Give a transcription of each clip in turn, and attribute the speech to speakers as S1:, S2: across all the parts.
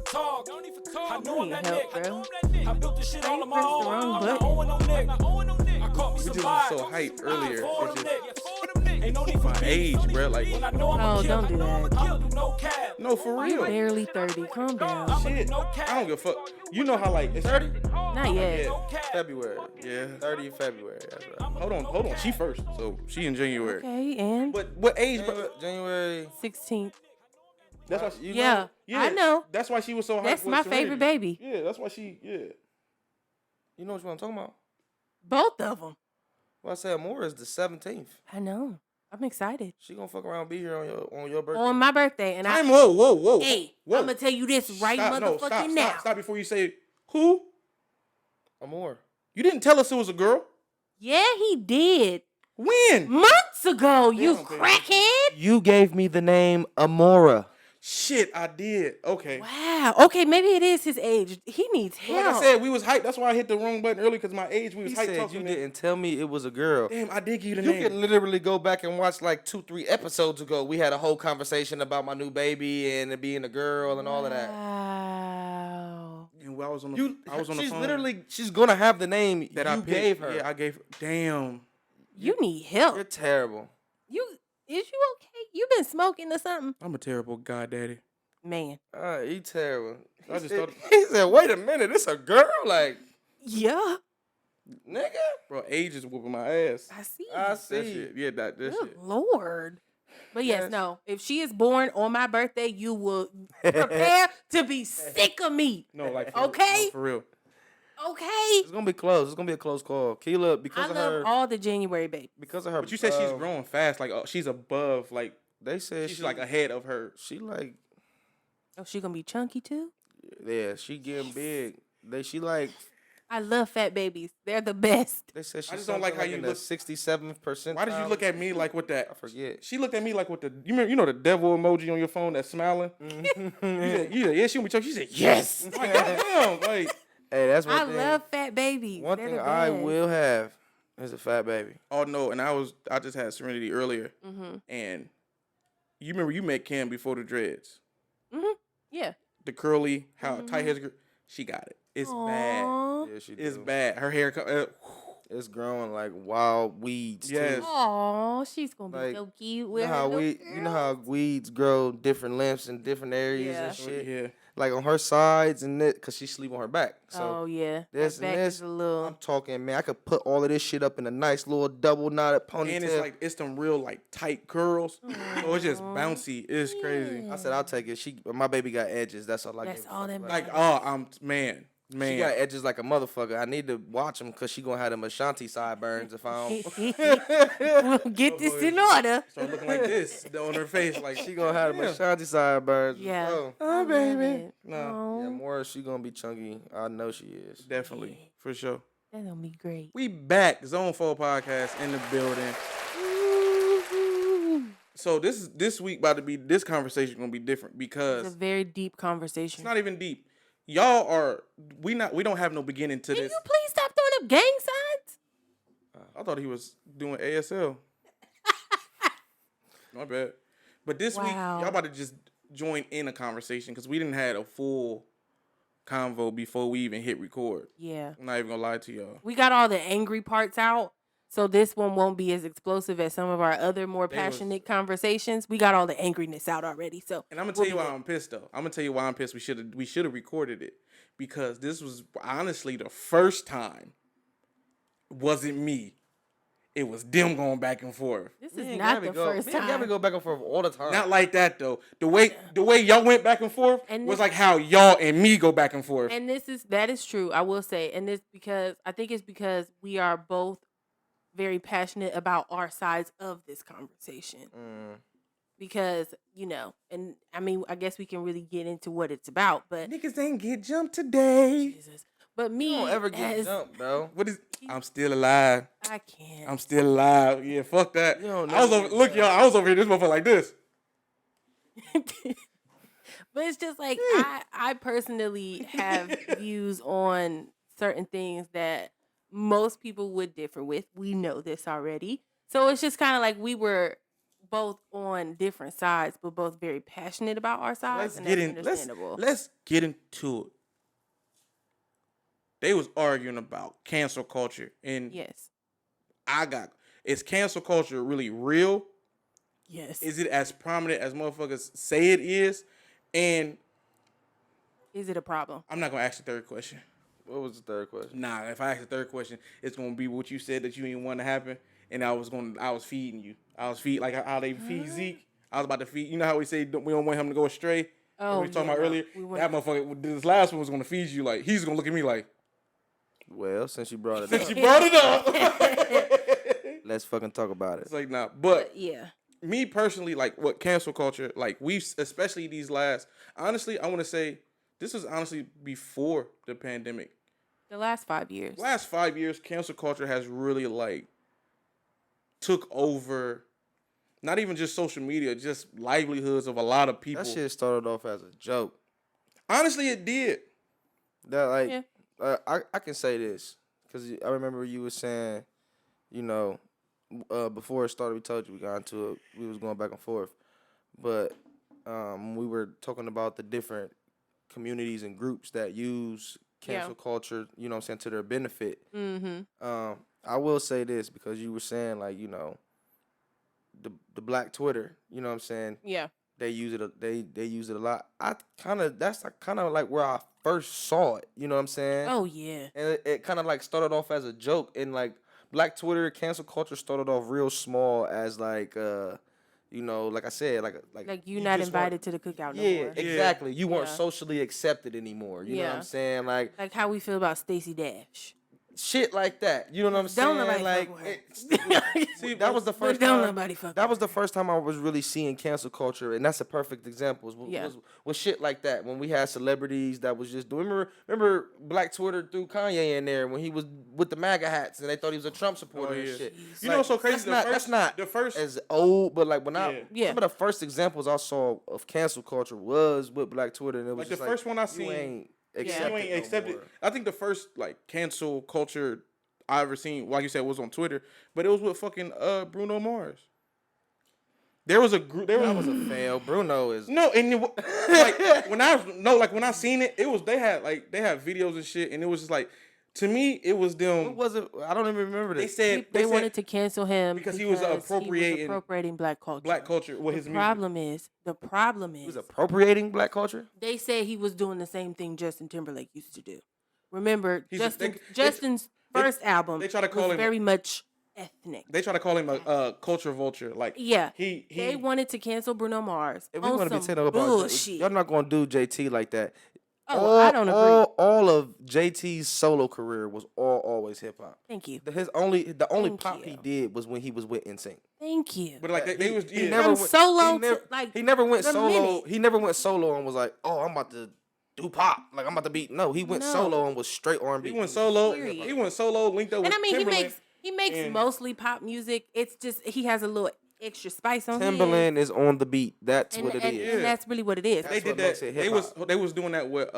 S1: talk. I know I'm
S2: need
S1: that
S2: help,
S1: nigga.
S2: bro.
S1: I built this shit all on my
S2: pressed the
S1: own.
S2: wrong
S1: I'm
S2: button.
S1: not owing no nigga. I caught me
S3: We
S1: some
S3: just was
S1: vibes.
S3: so hyped earlier.
S1: For
S3: It's
S1: them
S3: just
S1: niggas. Ain't no need for
S3: my age, bro. Like,
S1: When I know I'm
S2: Oh,
S1: kill,
S2: don't do that.
S1: I'll do no cap.
S3: no, for
S2: You
S3: real.
S2: barely 30. Calm down.
S3: Shit, I don't give a fuck. You know how like it's
S4: 30?
S2: Not yet.
S3: Yeah,
S4: February.
S3: yeah.
S4: 30 February. That's right.
S3: Hold on. She first, so she in January.
S2: Okay, and
S3: But what age, bro?
S4: January.
S2: 16th.
S3: That's why. She,
S2: Yeah, I know.
S3: That's why she was so hyped.
S2: That's
S3: with
S2: my
S3: Serenity.
S2: favorite baby.
S3: Yeah, that's why she. Yeah.
S4: You know what I'm talking about?
S2: Both of them.
S4: Well, I said Amora is the 17th.
S2: I know. I'm excited.
S4: She gonna fuck around and be here on your birthday.
S2: On my birthday, and
S3: Time. Whoa.
S2: Hey,
S3: Whoa.
S2: I'm gonna tell you this right motherfucking now.
S3: Stop before you say who.
S4: Amora.
S3: You didn't tell us it was a girl.
S2: Yeah, he did.
S3: When?
S2: Months ago, you
S3: okay.
S2: crackhead.
S4: You gave me the name Amora.
S3: Shit, I did. Okay.
S2: Wow. Okay, maybe it is his age. He needs help.
S3: Like I said, we was hyped. That's why I hit the wrong button early because my age. We was
S4: He
S3: hyped
S4: said
S3: talking.
S4: you didn't tell me it was a girl.
S3: Damn, I did give you the
S4: You
S3: name.
S4: can literally go back and watch like 2-3 episodes ago. We had a whole conversation about my new baby and it being a girl and all of that.
S2: Wow.
S3: And I was on the.
S4: You,
S3: I was on the
S4: she's
S3: phone.
S4: literally, she's gonna have the name
S3: that
S4: you
S3: I picked.
S4: gave her.
S3: Yeah, I gave. Damn.
S2: You need help.
S4: You're terrible.
S2: Is you okay? You been smoking or something?
S3: I'm a terrible goddaddy.
S2: Man.
S4: You terrible.
S3: I just thought.
S4: He said, "Wait a minute, it's a girl." Like,
S2: Yeah.
S4: nigga,
S3: Bro, age is whooping my ass.
S2: I see.
S4: I
S3: That
S4: see.
S3: shit. Yeah, that
S2: Good
S3: shit.
S2: Lord. But yes,
S4: Yes.
S2: no. If she is born on my birthday, you will prepare to be sick of me.
S3: No, like
S2: Okay.
S3: No, for real.
S2: Okay.
S4: It's gonna be close. It's gonna be a close call. Keela,
S2: I
S4: because of
S2: love
S4: her,
S2: all the January babies.
S4: because of her.
S3: But you said she's growing fast. Like she's above. Like
S4: They said
S3: she's like ahead of her.
S4: She like,
S2: Oh, she gonna be chunky too?
S4: yeah, she getting big. She like.
S2: I love fat babies. They're the best.
S4: They said she.
S3: I just don't like how you
S4: in the
S3: look-
S4: 67th percentile.
S3: Why did you look at me like with that?
S4: I forget.
S3: She looked at me like with the. You remember? You know the devil emoji on your phone that's smiling. You said, yeah, she gonna be chunky. She said, yes. I'm like, goddamn, like.
S4: Hey, that's one
S2: I
S4: thing.
S2: love fat babies.
S4: One
S2: They're
S4: thing
S2: the
S4: I
S2: best.
S4: will have is a fat baby.
S3: Oh no, and I just had Serenity earlier,
S2: Mm-hmm.
S3: and you remember you met Cam before the dreads,
S2: Yeah.
S3: the curly, how tight his. She got it. It's bad.
S2: Aw.
S4: Yeah, she
S3: It's
S4: do.
S3: bad. Her hair.
S4: It's growing like wild weeds.
S3: Yes.
S4: Too.
S2: Aw, she's gonna be
S4: Like,
S2: so cute.
S4: You
S2: with
S4: know
S2: her
S4: how
S2: little
S4: you know how weeds grow different lengths in different areas
S2: Yeah.
S4: and shit.
S3: Yeah.
S4: Like on her sides and it, cause she sleep on her back. So
S2: oh yeah,
S4: this
S2: that
S4: and
S2: back
S4: this,
S2: is a little.
S4: I'm talking, man. I could put all of this shit up in a nice little double knotted ponytail.
S3: And it's like it's them real like tight curls, so it's just bouncy. It's crazy.
S4: I said, I'll take it. My baby got edges. That's all I
S2: That's
S4: give a
S2: all
S4: fuck
S2: that
S4: about.
S3: Like I'm man.
S4: She got edges like a motherfucker. I need to watch them because she gonna have them Ashanti sideburns if I don't.
S2: We'll get this in order.
S3: Start looking like this on her face, like
S4: She gonna have them Ashanti sideburns.
S2: Yeah.
S4: Oh,
S2: Oh, baby.
S3: No.
S4: yeah, more she gonna be chunky. I know she is.
S3: definitely for sure.
S2: That's gonna be great.
S3: We back, Zone 4 podcast in the building. So this week about to be this conversation gonna be different because
S2: It's a very deep conversation.
S3: it's not even deep. Y'all are we don't have no beginning to
S2: Can
S3: this.
S2: you please stop throwing up gang signs?
S3: I thought he was doing ASL. My bad. But this week
S2: Wow.
S3: y'all about to just join in a conversation because we didn't had a full convo before we even hit record.
S2: Yeah.
S3: I'm not even gonna lie to y'all.
S2: We got all the angry parts out, so this one won't be as explosive as some of our other more
S3: They was-
S2: passionate conversations. We got all the angriness out already. So
S3: And I'm gonna
S2: we'll
S3: tell you
S2: be
S3: why
S2: good.
S3: I'm pissed though. I'm gonna tell you why I'm pissed. We should have recorded it because this was honestly the first time. It wasn't me. It was them going back and forth.
S2: This
S4: Me
S2: is
S4: and
S2: not
S4: Gabby
S2: the
S4: go,
S2: first
S4: me and Gabby
S2: time.
S4: go back and forth all the time.
S3: Not like that though. The way y'all went back and forth
S2: And
S3: was
S2: this-
S3: like how y'all and me go back and forth.
S2: And that is true. I will say, and this because I think it's because we are both very passionate about our sides of this conversation. Because and I mean, I guess we can really get into what it's about. But
S3: Niggas ain't get jumped today.
S2: Jesus, but me,
S4: You don't ever get
S2: as-
S4: jumped, bro.
S3: What is? I'm still alive.
S2: I can't.
S3: I'm still alive. Yeah, fuck that.
S4: You don't
S3: I was
S4: never
S3: over.
S4: get
S3: Look, y'all. I was over here. This motherfucker like this.
S2: But it's just like I personally have views on certain things that most people would differ with. We know this already. So it's just kind of like we were both on different sides, but both very passionate about our sides, and that's understandable.
S3: Let's get into it. They was arguing about cancel culture, and
S2: Yes.
S3: is cancel culture really real?
S2: Yes.
S3: Is it as prominent as motherfuckers say it is? And
S2: Is it a problem?
S3: I'm not gonna ask the third question.
S4: What was the third question?
S3: Nah, if I ask the third question, it's gonna be what you said that you didn't want to happen, and I was feeding you. I was feeding like how they feed Zeke. I was about to feed. You know how we say we don't want him to go astray.
S2: Oh,
S3: we talking about
S2: no,
S3: earlier.
S2: we wouldn't.
S3: That motherfucker. This last one was gonna feed you like he's gonna look at me like.
S4: Well, since you brought it
S3: Since
S4: up,
S3: you brought it up.
S4: let's fucking talk about it.
S3: It's like nah, but
S2: But yeah.
S3: me personally, like what cancel culture, like we've especially these last. Honestly, I want to say this was honestly before the pandemic.
S2: The last 5 years.
S3: Last 5 years, cancel culture has really like took over. Not even just social media, just livelihoods of a lot of people.
S4: That shit started off as a joke.
S3: Honestly, it did.
S4: That like,
S2: Yeah.
S4: I can say this because I remember you were saying, you know, before it started, we told you we got into it. We was going back and forth, but we were talking about the different communities and groups that use cancel culture. You know what I'm saying, to their benefit.
S2: Mm-hmm.
S4: I will say this because you were saying like, you know, the Black Twitter. You know what I'm saying.
S2: Yeah.
S4: They use it. They use it a lot. That's kind of like where I first saw it. You know what I'm saying?
S2: Oh yeah.
S4: And it kind of like started off as a joke, and like Black Twitter cancel culture started off real small as like you know, like I said, like
S2: You're not
S4: just
S2: invited to the cookout no
S4: yeah,
S2: more.
S4: exactly. You weren't
S2: Yeah.
S4: socially accepted anymore. You know what
S2: Yeah.
S4: I'm saying? Like
S2: Like how we feel about Stacey Dash.
S4: shit like that. You know what I'm saying?
S2: Don't nobody
S4: Like
S2: fuck with
S4: see, that was the first
S2: Don't
S4: time.
S2: nobody fuck
S4: That
S2: with
S4: was the first time I was really seeing cancel culture, and that's a perfect example.
S2: Yeah.
S4: Was shit like that when we had celebrities that was just doing. Remember Black Twitter threw Kanye in there when he was with the MAGA hats, and they thought he was a Trump supporter
S3: Oh, yeah.
S4: and shit.
S3: You know what's so crazy?
S4: That's not
S3: the first.
S4: as old, but like when
S3: Yeah.
S2: Yeah.
S4: some of the first examples I saw of cancel culture was with Black Twitter, and it was
S3: Like
S4: just
S3: the first one I
S4: you
S3: seen-
S4: ain't
S2: Yeah.
S4: accepted.
S3: You ain't
S4: no
S3: accepted.
S4: more.
S3: I think the first like cancel culture I ever seen, like you said, was on Twitter, but it was with fucking Bruno Mars. There was a group. There
S4: That
S3: was
S4: was a fail. Bruno is
S3: no, and like when I seen it, it was they had videos and shit, and it was just like to me it was them.
S4: what was it? I don't even remember
S3: They
S4: this.
S3: said
S2: They
S3: said
S2: wanted to cancel him
S3: because he was appropriating
S2: black culture.
S3: black culture with his
S2: The
S3: music.
S2: problem
S4: He
S2: is
S4: was appropriating Black culture.
S2: they said he was doing the same thing Justin Timberlake used to do. Remember,
S3: They-
S2: Justin's first album
S3: they try to call
S2: was
S3: him-
S2: very much ethnic.
S3: They try to call him a culture vulture. Like
S2: Yeah,
S3: he
S2: they wanted to cancel Bruno Mars
S4: If we
S2: on
S4: want to
S2: some
S4: be technical about
S2: bullshit.
S4: y'all not gonna do JT like that.
S2: Oh, I don't agree.
S4: All of JT's solo career was always hip hop.
S2: Thank you.
S4: The only
S2: Thank
S4: pop he
S2: you.
S4: did was when he was with NSYNC.
S2: Thank you.
S3: but like they was
S4: He
S3: yeah.
S4: never
S2: From
S4: went
S2: solo
S4: He
S2: to,
S4: never,
S2: like,
S4: he never went
S2: the
S4: solo.
S2: minute.
S4: He never went solo and was like, "Oh, I'm about to do pop. Like I'm about to be." No, he went
S2: No.
S4: solo and was straight R&B.
S3: He went solo.
S2: Period.
S3: He went solo. Linked up with
S2: And I mean,
S3: Timberland.
S2: he makes
S3: and-
S2: mostly pop music. It's just he has a little extra spice on his.
S4: Timberland is on the beat. That's what it is.
S2: And that's really what it is.
S3: They
S4: That's
S3: did
S4: what makes
S3: that.
S4: it
S3: They was doing that with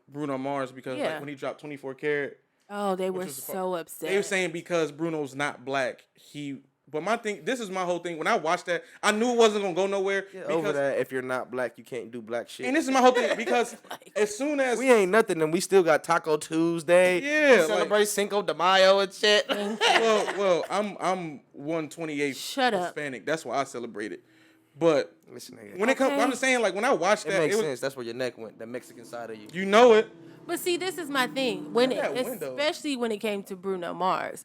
S3: Bruno Mars because
S2: Yeah.
S3: like when he dropped 24 Karat,
S2: Oh, they were
S3: was the
S2: so upset.
S3: they were saying because Bruno's not black, he. But my thing, this is my whole thing. When I watched that, I knew it wasn't gonna go nowhere.
S4: Get
S3: because,
S4: over that. If you're not black, you can't do black shit.
S3: And this is my whole thing because as soon as
S4: we ain't nothing, and we still got Taco Tuesday.
S3: Yeah,
S4: we
S3: like-
S4: celebrate Cinco de Mayo and shit.
S3: well, I'm 128
S2: Shut up.
S3: Hispanic. That's why I celebrate it. But
S4: Listen, nigga,
S3: when it comes,
S2: Okay.
S3: I'm just saying like when I watched
S4: it
S3: that,
S4: makes
S3: it was,
S4: sense. That's where your neck went. The Mexican side of you.
S3: you know it.
S2: But see, this is my thing. When
S3: That window.
S2: especially when it came to Bruno Mars,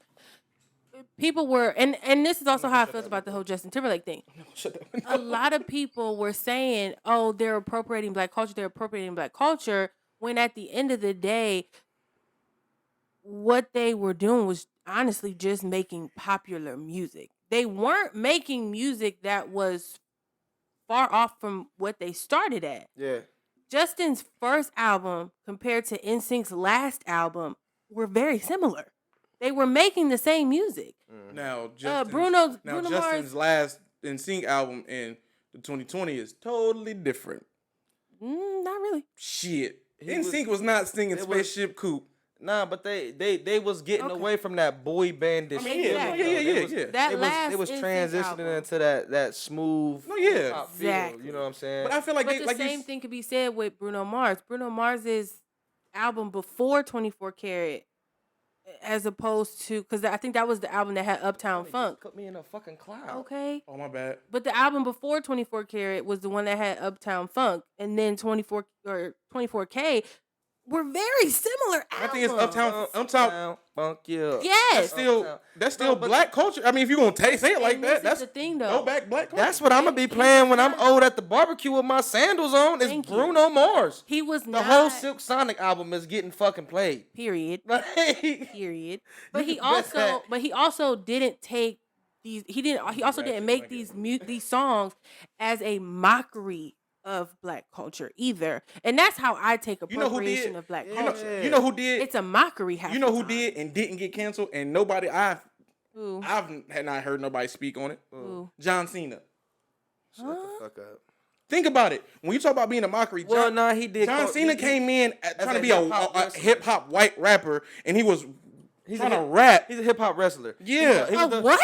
S2: people were and this is also how I felt about the whole Justin Timberlake thing.
S3: Shut that window.
S2: A lot of people were saying, "Oh, they're appropriating black culture. They're appropriating black culture." When at the end of the day, what they were doing was honestly just making popular music. They weren't making music that was far off from what they started at.
S4: Yeah.
S2: Justin's first album compared to NSYNC's last album were very similar. They were making the same music.
S3: Now,
S2: Bruno
S3: Justin's
S2: Mars-
S3: last NSYNC album in the 2020 is totally different.
S2: Not really.
S3: Shit,
S4: He was-
S3: NSYNC was not singing
S4: it was-
S3: Spaceship Coupe.
S4: Nah, but they was getting
S2: Okay.
S4: away from that boy bandish.
S3: I mean, yeah,
S2: Exactly.
S3: yeah.
S2: That
S4: It was
S2: last
S4: transitioning
S2: album.
S4: into that smooth.
S3: No, yeah.
S4: hip-hop feel,
S2: Exactly.
S4: you know what I'm saying?
S3: But I feel like
S2: But
S3: they,
S2: the
S3: like
S2: same thing could be said with Bruno Mars. Bruno Mars's album before 24 Karat, as opposed to, because I think that was the album that had Uptown Funk.
S4: Put me in a fucking cloud.
S2: Okay.
S3: Oh my bad.
S2: But the album before 24 Karat was the one that had Uptown Funk, and then 24K were very similar albums.
S3: I think it's Uptown.
S4: Funk, yeah.
S2: Yes.
S3: That's still
S4: but-
S3: black culture. I mean, if you're gonna say it like
S2: And
S3: that,
S2: this is
S3: that's
S2: the thing, though.
S3: Go back black culture.
S4: That's what I'm gonna be playing when I'm old at the barbecue with my sandals on. Is
S2: Thank you.
S4: Bruno Mars.
S2: He was
S4: The
S2: not.
S4: whole Silk Sonic album is getting fucking played.
S2: Period.
S4: Like,
S2: Period. But
S4: You
S2: he
S4: can bet that.
S2: also didn't take these. He also didn't make these songs as a mockery of black culture either. And that's how I take
S3: You know who
S2: appropriation
S3: did?
S2: of black
S3: You
S2: culture.
S3: know who did?
S2: It's a mockery. Half
S3: You know
S2: the
S3: who
S2: time.
S3: did and didn't get canceled, and nobody I've
S2: Who?
S3: had not heard nobody speak on it.
S2: Who?
S3: John Cena.
S4: Shut the fuck up.
S3: Think about it. When you talk about being a mockery,
S4: Well, nah, he did.
S3: John Cena came in trying to be
S4: a hip-hop
S3: a
S4: wrestler.
S3: hip hop white rapper, and he was
S4: He's
S3: trying
S4: a
S3: to
S4: hip-
S3: rap.
S4: He's a hip hop wrestler.
S3: Yeah.
S4: He was the-
S2: What?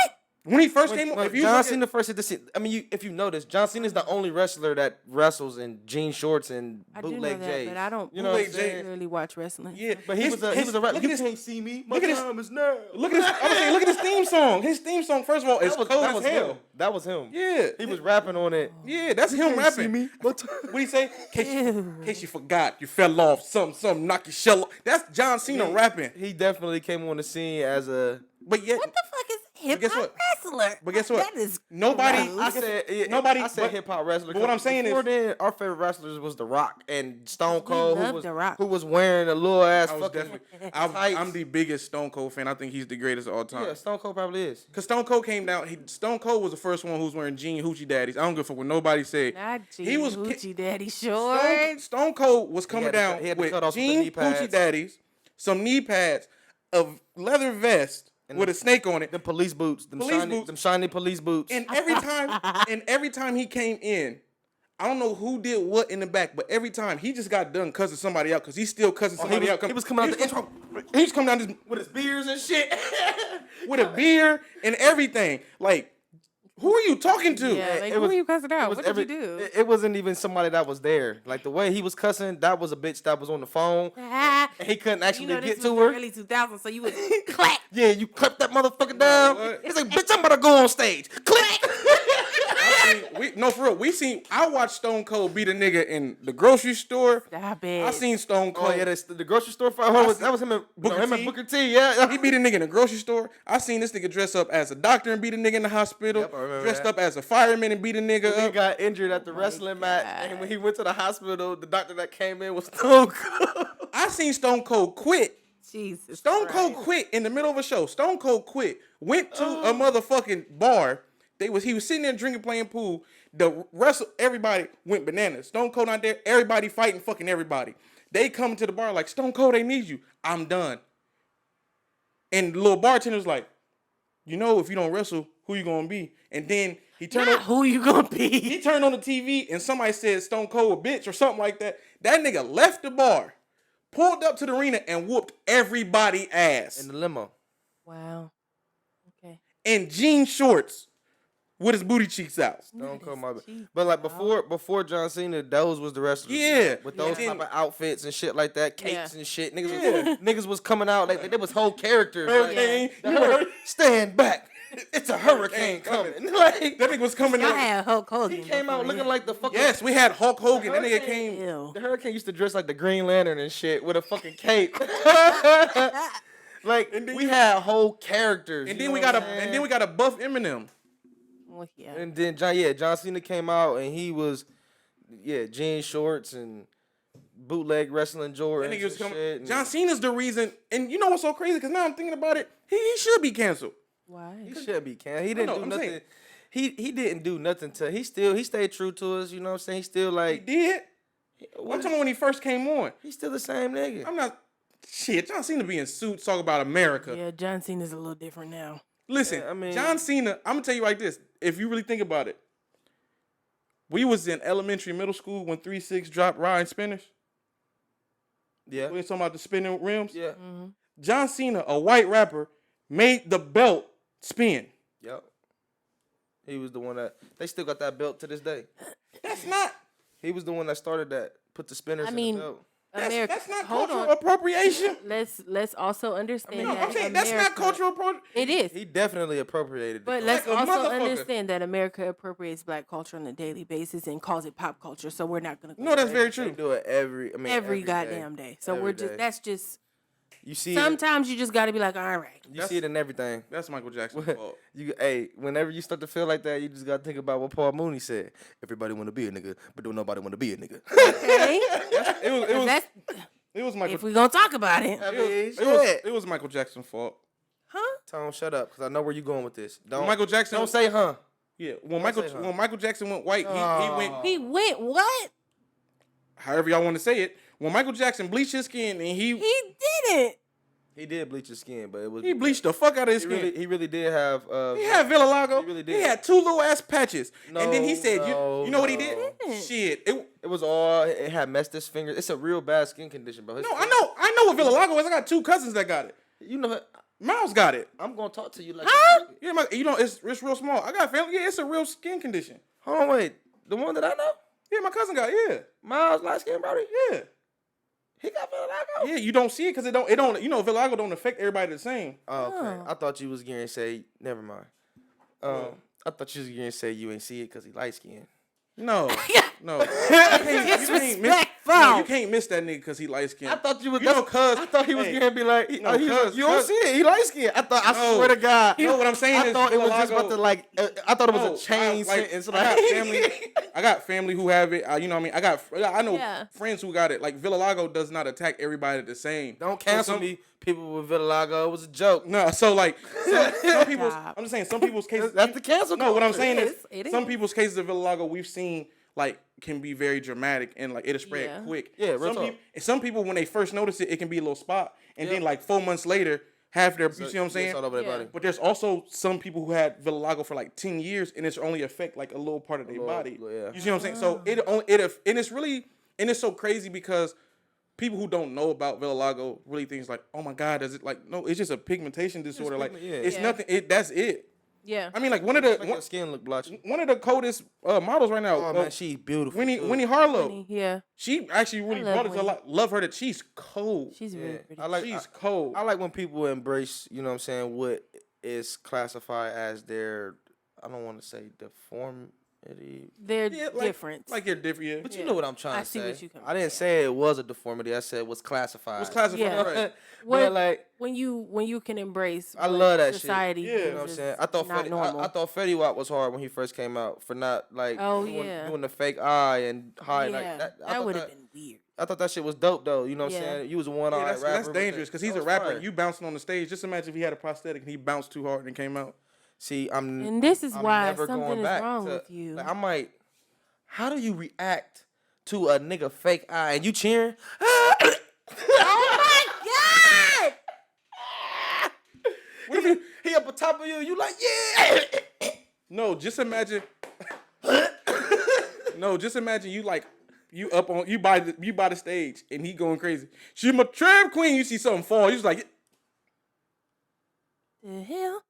S3: When he first came,
S4: When
S3: if you
S4: John
S3: look at-
S4: Cena first hit the scene, I mean, if you notice, John Cena is the only wrestler that wrestles in jean shorts and
S2: I do know
S4: bootleg
S2: that,
S4: J's.
S2: but I don't.
S4: You know what I'm
S3: Bootleg J's.
S4: saying?
S2: really watch wrestling.
S3: yeah,
S4: But he was a rapper.
S3: Look
S4: You
S3: at this.
S4: can't see me. My
S3: look at this-
S4: time is now.
S3: Look at this. I'm saying, look at his theme song. His theme song, first of all, is
S4: That was,
S3: cold
S4: that
S3: as
S4: was
S3: hell.
S4: him. That was him.
S3: Yeah,
S4: He was rapping on it.
S3: Yeah, that's him
S4: can't
S3: rapping.
S4: see me.
S3: What do you say? In case you forgot, you fell off. Something, knock your shell off. That's John Cena rapping.
S4: He definitely came on the scene as a.
S3: But yet,
S2: What the fuck is hip
S3: guess
S2: hop
S3: what?
S2: wrestler?
S3: But guess what?
S2: That is
S3: Nobody-
S2: gross.
S4: I said
S3: Nobody-
S4: I said
S3: but-
S4: hip hop wrestler.
S3: but what I'm saying
S4: before
S3: is-
S4: then, our favorite wrestlers was The Rock and Stone Cold,
S2: love
S4: who was
S2: The Rock.
S4: who was wearing a little ass
S3: I was
S4: fucking.
S3: definitely.
S4: tights.
S3: I'm the biggest Stone Cold fan. I think he's the greatest of all time.
S4: Yeah, Stone Cold probably is.
S3: Cause Stone Cold came down. Stone Cold was the first one who was wearing jean hoochie daddies. I don't give a fuck what nobody said.
S2: Not
S3: He was
S2: Hoochie Daddy
S3: Stone,
S2: shorts.
S3: Stone Cold was coming
S4: had to
S3: down
S4: cut- he had to
S3: with
S4: cut off with the
S3: jean
S4: knee pads.
S3: hoochie daddies, some knee pads, a leather vest with a snake on it.
S4: Them police boots, them
S3: Police
S4: shiny,
S3: boots.
S4: them shiny police boots.
S3: And every time he came in, I don't know who did what in the back, but every time he just got done cussing somebody out because he's still cussing somebody out.
S4: he was coming out the intro
S3: He was coming down
S4: with his beers and shit.
S3: with a beer and everything. Like, who are you talking to?
S2: Yeah, like,
S4: it
S2: who
S4: was-
S2: are you cussing out?
S4: was
S2: What did you do?
S4: It wasn't even somebody that was there. Like the way he was cussing, that was a bitch that was on the phone.
S2: Ah,
S4: And he couldn't actually
S2: you know,
S4: get
S2: this
S4: to
S2: was
S4: her.
S2: the early 2000s, so you would clap.
S4: Yeah, you clap that motherfucker down.
S3: what?
S4: He's like, bitch, I'm about to go on stage. Click.
S3: For real. I watched Stone Cold beat a nigga in the grocery store.
S2: Stop it.
S3: I seen Stone
S4: Oh
S3: Cold.
S4: yeah, the grocery store fight. That was him and
S3: Booker
S4: him and
S3: T.
S4: Booker T. Yeah,
S3: He beat a nigga in the grocery store. I seen this nigga dress up as a doctor and beat a nigga in the hospital.
S4: Yep, I remember
S3: Dressed
S4: that.
S3: up as a fireman and beat a nigga
S4: He
S3: up.
S4: got injured at the wrestling match, and when he went to the hospital, the doctor that came in was Stone Cold.
S3: I seen Stone Cold quit.
S2: Jesus.
S3: Stone Cold
S2: Christ.
S3: quit in the middle of a show. Stone Cold quit. Went to a motherfucking bar. He was sitting there drinking, playing pool. The everybody went bananas. Stone Cold out there, everybody fighting fucking everybody. They come to the bar like, Stone Cold, they need you. I'm done. And the little bartender's like, you know, if you don't wrestle, who you gonna be? And then he turned
S2: Not
S3: on,
S2: who you gonna
S3: he
S2: be.
S3: turned on the TV and somebody said Stone Cold a bitch or something like that. That nigga left the bar, pulled up to the arena and whooped everybody ass
S4: in the limo.
S2: Wow. Okay.
S3: in jean shorts with his booty cheeks out.
S4: Stone Cold, my bad.
S2: cheap,
S4: But like before John Cena, those was the wrestlers.
S3: Yeah.
S4: with those
S3: Yeah.
S4: type of outfits and shit like that, capes
S2: Yeah.
S4: and shit. Niggas,
S3: Yeah.
S4: niggas was coming out like there was whole characters.
S3: Hurricane.
S4: Like, stand back. It's a hurricane coming. Like
S3: That nigga was coming
S2: Y'all
S3: in.
S2: had Hulk Hogan.
S4: he came out
S2: before,
S4: looking
S2: yeah.
S4: like the fucking.
S3: Yes, we had Hulk Hogan. That nigga
S4: Hurricane.
S3: came.
S2: Ew.
S4: The Hurricane used to dress like the Green Lantern and shit with a fucking cape. Like
S3: And then
S4: we
S3: you-
S4: had whole characters.
S3: And
S4: you
S3: then
S4: know
S3: we
S4: what
S3: got
S4: I'm
S3: and
S4: saying?
S3: then we got a buff Eminem.
S2: Well, yeah.
S4: And then John Cena came out and he was, jean shorts and bootleg wrestling Jordans.
S3: That nigga was
S4: and
S3: coming.
S4: shit, and
S3: John Cena's the reason. And you know what's so crazy? Because now I'm thinking about it. He should be canceled.
S2: Why?
S4: He should be can. He didn't
S3: know,
S4: do
S3: I'm
S4: nothing.
S3: saying-
S4: He didn't do nothing to. He stayed true to us. You know what I'm saying? He still
S3: He
S4: like.
S3: did. I'm talking about when he first came on.
S4: He's still the same nigga.
S3: I'm not. Shit, John Cena be in suits talk about America.
S2: Yeah, John Cena's a little different now.
S3: Listen,
S4: Yeah, I mean-
S3: John Cena, I'm gonna tell you like this. If you really think about it, we was in elementary, middle school when 3-6 dropped Ryan Spinners.
S4: Yeah.
S3: We're talking about the spinning rims.
S4: Yeah.
S3: John Cena, a white rapper, made the belt spin.
S4: Yep. He was the one that they still got that belt to this day.
S3: That's not.
S4: He was the one that started that. Put the spinners in
S2: mean,
S4: the belt.
S2: America.
S3: That's not
S2: Hold
S3: cultural
S2: on.
S3: appropriation.
S2: Let's also understand
S3: No,
S2: that
S3: I'm saying that's not
S2: America-
S3: cultural appropriation.
S2: It is.
S4: He definitely appropriated. the
S2: But
S4: culture.
S2: let's
S3: Like a
S2: also
S3: motherfucker.
S2: understand that America appropriates black culture on a daily basis and calls it pop culture. So we're not gonna.
S3: No, that's very
S4: They
S3: true.
S4: do it every day.
S2: goddamn day. So
S4: Every
S2: we're just
S4: day.
S2: that's just
S4: You see
S2: sometimes you just got to be like, all right.
S4: You see it in everything.
S3: That's Michael Jackson's fault.
S4: Whenever you start to feel like that, you just gotta think about what Paul Mooney said. Everybody want to be a nigga, but don't nobody want to be a nigga.
S2: Okay.
S3: It
S2: That's
S3: was Michael.
S2: if we're gonna talk about it,
S3: It was Michael Jackson's fault.
S2: huh?
S4: Tom, shut up, because I know where you going with this. Don't
S3: Michael Jackson.
S4: Don't say huh.
S3: Yeah,
S4: say huh.
S3: when Michael Jackson went white, he went.
S2: He went what?
S3: However y'all want to say it. When Michael Jackson bleached his skin and he
S2: He didn't.
S4: He did bleach his skin, but it was
S3: bleached the fuck out of his skin.
S4: He really did have.
S3: He had Villalago.
S4: He really
S3: He
S4: did.
S3: had two little ass patches, and then he
S4: No,
S3: said,
S4: no,
S3: "You know what he
S4: no.
S3: did?
S2: Didn't.
S3: Shit,
S4: It was all. It had messed his fingers. It's a real bad skin condition, bro.
S3: no, I know what Villalago is. I got two cousins that got it.
S4: You know,
S3: Miles got it.
S4: I'm gonna talk to you like.
S3: Yeah, it's real small. I got family. Yeah, it's a real skin condition.
S4: Hold on, wait. The one that I know,
S3: Yeah, my cousin got it.
S4: Miles, light skin, brody.
S3: Yeah,
S4: He got vitiligo.
S3: yeah. You don't see it because it don't. You know, Villalago don't affect everybody the same.
S4: Oh, okay.
S2: Oh.
S4: I thought you was going to say. Never mind. I thought you was going to say you ain't see it because he light skinned.
S3: No, no.
S2: Disrespectful.
S3: You can't miss that nigga because he light skinned.
S4: I thought you was.
S3: You know, cuz.
S4: I thought he was
S3: hey,
S4: going to be like.
S3: No,
S4: he was
S3: cuz,
S4: like, you don't
S3: cuz.
S4: see it. He light skinned. I
S3: No.
S4: swear to God.
S3: You know what I'm saying
S4: I
S3: is
S4: thought it was just
S3: Villalago-
S4: about to like. I thought it was
S3: No,
S4: a chain
S3: I
S4: sentence.
S3: got family. I got family who have it. You know what I mean? I know
S2: Yeah.
S3: friends who got it. Like Villalago does not attack everybody the same.
S4: Don't
S3: So
S4: cancel
S3: some-
S4: me. People with vitiligo. It was a joke.
S3: No, so like some people's.
S2: Stop.
S3: I'm just saying some people's cases.
S4: That's the cancel.
S3: No, what I'm
S4: culture.
S3: saying is
S2: It
S3: some
S2: is.
S3: people's cases of vitiligo we've seen like can be very dramatic and like it'll spread
S2: Yeah.
S3: quick.
S4: Yeah, real talk.
S3: Some people when they first notice it, it can be a little spot, and then like 4 months later, half their. You see what I'm saying?
S4: It's all over their
S2: Yeah.
S4: body.
S3: But there's also some people who had vitiligo for like 10 years, and it's only affect like a little part of their
S4: little-
S3: body.
S4: yeah.
S3: You see what I'm saying? So and it's really and it's so crazy because people who don't know about vitiligo really think it's like, oh my God, is it like no? It's just a pigmentation disorder. Like
S4: pigment, yeah.
S3: it's
S2: Yeah.
S3: nothing. That's it.
S2: Yeah.
S3: I mean, like one of
S4: Make
S3: the
S4: your skin look blotchy.
S3: one of the coldest models right now.
S4: Oh man, she's beautiful.
S3: Winnie Harlow.
S2: Yeah.
S3: She actually really
S2: love
S3: brought it to
S2: Winnie.
S3: lot. Love her that she's cold.
S2: She's really pretty.
S4: I like.
S3: She's cold.
S4: I like when people embrace, you know what I'm saying, what is classified as their, I don't want to say deformity.
S2: They're
S3: Yeah, like-
S2: different.
S3: Like you're different. Yeah.
S4: But you know what I'm trying
S2: I
S4: to
S2: see
S4: say.
S2: what you coming
S4: I didn't say it was a deformity. I said what's classified.
S3: What's classified?
S2: Yeah.
S3: Right.
S2: What-
S4: But like,
S2: when you can embrace.
S4: I
S2: what
S4: love that shit.
S2: society.
S3: Yeah.
S4: you know what I'm
S2: is
S4: saying? I thought
S2: not normal.
S4: I thought Fetty Wap was hard when he first came out for not like
S2: Oh,
S4: doing,
S2: yeah.
S4: doing the fake eye and hiding
S2: yeah,
S4: like that. I
S2: that
S4: thought
S2: would have been weird.
S4: I thought that shit was dope though. You know what I'm
S2: Yeah.
S4: saying? You was a one
S3: Yeah,
S4: eye
S3: that's,
S4: rapper.
S3: that's
S4: but
S3: dangerous because he's
S4: that
S3: a
S4: was
S3: rapper.
S4: fire.
S3: And you bouncing on the stage. Just imagine if he had a prosthetic and he bounced too hard and came out.
S4: See, I'm
S2: And this is
S4: I'm
S2: why
S4: never
S2: something
S4: going
S2: is
S4: back
S2: wrong
S4: to-
S2: with you.
S4: Like, I might. How do you react to a nigga fake eye and you cheering?
S2: Oh my God!
S3: What if you?
S4: He up on top of you, you like yeah.
S3: No, just imagine. No, just imagine you like you up on you by the stage and he going crazy. She my tramp queen. You see something fall. You just like
S2: The hell?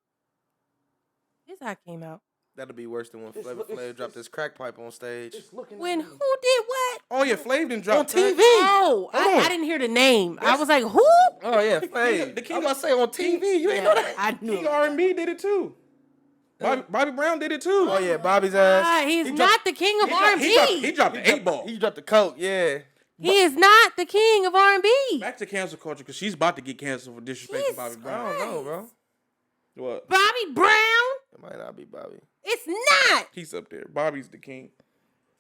S2: This how it came out.
S4: That'll be worse than when Flavor Flav dropped his crack pipe on stage.
S2: When who did what?
S3: oh yeah, Flav didn't drop
S4: On TV.
S2: Oh,
S3: Hold on.
S2: I didn't hear the name. I was like, who?
S4: Oh yeah, Flav.
S3: the king
S4: I'm about to say on TV. You ain't know that.
S2: I knew.
S3: King R&B did it too. Bobby Brown did it too.
S4: Oh yeah, Bobby's ass.
S2: Ah, he's
S4: He
S2: not
S4: dropped-
S2: the king of
S3: He
S2: R&B.
S3: dropped the 8-ball.
S4: He dropped the coke. Yeah.
S2: He is not the king of R&B.
S3: Back to cancel culture because she's about to get canceled for disrespecting Bobby
S2: Jesus
S3: Brown.
S4: I don't know, bro.
S3: What?
S2: Bobby Brown?
S4: It might not be Bobby.
S2: It's not.
S3: He's up there. Bobby's the king.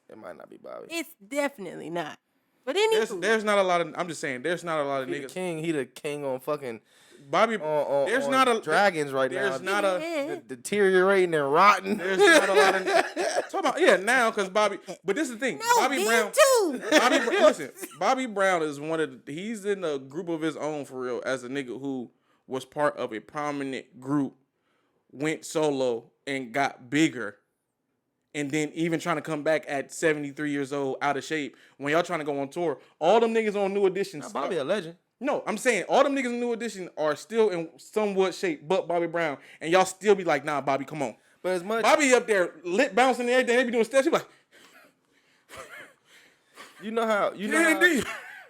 S4: It might not be Bobby.
S2: It's definitely not. But anywho,
S3: There's not a lot of. I'm just saying. There's not a lot of
S4: He the
S3: niggas.
S4: king. He the king on fucking
S3: Bobby.
S4: on
S3: there's
S4: on
S3: not a
S4: dragons right
S3: There's
S4: now.
S3: not a.
S4: Deteriorating and rotten.
S3: There's not a lot of. Talk about now because Bobby. But this is the thing.
S2: no,
S3: Bobby
S2: me
S3: Brown.
S2: too.
S3: Listen. Bobby Brown is one of. He's in a group of his own for real. As a nigga who was part of a prominent group, went solo and got bigger, and then even trying to come back at 73 years old out of shape when y'all trying to go on tour. All them niggas on New Edition.
S4: Bobby a legend.
S3: No, I'm saying all them niggas in New Edition are still in somewhat shape, but Bobby Brown, and y'all still be like, nah, Bobby, come on.
S4: But as much
S3: Bobby up there, lip bouncing and everything, they be doing steps. He be like,
S4: you know how
S3: indeed.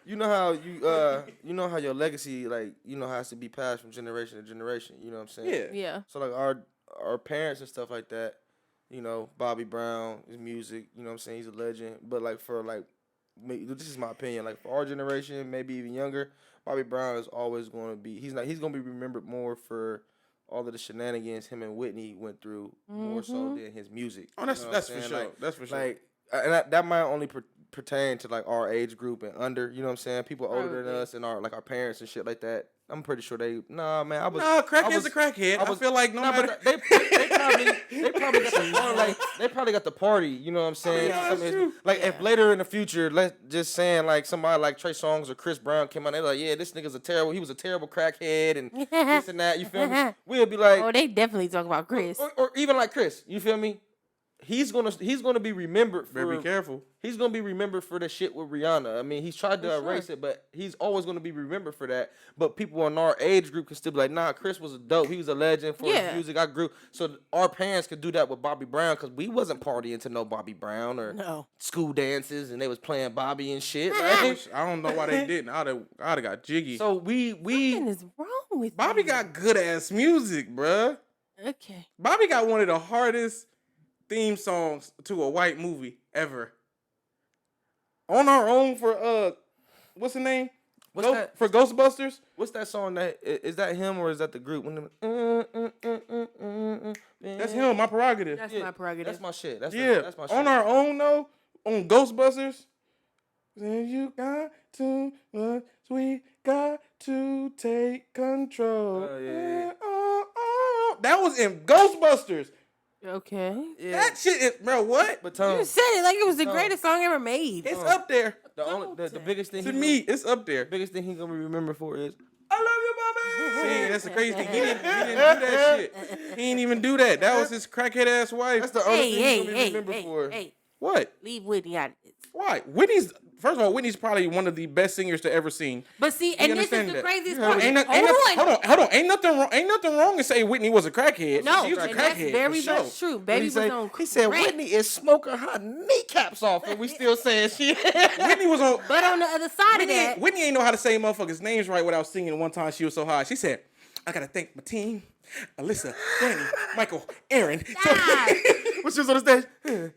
S4: you know how your legacy, like, you know, has to be passed from generation to generation. You know what I'm saying?
S3: Yeah.
S2: Yeah.
S4: So like our parents and stuff like that, you know, Bobby Brown, his music, you know what I'm saying, he's a legend. But like for like me, this is my opinion, like for our generation, maybe even younger, Bobby Brown is always going to be he's going to be remembered more for all of the shenanigans him and Whitney went through more so than his music.
S3: Oh, that's
S4: You know what
S3: that's
S4: I'm
S3: for
S4: saying?
S3: sure.
S4: Like,
S3: That's for sure.
S4: like and that might only pertain to like our age group and under, you know what I'm saying? People older than
S2: Probably.
S4: us and our our parents and shit like that. I'm pretty sure they man.
S3: Crackhead's a crackhead. I feel like no matter.
S4: But they probably got the fun, like they probably got the party. You know what I'm saying?
S3: yeah, that's
S4: I mean,
S3: true.
S4: like if later in the future, let's just saying like somebody like Trey Songz or Chris Brown came out, they're like, yeah, this nigga's he was a terrible crackhead and this and that. You feel me? We'll be like,
S2: Oh, they definitely talk about Chris.
S4: or even like Chris. You feel me? He's gonna be remembered for.
S3: Better be careful.
S4: He's gonna be remembered for the shit with Rihanna. I mean, he's tried to
S2: For
S4: erase
S2: sure.
S4: it, but he's always gonna be remembered for that. But people in our age group can still be like, nah, Chris was a dope. He was a legend for
S2: Yeah.
S4: his music. I grew. So our parents could do that with Bobby Brown because we wasn't partying to no Bobby Brown or
S2: No.
S4: school dances, and they was playing Bobby and shit.
S3: I
S4: Right?
S3: don't know why they didn't. I'd have got jiggy.
S4: So we
S2: What is wrong with
S3: Bobby
S2: you?
S3: got good ass music, bruh.
S2: Okay.
S3: Bobby got one of the hardest theme songs to a white movie ever. On Our Own for what's the name?
S4: What's that?
S3: For Ghostbusters?
S4: What's that song? That is that him or is that the group?
S3: That's him, my prerogative.
S2: That's my prerogative.
S4: That's my shit. That's my shit.
S3: On Our Own though, on Ghostbusters. Then you got too much, we got to take control.
S4: Oh, yeah.
S3: That was in Ghostbusters.
S2: Okay.
S4: Yeah.
S3: That shit is, bro, what?
S4: But
S2: You
S4: Tom,
S2: said it like it was the greatest song ever made.
S3: It's up there.
S4: the biggest thing
S3: To me, it's up there.
S4: biggest thing he gonna be remembered for is
S3: I love you, Bobby. See, that's the crazy thing. He didn't do that shit. He didn't even do that. That was his crackhead ass wife.
S4: that's the only
S2: Hey,
S4: thing
S2: hey,
S4: he's gonna be
S2: hey,
S4: remembered
S2: hey,
S4: for.
S2: hey.
S3: What?
S2: Leave Whitney out of this.
S3: Why? First of all, Whitney's probably one of the best singers to ever sing.
S2: But see, and this is
S3: understand
S2: the
S3: that.
S2: craziest
S3: Hold
S2: part.
S3: on, hold on. Ain't nothing wrong to say Whitney was a crackhead.
S2: No,
S3: She was a
S2: and that's
S3: crackhead,
S2: very
S3: for sure.
S2: much true.
S4: But
S2: Baby was on
S4: he said
S2: crack.
S4: Whitney is smoking her kneecaps off, and we still saying shit.
S3: Whitney was on.
S2: But on the other side of that,
S3: Whitney ain't know how to say motherfuckers' names right without singing. One time she was so high. She said, I gotta thank my team. Alyssa, Danny, Michael, Aaron.
S2: God.
S4: When she was on the stage,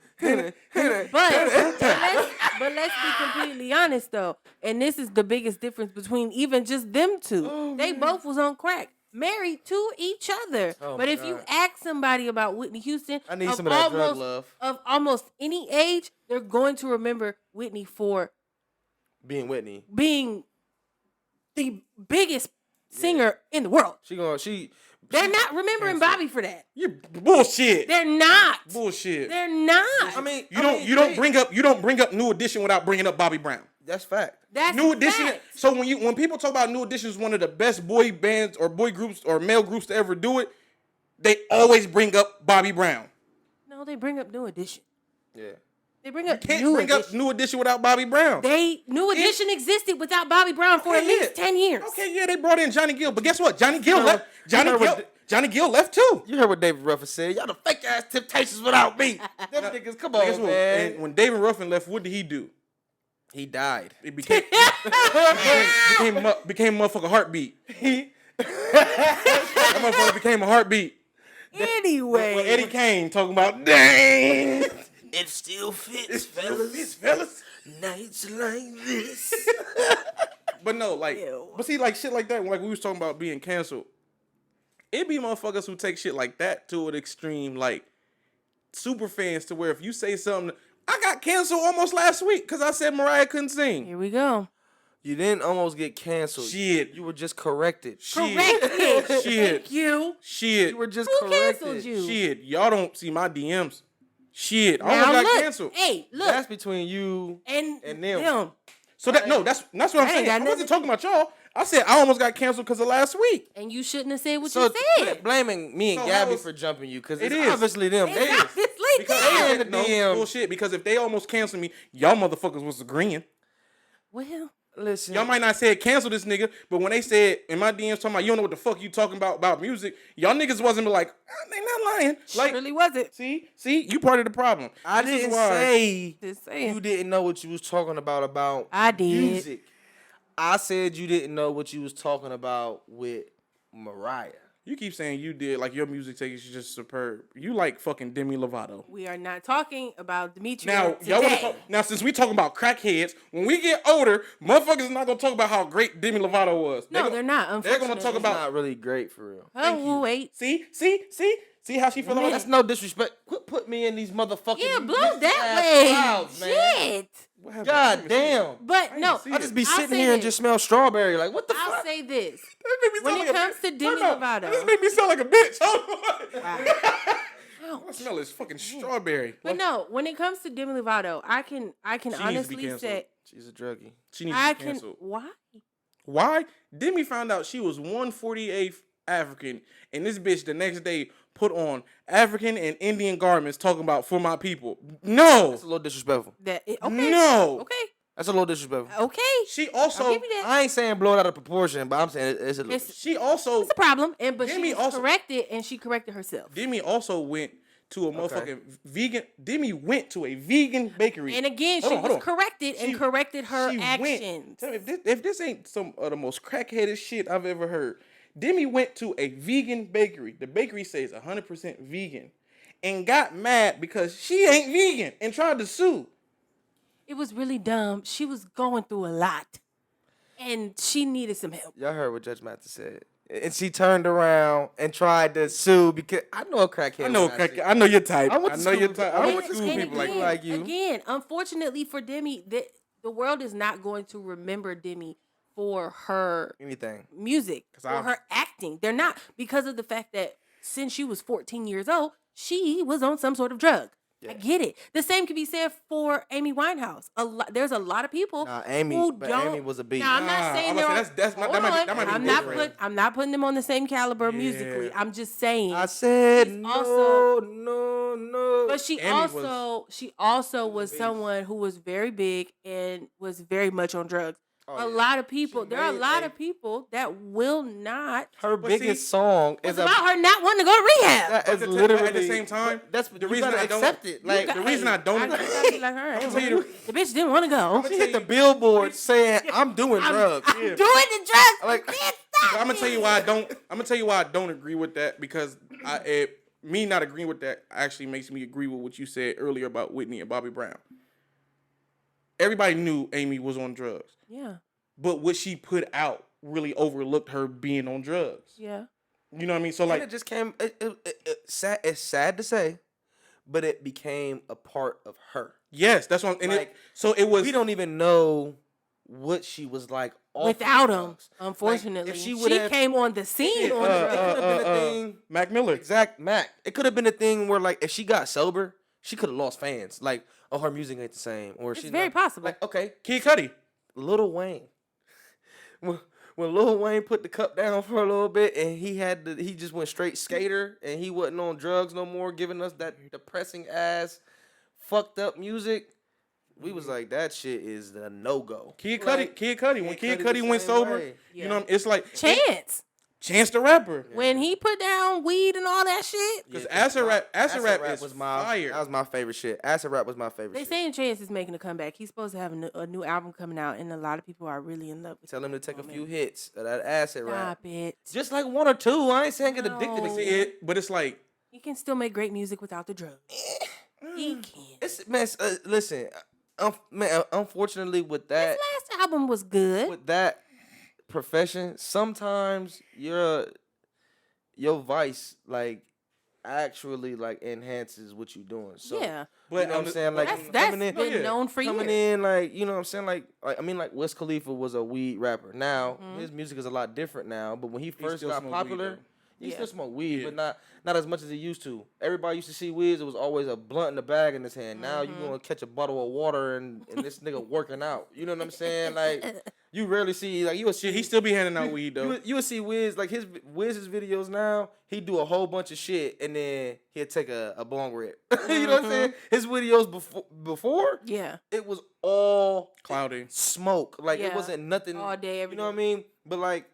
S2: but let's be completely honest though, and this is the biggest difference between even just them two. They both was on crack, married to each other.
S4: Oh,
S2: but
S4: my
S2: if you
S4: God.
S2: ask somebody about Whitney Houston,
S4: I need some of that drug love.
S2: of almost any age, they're going to remember Whitney for
S4: being Whitney,
S2: being the biggest singer in the world. They're not remembering Bobby for that.
S3: You bullshit.
S2: They're not.
S3: Bullshit.
S2: They're not.
S4: I mean,
S3: You don't bring up New Edition without bringing up Bobby Brown.
S4: That's fact.
S2: That's
S3: New Edition.
S2: facts.
S3: So when people talk about New Edition as one of the best boy bands or boy groups or male groups to ever do it, they always bring up Bobby Brown.
S2: No, they bring up New Edition.
S4: Yeah.
S2: They bring up
S3: Can't
S2: New
S3: bring up
S2: Edition.
S3: New Edition without Bobby Brown.
S2: New Edition existed without Bobby Brown for at
S3: Okay,
S2: least
S3: yeah.
S2: 10 years.
S3: Okay, yeah, they brought in Johnny Gill, but guess what? Johnny Gill
S4: know
S3: left.
S4: what-
S3: Johnny Gill left too.
S4: You heard what David Ruffin said. Y'all the fake ass Temptations without me. Them niggas, come on,
S3: Guess what?
S4: man.
S3: And when David Ruffin left, what did he do?
S4: He died.
S3: It became became a motherfucking heartbeat. That motherfucker became a heartbeat.
S2: Anyway.
S3: When Eddie Kane talking about, dang,
S4: It still fits,
S3: fellas.
S4: Nights like this.
S3: But no, like,
S2: Ew.
S3: but see, like shit like that. Like we was talking about being canceled. It be motherfuckers who take shit like that to an extreme, like super fans, to where if you say something, I got canceled almost last week because I said Mariah couldn't sing.
S2: Here we go.
S4: You didn't almost get canceled.
S3: Shit.
S4: You were just corrected.
S2: Corrected.
S3: Shit.
S2: Thank you.
S3: Shit.
S4: You were just
S2: Who
S4: corrected.
S2: canceled you?
S3: Shit. Y'all don't see my DMs. Shit. I
S2: Now
S3: almost got
S2: look.
S3: canceled.
S2: Hey, look.
S4: That's between you.
S2: and
S4: and them.
S3: So that's what I'm
S2: That
S3: saying.
S2: ain't got
S3: I wasn't
S2: nothing-
S3: talking about y'all. I said I almost got canceled because of last week.
S2: And you shouldn't have said what
S4: So
S2: you said.
S4: blaming me and
S3: So
S4: Gabby
S3: how is-
S4: for jumping you because
S3: It
S4: it's
S3: is.
S4: obviously them.
S2: It's obviously
S3: Because
S4: They in the
S3: no,
S4: DMs.
S3: bullshit. Because if they almost canceled me, y'all motherfuckers was agreeing.
S2: Well,
S4: Listen,
S3: Y'all might not say cancel this nigga, but when they said in my DMs talking about you don't know what the fuck you talking about music, y'all niggas wasn't like, they not lying. Like,
S2: really wasn't.
S3: see, you part of the problem.
S4: I
S3: This is
S4: didn't
S3: why-
S4: say
S2: Just saying.
S4: you didn't know what you was talking about
S2: I did.
S4: music. I said you didn't know what you was talking about with Mariah.
S3: You keep saying you did, like your music taste is just superb. You like fucking Demi Lovato.
S2: We are not talking about Demetria
S3: Now, y'all want to
S2: today.
S3: talk, now since we talking about crackheads, when we get older, motherfuckers is not gonna talk about how great Demi Lovato was.
S2: No, they're not.
S3: They're gonna talk
S2: Unfortunately.
S3: about
S4: Not really great for real.
S2: Oh, wait.
S3: see how she feel about
S4: That's
S3: that.
S4: no disrespect. Quit put me in these motherfucking
S2: Yeah, blow
S4: mixed
S2: that
S4: ass
S2: way.
S4: clouds, man.
S2: Shit.
S3: What happened?
S4: God damn.
S2: But no,
S3: see
S4: I just be
S2: I'll
S4: sitting
S2: say
S4: here and
S2: this.
S4: just smell strawberry. Like, what the
S2: I'll
S4: fuck?
S2: say this.
S3: That made me
S2: When
S3: sound
S2: it
S3: like a
S2: comes
S3: bitch.
S2: to Demi
S3: Time out.
S2: Lovato.
S3: That just made me sound like a bitch. Hold on.
S2: Ouch.
S3: I smell is fucking strawberry.
S2: But no, when it comes to Demi Lovato, I can
S3: She needs to be
S2: honestly
S3: canceled.
S2: say
S4: She's a druggie.
S3: She needs
S2: I
S3: to be
S2: can.
S3: canceled.
S2: Why?
S3: Why? Demi found out she was 148th African, and this bitch the next day put on African and Indian garments talking about for my people. No.
S4: That's a little disrespectful.
S2: Okay.
S3: No.
S2: Okay.
S4: That's a little disrespectful.
S2: Okay.
S3: She
S2: I'll
S3: also
S2: give you that.
S4: I ain't saying blow it out of proportion, but I'm saying it's a little.
S2: It's-
S3: she also
S2: It's a problem, but
S3: Demi
S2: she was
S3: also-
S2: corrected, and she corrected herself.
S3: Demi also went to a motherfucking vegan. Demi went to a vegan bakery.
S2: And again,
S3: Hold
S2: she
S3: on, hold
S2: was
S3: on.
S2: corrected and
S3: She-
S2: corrected her
S3: she
S2: actions.
S3: Tell me if this ain't some of the most crackheaded shit I've ever heard. Demi went to a vegan bakery. The bakery says 100% vegan, and got mad because she ain't vegan and tried to sue.
S2: It was really dumb. She was going through a lot, and she needed some help.
S4: Y'all heard what Judge Mathis said. And she turned around and tried to sue because I know a crackhead.
S3: I know
S4: when I see
S3: crackhead.
S4: it.
S3: I know your type.
S4: I went to
S3: know your
S4: school-
S3: type.
S4: I
S3: I
S4: went
S3: went
S4: to
S3: to
S4: school
S3: school
S4: with
S3: people like
S4: again- like you.
S2: Again, unfortunately for Demi, the world is not going to remember Demi for her
S4: Anything.
S2: music, for
S3: I-
S2: her acting. They're not, because of the fact that since she was 14 years old, she was on some sort of drug. I get it. The same could be said for Amy Winehouse. There's a lot of people
S4: Nah, Amy-
S2: who
S4: but
S2: don't.
S4: Amy was a beast.
S2: Now, I'm not
S3: Nah,
S2: saying
S3: I'm
S2: they're
S3: gonna
S2: on-
S3: say that
S2: hold
S3: might be
S2: on.
S3: different.
S2: I'm not putting them on the same caliber musically. I'm just saying.
S4: I said
S2: She's
S4: no,
S2: also-
S4: no.
S2: But she
S3: Amy
S2: also was someone who was very big and was very much on drugs.
S4: Oh,
S2: A
S4: yeah.
S2: lot of people, there are a
S3: made
S2: lot
S3: a-
S2: of people that will not.
S4: Her
S3: But
S4: biggest
S3: see,
S4: song
S2: It's
S4: is
S2: about her not wanting to go to rehab.
S4: That is
S3: But
S4: literally
S3: at the same time,
S4: but that's
S3: the
S4: the
S3: reason
S4: reason
S3: I don't-
S4: accept it. Like
S3: the reason I don't-
S2: I gotta be like her.
S3: I'ma tell you
S2: The bitch didn't want to go.
S4: she hit the billboard saying, "I'm doing drugs."
S2: I'm doing the drugs.
S4: Like-
S2: You can't stop
S3: I'm gonna
S2: me.
S3: tell you why I don't. I'm gonna tell you why I don't agree with that because me not agreeing with that actually makes me agree with what you said earlier about Whitney and Bobby Brown. Everybody knew Amy was on drugs,
S2: Yeah,
S3: but what she put out really overlooked her being on drugs.
S2: yeah.
S3: You know what I mean? So
S4: And
S3: like,
S4: it just came. It's sad to say, but it became a part of her.
S3: yes, that's what. And
S4: Like,
S3: so it was.
S4: We don't even know what she was like off
S2: Without
S4: of
S2: him,
S4: drugs.
S2: unfortunately,
S4: if she
S2: she
S4: would've-
S2: came on the scene on
S4: it
S2: drugs.
S4: could have been a thing.
S3: Mac Miller.
S4: Exact Mac. It could have been a thing where like if she got sober, she could have lost fans. Like, oh, her music ain't the same, or
S2: It's
S4: she's
S2: very
S4: not-
S2: possible.
S4: Like, okay,
S3: Kid Cudi.
S4: Lil Wayne. When Lil Wayne put the cup down for a little bit and he just went straight skater and he wasn't on drugs no more, giving us that depressing ass, fucked up music. We was like, that shit is the no go.
S3: Kid Cudi. Kid Cudi. When Kid Cudi went sober, you know, it's like Chance the Rapper.
S2: When he put down weed and all that shit.
S3: Because Acid Rap is
S4: was
S3: fire.
S4: That was my favorite shit. Acid Rap was my favorite
S2: They
S4: shit.
S2: saying Chance is making a comeback. He's supposed to have a new album coming out, and a lot of people are really in love with
S4: Tell
S2: it.
S4: him to take a few hits of that Acid Rap.
S2: Stop it.
S4: Just like one or two. I ain't saying get addicted
S2: No.
S4: to
S3: See
S4: it.
S3: it, but it's like
S2: He can still make great music without the drugs. He can.
S4: It's man. Listen, man. Unfortunately, with that,
S2: His last album was good.
S4: with that profession, sometimes your vice like actually like enhances what you're doing. So
S2: Yeah.
S3: But
S4: you know what I'm saying? Like
S2: That's
S4: coming in,
S2: been
S3: yeah.
S2: known for
S4: coming
S2: years.
S4: in like you know what I'm saying? Like I mean like Wiz Khalifa was a weed rapper. Now
S2: Mm-hmm.
S4: his music is a lot different now. But when he first
S3: still
S4: got
S3: smoke weed,
S4: popular,
S3: though.
S4: he
S2: Yeah.
S4: still smoked weed,
S3: Yeah.
S4: but not as much as he used to. Everybody used to see Wiz. It was always a blunt in the bag in his hand. Now
S2: Mm-hmm.
S4: you gonna catch a bottle of water and this nigga working out. You know what I'm saying? Like You rarely see like you would see
S3: Shit, he still be handing out weed
S4: you
S3: though.
S4: would see Wiz like Wiz's videos now. He do a whole bunch of shit and then he'll take a bong rip. You know what I'm saying? His videos before
S2: Yeah.
S4: it was all
S3: Cloudy.
S4: smoke. Like it
S2: Yeah.
S4: wasn't nothing
S2: All day, every
S4: You know what I
S2: day.
S4: mean? But like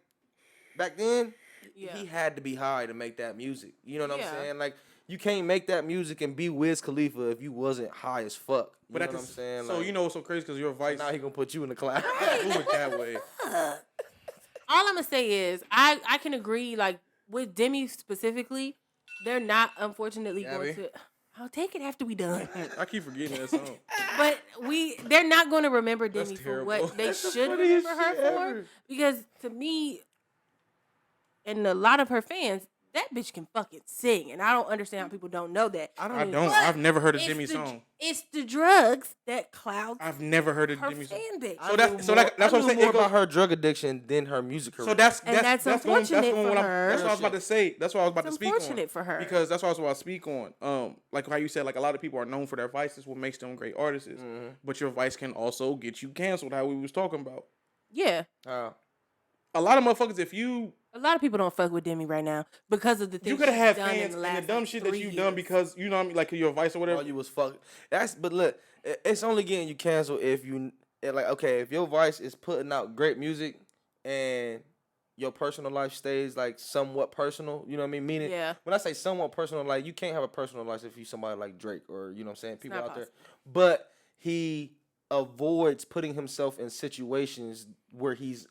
S4: back then,
S2: Yeah.
S4: he had to be high to make that music. You know what
S2: Yeah.
S4: I'm saying? Like you can't make that music and be Wiz Khalifa if you wasn't high as fuck. You
S3: But
S4: know
S3: at
S4: what
S3: the,
S4: I'm saying?
S3: so
S4: Like,
S3: you know what's so crazy because your vice
S4: now he gonna put you in the cloud.
S3: move it that way.
S2: All I'm gonna say is I can agree, like with Demi specifically, they're not unfortunately going
S4: Gabby?
S2: to. I'll take it after we done.
S3: I keep forgetting that song.
S2: But they're not going to remember
S3: That's
S2: Demi for
S3: terrible.
S2: what they
S3: That's the
S2: should
S3: funniest
S2: remember her
S3: shit
S2: for.
S3: ever.
S2: Because to me, and a lot of her fans, that bitch can fucking sing, and I don't understand how people don't know that.
S3: I
S4: even-
S3: don't.
S2: But
S3: I've never heard a
S2: It's
S3: Demi
S2: the-
S3: song.
S2: It's the drugs that clouds
S3: I've never heard a
S2: her
S3: Demi song.
S2: fan base.
S3: So that's what I'm
S4: I knew
S3: saying.
S4: more
S3: It goes-
S4: about her drug addiction than her music career.
S3: So that's
S2: And that's
S3: going,
S2: unfortunate
S3: going
S2: for
S3: what I'm-
S2: her.
S3: That's what I was about to say. That's what I was about
S2: It's
S3: to speak on.
S2: unfortunate for her.
S3: Because that's what I was about to speak on. Like how you said, like a lot of people are known for their vices, what makes them great artists.
S4: Mm-hmm.
S3: But your vice can also get you canceled. How we was talking about.
S2: Yeah.
S3: A lot of motherfuckers, if you
S2: A lot of people don't fuck with Demi right now because of the things
S3: you could have
S2: she's
S3: had
S2: done in
S3: fans
S2: the
S3: and
S2: last
S3: the dumb
S2: like,
S3: shit that
S2: 3
S3: you've
S2: years.
S3: done because you know what I mean, like your vice or whatever.
S4: All you was fuck. But look, it's only getting you canceled if you like. Okay, if your vice is putting out great music and your personal life stays like somewhat personal, you know what I mean? Meaning,
S2: Yeah.
S4: when I say somewhat personal, like you can't have a personal life if you somebody like Drake or you know what I'm saying, people
S2: not
S4: out there.
S2: possible.
S4: But he avoids putting himself in situations where he's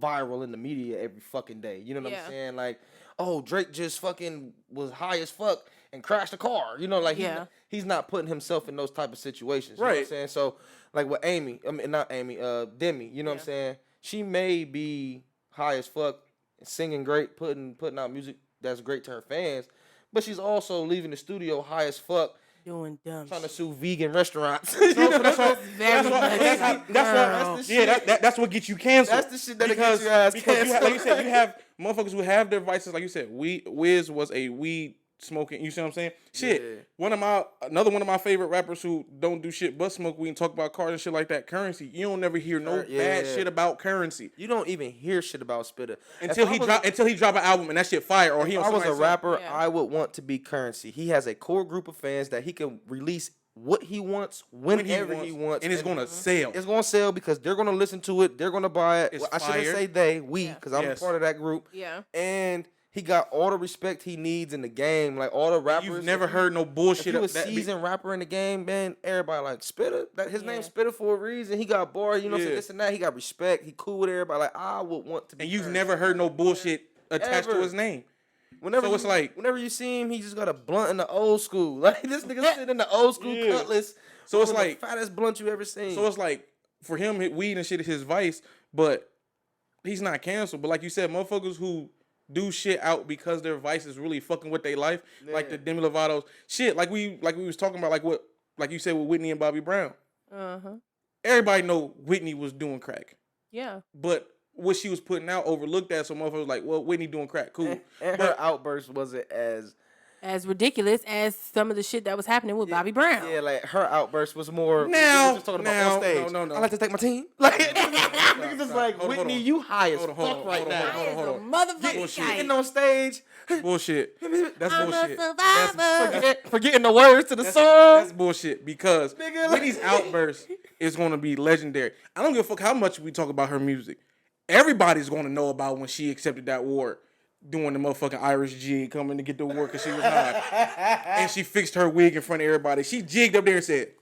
S4: viral in the media every fucking day. You know what
S2: Yeah.
S4: I'm saying? Like, oh, Drake just fucking was high as fuck and crashed a car. You know, like
S2: Yeah.
S4: he's not putting himself in those type of situations. You know what I'm
S3: Right.
S4: saying? So like with Amy, I mean not Amy, Demi, you know what I'm
S2: Yeah.
S4: saying? She may be high as fuck, singing great, putting out music that's great to her fans, but she's also leaving the studio high as fuck,
S2: Doing dumb
S4: trying to
S2: shit.
S4: sue vegan restaurants.
S3: So that's what,
S2: Very much
S3: that's
S2: girl.
S3: that's what gets you canceled.
S4: That's the shit that'll get your ass
S3: because you have, like you
S4: canceled.
S3: said, you have motherfuckers who have their vices. Like you said, Wiz was a weed smoking. You see what I'm saying? Shit.
S4: Yeah.
S3: Another one of my favorite rappers who don't do shit but smoke weed and talk about cars and shit like that. Currency. You don't never hear no
S4: Yeah.
S3: bad shit about Currency
S4: You don't even hear shit about Spitter
S3: until he drop an album and that shit fire or he.
S4: If
S3: on
S4: I was a
S3: somebody's
S4: rapper,
S2: Yeah.
S4: I would want to be Currency. He has a core group of fans that he can release what he wants
S3: song
S4: whenever he wants,
S3: and it's gonna sell.
S4: It's gonna sell because they're gonna listen to it. They're gonna buy it.
S3: It's
S4: Well, I shouldn't
S3: fire.
S4: say they, we,
S2: Yeah.
S4: because I'm
S3: Yes.
S4: a part of that group.
S2: Yeah.
S4: And he got all the respect he needs in the game. Like all the rappers.
S3: You've never
S4: if you-
S3: heard no
S4: If
S3: bullshit.
S4: you a
S3: that be-
S4: seasoned rapper in the game, man, everybody like Spitter. His
S2: Yeah.
S4: name's Spitter for a reason. He got bars, you know,
S3: Yeah.
S4: so this and that. He got respect. He cool with everybody. Like I would want to be.
S3: and you've
S4: Currency.
S3: never heard no bullshit attached to
S4: Ever.
S3: his name.
S4: Whenever
S3: So it's
S4: you,
S3: like-
S4: whenever you see him, he just got a blunt in the old school. Like this nigga sitting in the old school
S3: Yeah.
S4: Cutlass.
S3: So it's
S4: rolling
S3: like-
S4: the fattest blunt you ever seen.
S3: So it's like for him, weed and shit is his vice, but he's not canceled. But like you said, motherfuckers who do shit out because their vice is really fucking with their life, like the
S4: Yeah.
S3: Demi Lovato's shit. Like we was talking about, like you said with Whitney and Bobby Brown.
S2: Uh-huh.
S3: Everybody know Whitney was doing crack,
S2: Yeah.
S3: but what she was putting out overlooked that. So motherfuckers like, well, Whitney doing crack, cool.
S4: and her outburst wasn't as
S2: As ridiculous as some of the shit that was happening with Bobby Brown.
S4: yeah, like her outburst was more.
S3: Now-
S4: we were just talking about
S3: now-
S4: on stage.
S3: no.
S4: I like to take my team. Like niggas just like
S3: Hold on,
S4: Whitney,
S3: hold on.
S4: you high as
S3: Hold on,
S4: fuck
S3: hold on,
S4: right
S3: hold on,
S4: now.
S3: hold on, hold on.
S2: Motherfucking
S3: Bullshit.
S2: guy.
S4: Getting on stage,
S3: Bullshit. That's
S2: I'm
S3: bullshit.
S2: a survivor.
S4: forgetting the words to the
S3: That's
S4: song.
S3: bullshit because
S4: Nigga, like-
S3: Whitney's outburst is going to be legendary. I don't give a fuck how much we talk about her music. Everybody's going to know about when she accepted that award, doing the motherfucking Irish jig, coming to get the award because she was high. And she fixed her wig in front of everybody. She jigged up there and said,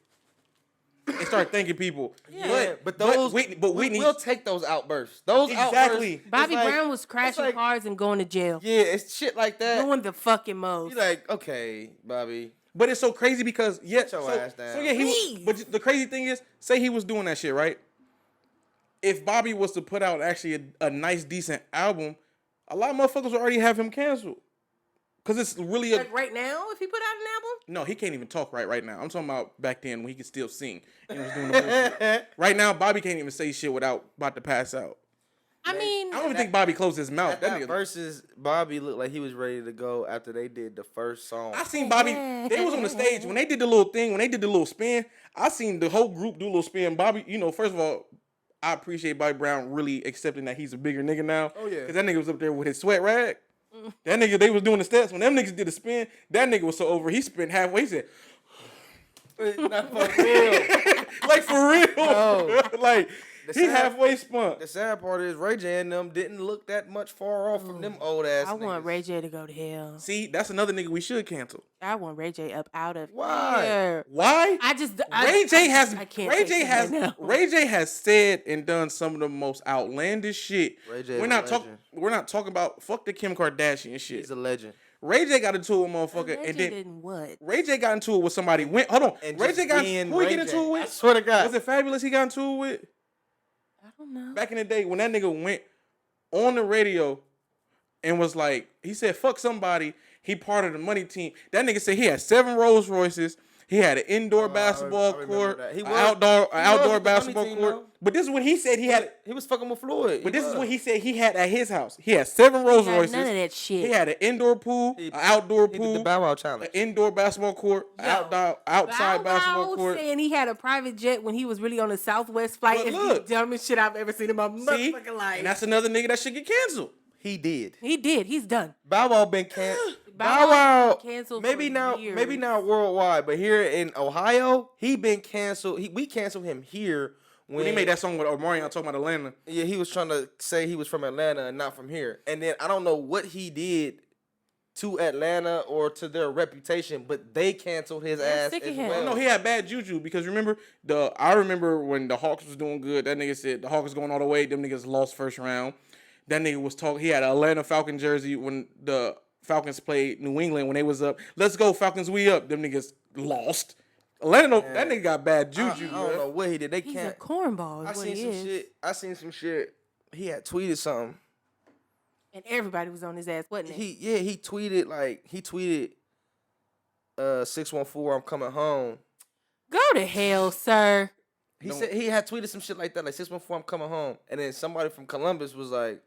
S3: and started thanking people.
S2: Yeah.
S4: But those,
S3: Whitney,
S4: we'll take those outbursts. Those
S3: Exactly.
S4: outbursts. it's
S2: Bobby
S4: like-
S2: Brown was crashing
S4: like-
S2: cars and going to jail.
S4: Yeah, it's shit like that.
S2: Doing the fucking most.
S4: You're like, okay, Bobby.
S3: but it's so crazy because
S4: your ass down.
S3: So yeah,
S2: Please.
S3: but the crazy thing is, say he was doing that shit, right? If Bobby was to put out actually a nice, decent album, a lot of motherfuckers would already have him canceled. Cause it's really
S2: Like right now, if he put out an album?
S3: no, he can't even talk right now. I'm talking about back then when he could still sing and was doing the bullshit. Right now, Bobby can't even say shit without about to pass out.
S2: I mean,
S3: I don't even think Bobby closed his mouth. That
S4: That
S3: nigga.
S4: versus Bobby looked like he was ready to go after they did the first song.
S3: I seen Bobby. They was on the stage when they did the little thing. When they did the little spin, I seen the whole group do a little spin. Bobby, you know, first of all, I appreciate Bobby Brown really accepting that he's a bigger nigga now.
S4: Oh, yeah.
S3: Because that nigga was up there with his sweat rag. That nigga, they was doing the steps. When them niggas did the spin, that nigga was so over, he spent halfway. He said,
S4: Not for real.
S3: like, for real.
S4: No.
S3: Like,
S4: The
S3: he
S4: sad-
S3: halfway spun.
S4: The sad part is Ray J and them didn't look that much far off from them old ass
S2: I
S4: niggas.
S2: want Ray J to go to hell.
S3: See, that's another nigga we should cancel.
S2: I want Ray J up out of
S4: Why?
S2: here.
S3: Why?
S2: Ray J has. I can't.
S3: Ray J has said and done some of the most outlandish shit.
S4: Ray J is
S3: We're
S4: a
S3: not talking.
S4: legend.
S3: We're not talking about fuck the Kim Kardashian shit.
S4: He's a legend.
S3: Ray J got into it with motherfucker,
S2: Ray
S3: and
S2: J
S3: then
S2: didn't what?
S3: Ray J got into it with somebody. Hold on.
S4: And
S3: Ray
S4: just
S3: J got
S4: being
S3: who he
S4: Ray
S3: get into
S4: J.
S3: it with?
S4: I swear to God.
S3: Was it Fabulous? He got into it with
S2: I don't know.
S3: back in the day when that nigga went on the radio and was like, he said fuck somebody. He part of the money team. That nigga said he had 7 Rolls Royces. He had an indoor basketball
S4: I remember
S3: court,
S4: that. He
S3: an
S4: was-
S3: outdoor
S4: he was with the
S3: basketball
S4: money team,
S3: court.
S4: though.
S3: But this is what he said he had.
S4: He was fucking with Floyd.
S3: But this is what he said he had at his house. He had 7 Rolls
S2: He had
S3: Royces.
S2: none of that shit.
S3: He had an indoor pool,
S4: He-
S3: an outdoor
S4: He did
S3: pool,
S4: the Bow Wow
S3: an
S4: challenge.
S3: indoor basketball court, outside
S2: Bow
S3: basketball
S2: Wow
S3: court.
S2: saying he had a private jet when he was really on a Southwest flight.
S3: But
S2: It's
S3: look.
S2: the dumbest shit I've ever seen in my
S3: See?
S2: motherfucking life.
S3: And that's another nigga that should get canceled.
S4: He did.
S2: He did. He's done.
S4: Bow Wow been canceled.
S2: Bow
S4: Bow
S2: Wow
S4: Wow
S2: been canceled
S4: maybe
S2: for
S4: now,
S2: years.
S4: maybe not worldwide, but here in Ohio, he been canceled. We canceled him here
S3: When he made that song with Omarion talking about Atlanta.
S4: Yeah, he was trying to say he was from Atlanta and not from here. And then I don't know what he did to Atlanta or to their reputation, but they canceled his
S2: They're
S4: ass
S2: sick of
S4: as
S2: him.
S4: well.
S3: No, he had bad juju because I remember when the Hawks was doing good, that nigga said the Hawks going all the way, them niggas lost first round. That nigga was talking, he had an Atlanta Falcon jersey when the Falcons played New England when they was up. Let's go Falcons, we up. Them niggas lost. Atlanta, that nigga got bad juju.
S4: I don't know what he did. They
S2: He's
S4: can't.
S2: a cornball.
S4: I
S2: Is what
S4: seen
S2: he
S4: some
S2: is.
S4: shit. I seen some shit. He had tweeted something.
S2: And everybody was on his ass, wasn't it?
S4: He tweeted 614 I'm coming home.
S2: Go to hell, sir.
S4: He said he had tweeted some shit like that, like 614 I'm coming home. And then somebody from Columbus was like,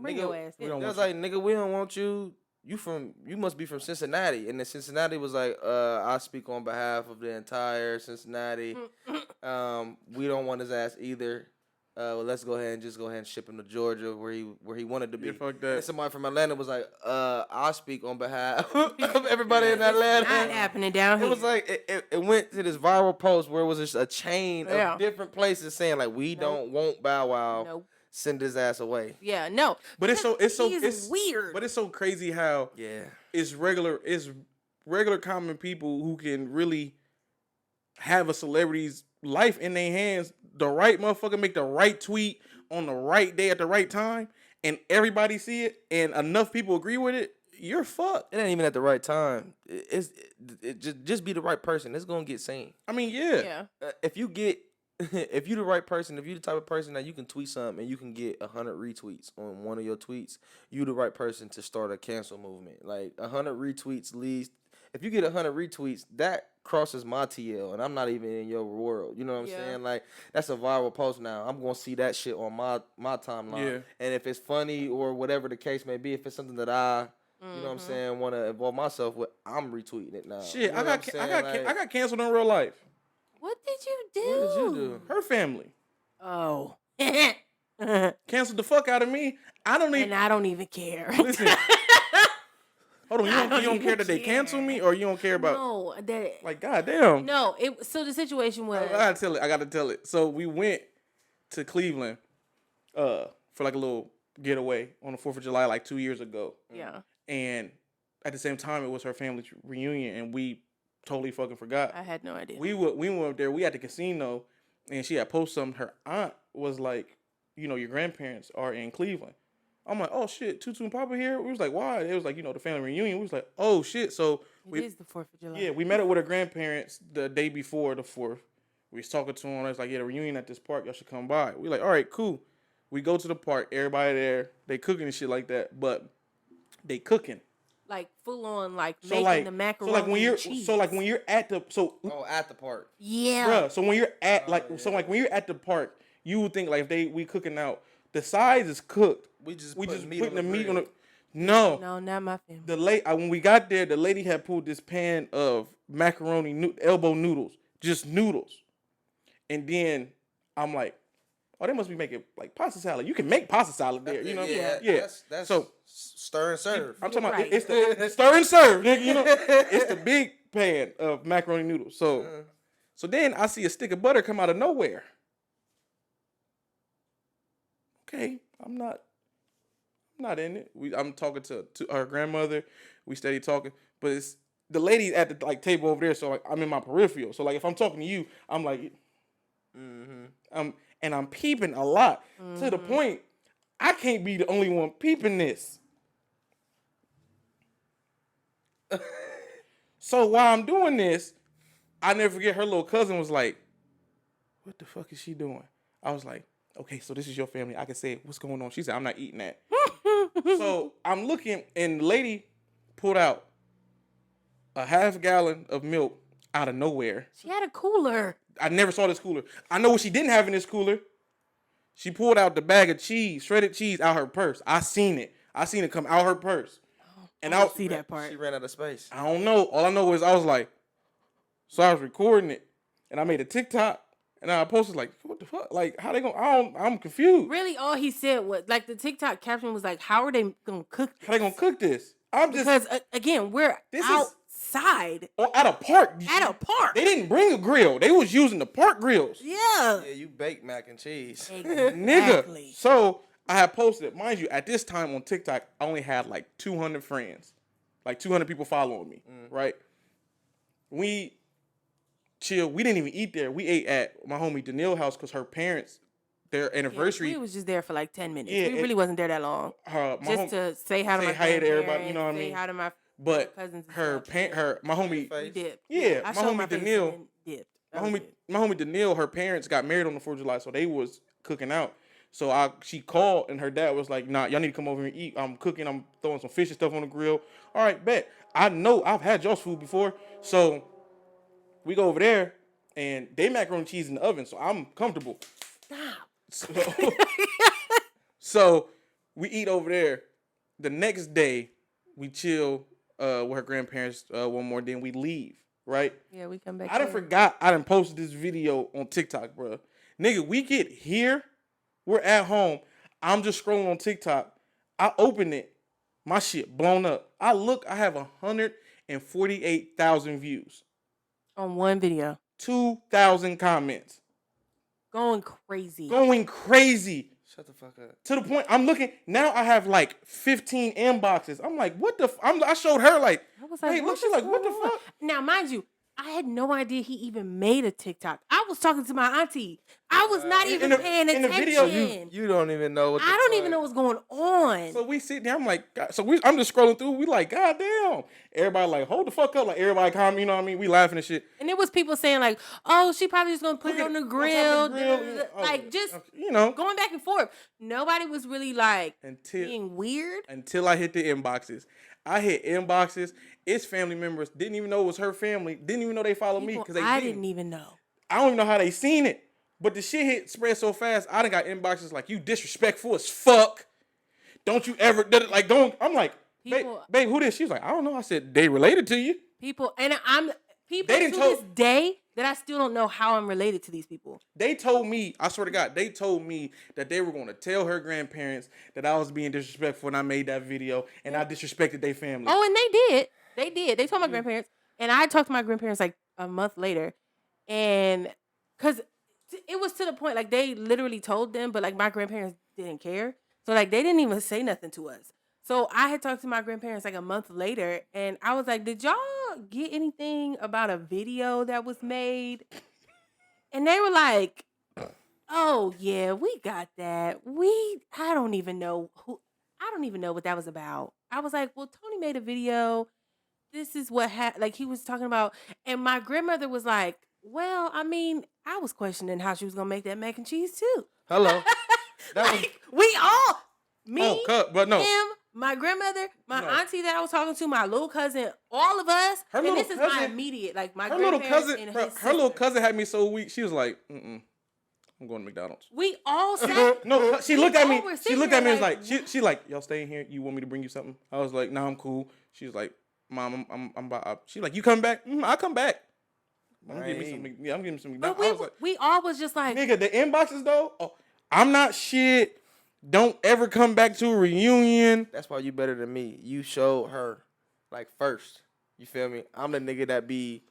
S2: Bring
S4: Nigga,
S2: your ass
S3: we
S2: in.
S3: don't
S4: They was
S3: want
S4: like, nigga, we don't want you. You must be from Cincinnati. And then Cincinnati was like, I speak on behalf of the entire Cincinnati. We don't want his ass either. Well, let's go ahead and ship him to Georgia where he wanted to be.
S3: Yeah, fuck that.
S4: And somebody from Atlanta was like, I speak on behalf of everybody in Atlanta.
S2: Not happening down
S4: It
S2: here.
S4: was like it went to this viral post where it was just a chain
S2: Yeah.
S4: of different places saying like, we don't want Bow Wow.
S2: Nope.
S4: Send his ass away.
S2: Yeah, no.
S3: But it's
S2: He's
S3: it's
S2: weird.
S3: But it's so crazy how
S4: Yeah.
S3: it's regular common people who can really have a celebrity's life in their hands. The right motherfucker make the right tweet on the right day at the right time, and everybody see it, and enough people agree with it. You're fucked.
S4: It ain't even at the right time. It just be the right person. It's gonna get seen.
S3: I mean, yeah.
S2: Yeah.
S4: If you the right person, if you the type of person that you can tweet something and you can get 100 retweets on one of your tweets, you the right person to start a cancel movement. Like 100 retweets leads. If you get 100 retweets, that crosses my TL, and I'm not even in your world. You know what I'm
S2: Yeah.
S4: saying? Like that's a viral post now. I'm gonna see that shit on my timeline.
S3: Yeah.
S4: And if it's funny or whatever the case may be, if it's something that I you know what I'm saying, want to involve myself with, I'm retweeting it now.
S3: Shit,
S4: You know
S3: I
S4: what I'm
S3: got
S4: saying?
S3: I got canceled in real life.
S2: What did you do?
S4: What did you do?
S3: Her family
S2: Oh. and
S3: canceled the fuck out of me. I don't even
S2: I don't even care.
S3: listen. Hold on,
S2: I
S3: you
S2: don't
S3: don't care
S2: even
S3: that they cancel me, or you don't care about
S2: No, that
S3: like goddamn.
S2: no. So the situation was
S3: I gotta tell it. So we went to Cleveland, for like a little getaway on the 4th of July, like 2 years ago.
S2: yeah.
S3: And at the same time, it was her family's reunion, and we totally fucking forgot.
S2: I had no idea.
S3: We went up there. We at the casino, and she had posted something. Her aunt was like, your grandparents are in Cleveland. I'm like, oh shit, Tutu and Papa here. We was like, why? It was like, the family reunion. We was like, oh shit. So
S2: It is the 4th of July.
S3: yeah, we met up with her grandparents the day before the 4th. We was talking to them. I was like, yeah, the reunion at this park. Y'all should come by. We like, all right, cool. We go to the park. Everybody there. They cooking and shit like that. But they cooking.
S2: Like full on, like
S3: So
S2: making
S3: like,
S2: the macaroni.
S3: so like when you're,
S2: and cheese.
S3: so like when you're at the,
S4: Oh, at the park.
S2: yeah.
S3: bruh, so when you're at when you're at the park, you would think like we cooking out. The sides is cooked.
S4: We just
S3: putting the meat on the. No.
S2: No, not my family.
S3: When we got there, the lady had pulled this pan of macaroni elbow noodles, just noodles. And then I'm like, oh, they must be making like pasta salad. You can make pasta salad there, you know?
S4: Yeah. That's
S3: So
S4: stir and serve.
S3: I'm talking
S2: Right.
S3: about it's the stir and serve, nigga. You know, it's the big pan of macaroni noodles. So then I see a stick of butter come out of nowhere. Okay, I'm not in it. I'm talking to her grandmother. We steady talking, but it's the lady at the like table over there. So like I'm in my peripheral. So like if I'm talking to you, I'm like, and I'm peeping a lot to the point I can't be the only one peeping this. So while I'm doing this, I never forget her little cousin was like, what the fuck is she doing? I was like, okay, so this is your family. I can say, what's going on? She said, I'm not eating that. So I'm looking, and the lady pulled out a half gallon of milk out of nowhere.
S2: She had a cooler.
S3: I never saw this cooler. I know what she didn't have in this cooler. She pulled out the bag of cheese, shredded cheese, out her purse. I seen it. I seen it come out her purse. And
S2: I see that part.
S4: She ran out of space.
S3: I don't know. All I know is I was like, so I was recording it, and I made a TikTok, and I posted like, what the fuck? Like, how they gonna? I'm confused.
S2: Really, all he said was like the TikTok caption was like, "How are they gonna cook this?"
S3: How they gonna cook this? I'm just
S2: Because again, we're
S3: This is-
S2: outside
S3: at a park.
S2: at a park.
S3: They didn't bring a grill. They was using the park grills.
S2: Yeah.
S4: Yeah, you bake mac and cheese.
S3: Nigga.
S2: Exactly.
S3: So I had posted it. Mind you, at this time on TikTok, I only had like 200 friends. Like 200 people following me, right? We chill. We didn't even eat there. We ate at my homie Danielle house because her parents, their anniversary.
S2: We was just there for like 10 minutes.
S3: Yeah,
S2: we really wasn't there that long.
S3: My
S2: Just to say hi to
S3: say
S2: my
S3: hi to everybody, you
S2: grandparents,
S3: know what I
S2: say
S3: mean?
S2: hi to my
S3: But
S2: cousins and
S3: her
S2: stuff.
S3: my homie,
S2: We dipped.
S3: Yeah,
S2: I
S3: my
S2: showed
S3: homie
S2: my face
S3: Danielle-
S2: and then dipped. That was it.
S3: my homie Danielle, her parents got married on the 4th of July, so they was cooking out. So she called, and her dad was like, nah, y'all need to come over here and eat. I'm cooking. I'm throwing some fish and stuff on the grill. All right, bet. I know I've had y'all's food before. So we go over there, and they macaroni and cheese in the oven, so I'm comfortable.
S2: Stop.
S3: So we eat over there. The next day, we chill with her grandparents one more, then we leave, right?
S2: Yeah, we come back.
S3: I done forgot I done posted this video on TikTok, bro. Nigga, we get here, we're at home. I'm just scrolling on TikTok. I open it, my shit blown up. I look, I have 148,000 views,
S2: on one video.
S3: 2,000 comments,
S2: Going crazy.
S3: going crazy.
S4: Shut the fuck up.
S3: To the point, I'm looking, now I have like 15 inboxes. I'm like, what the I showed her like,
S2: I was like,
S3: hey, look,
S2: what
S3: she's
S2: is
S3: like, what the
S2: going on?
S3: fuck?
S2: Now, mind you, I had no idea he even made a TikTok. I was talking to my auntie. I was not even paying
S3: in the
S2: attention.
S3: video,
S4: You don't even know what the
S2: I don't
S4: fuck.
S2: even know what's going on.
S3: So we sit there, I'm like, God, I'm just scrolling through, we like, God damn. Everybody like, hold the fuck up, like everybody comment, you know what I mean? We laughing and shit.
S2: And there was people saying like, "Oh, she probably just gonna put it on the grill," like just
S3: you know,
S2: going back and forth. Nobody was really like
S3: until
S2: being weird.
S3: I hit the inboxes. I hit inboxes. It's family members. Didn't even know it was her family. Didn't even know they followed me
S2: People
S3: because they
S2: I
S3: didn't.
S2: didn't even know.
S3: I don't even know how they seen it. But the shit hit spread so fast. I done got inboxes like, you disrespectful as fuck. Don't you ever like don't. I'm like,
S2: People-
S3: babe, who this? She's like, I don't know. I said, they related to you.
S2: People and I'm people
S3: They
S2: to
S3: didn't
S2: this
S3: told-
S2: day that I still don't know how I'm related to these people.
S3: They told me, I swear to God, they told me that they were going to tell her grandparents that I was being disrespectful when I made that video and I disrespected their family.
S2: Oh, and they did. They did. They told my grandparents, and I talked to my grandparents like a month later, and because it was to the point like they literally told them, but like my grandparents didn't care, so like they didn't even say nothing to us. So I had talked to my grandparents like a month later, and I was like, "Did y'all get anything about a video that was made?" And they were like, "Oh yeah, we got that. I don't even know what that was about." I was like, "Well, Tony made a video. This is what like he was talking about." And my grandmother was like, "Well, I mean, I was questioning how she was gonna make that mac and cheese too."
S4: Hello. That was
S2: Like, we all, me,
S3: But no.
S2: him, my grandmother, my
S3: No.
S2: auntie that I was talking to, my little cousin, all of us.
S3: Her
S2: and
S3: little
S2: this is my
S3: cousin-
S2: immediate, like my
S3: Her little
S2: grandparents
S3: cousin,
S2: and
S3: bro,
S2: his
S3: her little
S2: sister.
S3: cousin had me so weak. She was like, I'm going to McDonald's.
S2: We all sat.
S3: No, she
S2: we
S3: looked at
S2: all
S3: me.
S2: were
S3: She
S2: sitting
S3: looked at me
S2: there
S3: and was like, she like, y'all staying here? You want me to bring you something? I was like, nah, I'm cool. She was like, Mom, I'm about. She like, you come back? I'll come back. I'm getting me some. Yeah, I'm getting me some
S2: But
S3: McDonald's. I was like,
S2: we all was just like,
S3: nigga, the inboxes though. Oh, I'm not shit. Don't ever come back to a reunion.
S4: That's why you better than me. You showed her, like, first. You feel me? I'm the nigga that be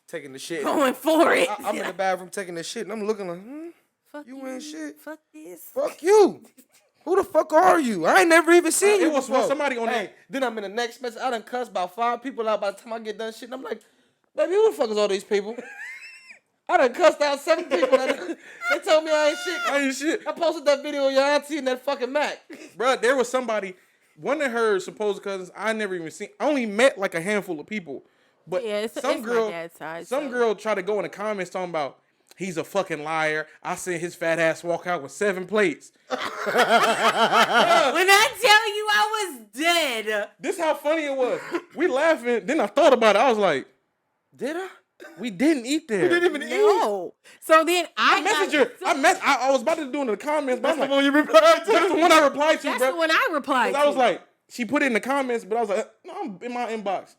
S4: taking the shit.
S2: Going for it.
S4: I'm in the bathroom taking the shit, and I'm looking like,
S2: Fuck
S4: you ain't shit.
S2: Fuck this.
S4: Fuck you. Who the fuck are you? I ain't never even seen you
S3: It was
S4: before.
S3: somebody on
S4: Hey, then I'm in the next message. I done cussed about 5 people out by the time I get done shit. And I'm like, baby, who the fuck is all these people? I done cussed out 7 people. They told me I ain't shit.
S3: I ain't shit.
S4: I posted that video of your auntie and that fucking Mac.
S3: Bruh, there was somebody, one of her supposed cousins, I never even seen. I only met like a handful of people. But
S2: Yeah, it's
S3: some
S2: my
S3: girl,
S2: dad's side,
S3: some
S2: so.
S3: girl tried to go in the comments talking about he's a fucking liar. I seen his fat ass walk out with 7 plates.
S2: When I tell you I was dead.
S3: This how funny it was. We laughing. Then I thought about it. I was like,
S4: Did I?
S3: we didn't eat there.
S2: No. So then I got-
S3: Messenger. I was about to do it in the comments, but I'm like,
S4: you replied
S3: that's the one I replied to,
S2: That's
S3: bro.
S2: the one I replied
S3: 'Cause
S2: to.
S3: I was like, she put it in the comments, but I was like, no, I'm in my inbox.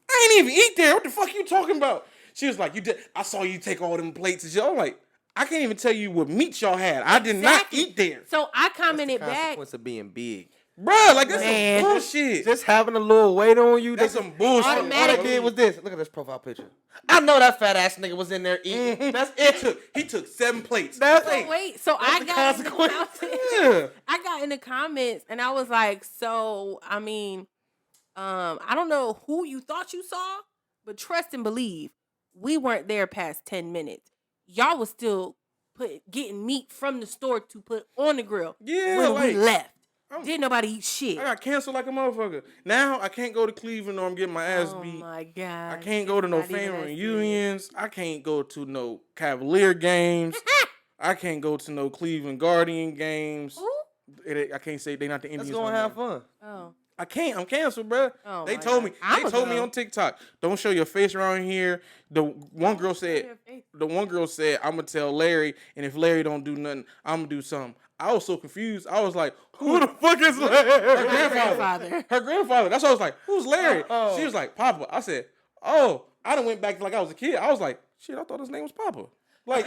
S3: I ain't even eat there. What the fuck you talking about? She was like, you did. I saw you take all them plates and shit. I'm like, I can't even tell you what meat y'all had. I did not
S2: Exactly.
S3: eat there,
S2: So I commented back.
S4: Consequence of being big.
S3: bruh. Like that's
S2: Man.
S3: some bullshit.
S4: Just having a little weight on you.
S3: That's some bullshit.
S4: All
S2: Automatic-
S4: I did was this. Look at this profile picture. I know that fat ass nigga was in there eating. That's it.
S3: He took 7 plates.
S4: That's
S2: So wait, so I
S4: the
S2: got in the
S4: consequence.
S2: comments,
S3: Yeah.
S2: I got in the comments and I was like, so I mean, I don't know who you thought you saw, but trust and believe, we weren't there past 10 minutes. Y'all was still getting meat from the store to put on the grill
S3: Yeah,
S2: when
S3: like,
S2: we left.
S3: I'm-
S2: Didn't nobody eat shit.
S3: I got canceled like a motherfucker. Now I can't go to Cleveland or I'm getting my ass
S2: Oh
S3: beat.
S2: my god!
S3: I can't go to no
S2: It's not even
S3: family
S2: that
S3: reunions. I can't go to no Cavalier games. I can't go to no Cleveland Guardian games.
S2: serious.
S3: I can't say they not the Indians.
S4: Let's go and
S3: no
S4: have
S3: more.
S4: fun.
S2: Oh,
S3: I can't. I'm canceled, bro.
S2: Oh
S3: they
S2: my
S3: told
S2: God.
S3: me.
S2: I'ma
S3: They told me
S2: go.
S3: on TikTok, don't show your face around here. The one girl said. The one girl said, I'm gonna tell Larry, and if Larry don't do nothing, I'm gonna do something. I was so confused. I was like, who the fuck is Larry? Her
S2: grandfather.
S3: Her grandfather. That's why I was like, who's Larry?
S4: Oh.
S3: She was like, Papa. I said, oh. I done went back to like I was a kid. I was like, shit, I thought his name was Papa. Like,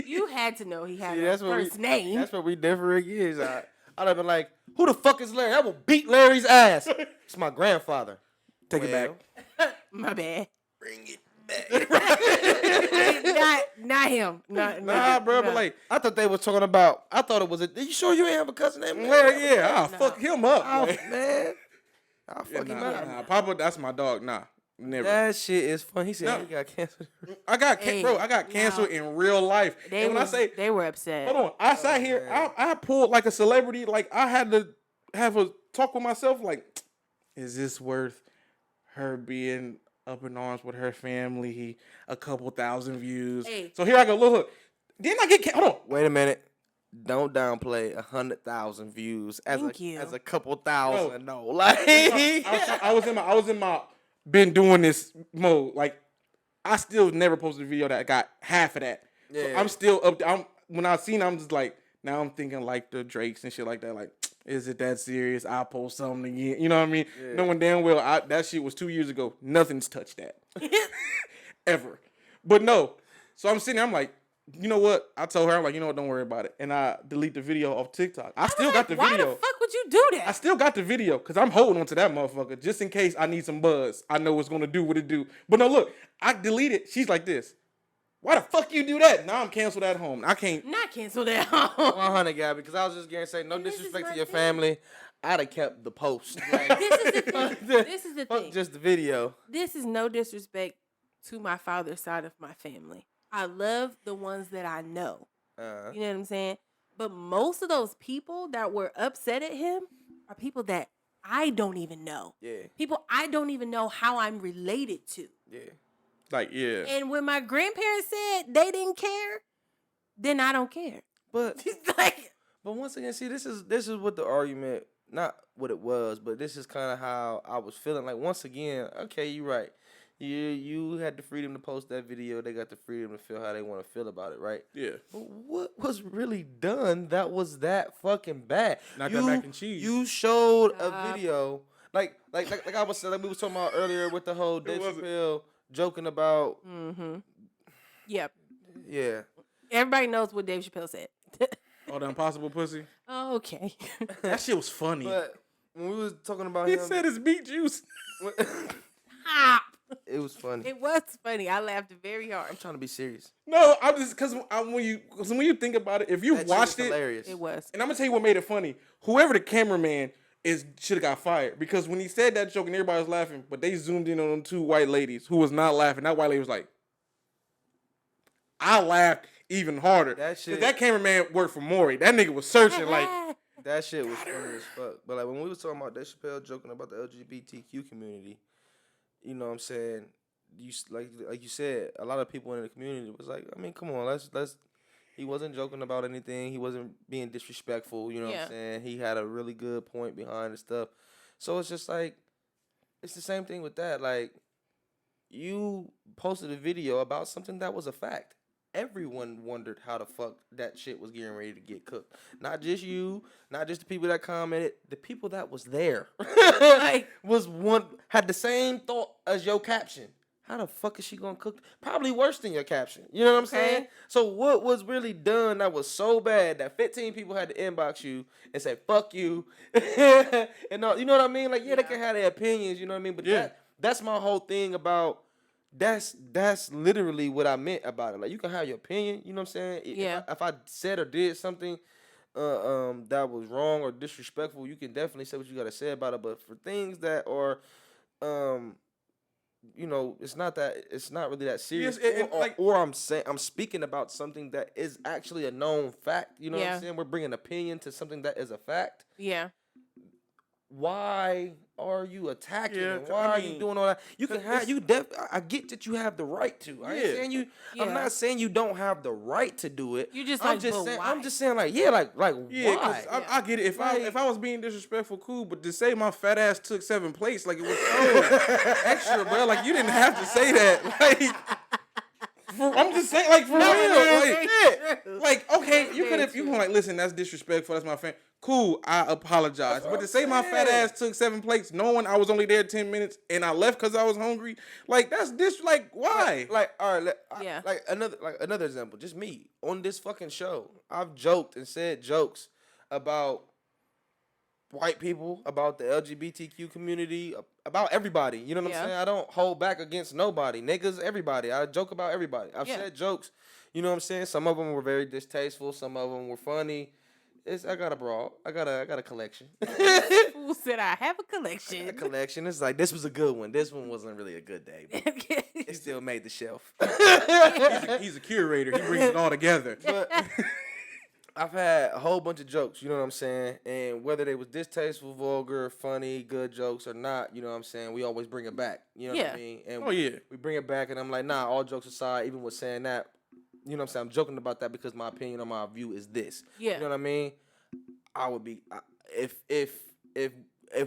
S2: You had to know he had
S4: See,
S2: a
S4: that's what
S2: first
S4: we,
S2: name.
S4: That's what we different is. I'd have been like, who the fuck is Larry? I will beat Larry's ass. It's my grandfather.
S3: Take it back.
S2: My bad.
S3: Bring it back.
S2: not him.
S3: Nah, bro, but
S2: nah.
S3: like,
S4: I thought they was talking about. I thought it was a. You sure you ain't have a cousin named
S3: hell
S4: Larry?
S3: yeah, I'll fuck him up.
S4: Oh,
S3: like.
S4: man. I'll
S3: Yeah,
S4: fuck him
S3: nah,
S4: up.
S3: nah, Papa, that's my dog. Nah, never.
S4: That shit is fun. He said
S3: No.
S4: he got cancer.
S3: I got
S2: Hey,
S3: bro. I got canceled in real life.
S2: They
S3: and when I say,
S2: they were upset.
S3: hold on, I sat here. I pulled like a celebrity. Like I had to have a talk with myself. Like, is this worth her being up in arms with her family? A couple thousand views.
S2: Hey.
S3: So here I go. Look. Didn't I get? Hold on.
S4: Wait a minute. Don't downplay 100,000 views as
S2: Thank you.
S4: as a couple thousand.
S3: Bro.
S4: No, like
S3: I was in my been doing this mode. Like I still never posted a video that got half of that. So
S4: Yeah.
S3: I'm still up. When I seen, I'm just like now I'm thinking like the Drakes and shit like that. Like, is it that serious? I'll post something again. You know what I mean?
S4: Yeah.
S3: Knowing damn well that shit was 2 years ago. Nothing's touched that ever. But no. So I'm sitting there. I'm like, you know what? I told her, I'm like, you know what? Don't worry about it. And I delete the video off TikTok. I still got the
S2: Why
S3: video.
S2: the fuck would you do
S3: I
S2: that?
S3: still got the video because I'm holding on to that motherfucker just in case I need some buzz. I know it's gonna do what it do. But no, look, I deleted. She's like this. Why the fuck you do that? Now I'm canceled at home. I can't.
S2: Not cancel that.
S4: 100, Gabby. Because I was just gonna say, no
S2: This is
S4: disrespect
S2: my
S4: to your
S2: thing.
S4: family. I'd have kept the post. Like,
S2: This is the thing. This is the
S4: fuck
S2: thing.
S4: just the video.
S2: This is no disrespect to my father's side of my family. I love the ones that I know. You know what I'm saying? But most of those people that were upset at him are people that I don't even know.
S4: Yeah,
S2: People I don't even know how I'm related to.
S4: yeah.
S3: Like, yeah.
S2: And when my grandparents said they didn't care, then I don't care.
S4: But
S2: It's like,
S4: But once again, see, this is what the argument, not what it was, but this is kind of how I was feeling. Like, once again, okay, you're right. You had the freedom to post that video. They got the freedom to feel how they want to feel about it, right?
S3: Yeah.
S4: But what was really done that was that fucking bad?
S3: Not that mac and cheese.
S4: You showed a
S2: Stop.
S4: video, like I was like we was talking about earlier with the whole Dave
S3: wasn't.
S4: Chappelle joking about,
S2: mm-hmm. Yep.
S4: yeah.
S2: Everybody knows what Dave Chappelle said.
S3: Oh, the impossible pussy.
S2: Oh, okay.
S3: That shit was funny.
S4: But when we was talking about
S3: He
S4: him,
S3: said it's beet juice.
S2: Stop.
S4: it was funny.
S2: It was funny. I laughed very
S4: I'm
S2: hard.
S4: trying to be serious.
S3: No, I'm just because when you think about it, if you
S4: That shit
S3: watched
S4: was
S3: it,
S4: hilarious.
S2: It was.
S3: and I'm gonna tell you what made it funny. Whoever the cameraman is should have got fired because when he said that joke and everybody was laughing, but they zoomed in on them two white ladies who was not laughing. That white lady was like, I laughed even harder.
S4: That
S3: 'Cause
S4: shit-
S3: that cameraman worked for Maury. That nigga was searching like,
S4: That shit was funny as fuck. But like when we was talking about Dave Chappelle joking about the LGBTQ community, you know what I'm saying? You like you said, a lot of people in the community was like, I mean, come on, let's. He wasn't joking about anything. He wasn't being disrespectful. You know what I'm saying? He had a really good point behind the stuff. So it's just like, it's the same thing with that. Like, you posted a video about something that was a fact. Everyone wondered how the fuck that shit was getting ready to get cooked. Not just you, not just the people that commented, the people that was there. Had the same thought as your caption. How the fuck is she gonna cook? Probably worse than your caption. You know what I'm saying? So what was really done that was so bad that 15 people had to inbox you and say fuck you, and all, you know what I mean? Like they can have their opinions. You know what I mean? But that's my whole thing about. That's literally what I meant about it. Like you can have your opinion. You know what I'm saying? If I said or did something that was wrong or disrespectful, you can definitely say what you gotta say about it. But for things that are you know, it's not really that serious.
S3: Yes,
S4: or I'm speaking about something that is actually a known fact. You know what I'm saying? We're bringing opinion to something that is a fact.
S2: Yeah.
S4: Why are you attacking?
S3: Yeah,
S4: And why are you doing all that? You can have I get that you have the right to. I ain't saying you. I'm not saying you don't have the right to do it.
S2: You just
S4: I'm just saying like why?
S3: I get it. If I was being disrespectful, cool. But to say my fat ass took 7 plates, like it was so extra, bro. Like you didn't have to say that. Like I'm just saying, like for real. Like okay, you could have. You can like listen. That's disrespectful. That's my fan. Cool, I apologize. But to say my fat ass took 7 plates, knowing I was only there 10 minutes and I left because I was hungry, like that's like why?
S4: Like all right, like another example. Just me on this fucking show. I've joked and said jokes about white people, about the LGBTQ community, about everybody. You know what I'm saying? I don't hold back against nobody. Niggas, everybody. I joke about everybody. I've said jokes. You know what I'm saying? Some of them were very distasteful. Some of them were funny. I got a bra. I got a collection.
S2: Who said I have a collection?
S4: A collection. It's like this was a good one. This one wasn't really a good day, but it still made the shelf.
S3: He's a curator. He brings it all together.
S4: But I've had a whole bunch of jokes. You know what I'm saying? And whether they was distasteful, vulgar, funny, good jokes or not, you know what I'm saying? We always bring it back. You know what I mean? And we bring it back, and I'm like, nah. All jokes aside, even with saying that. You know what I'm saying? I'm joking about that because my opinion or my view is this.
S2: Yeah.
S4: You know what I mean? I would be if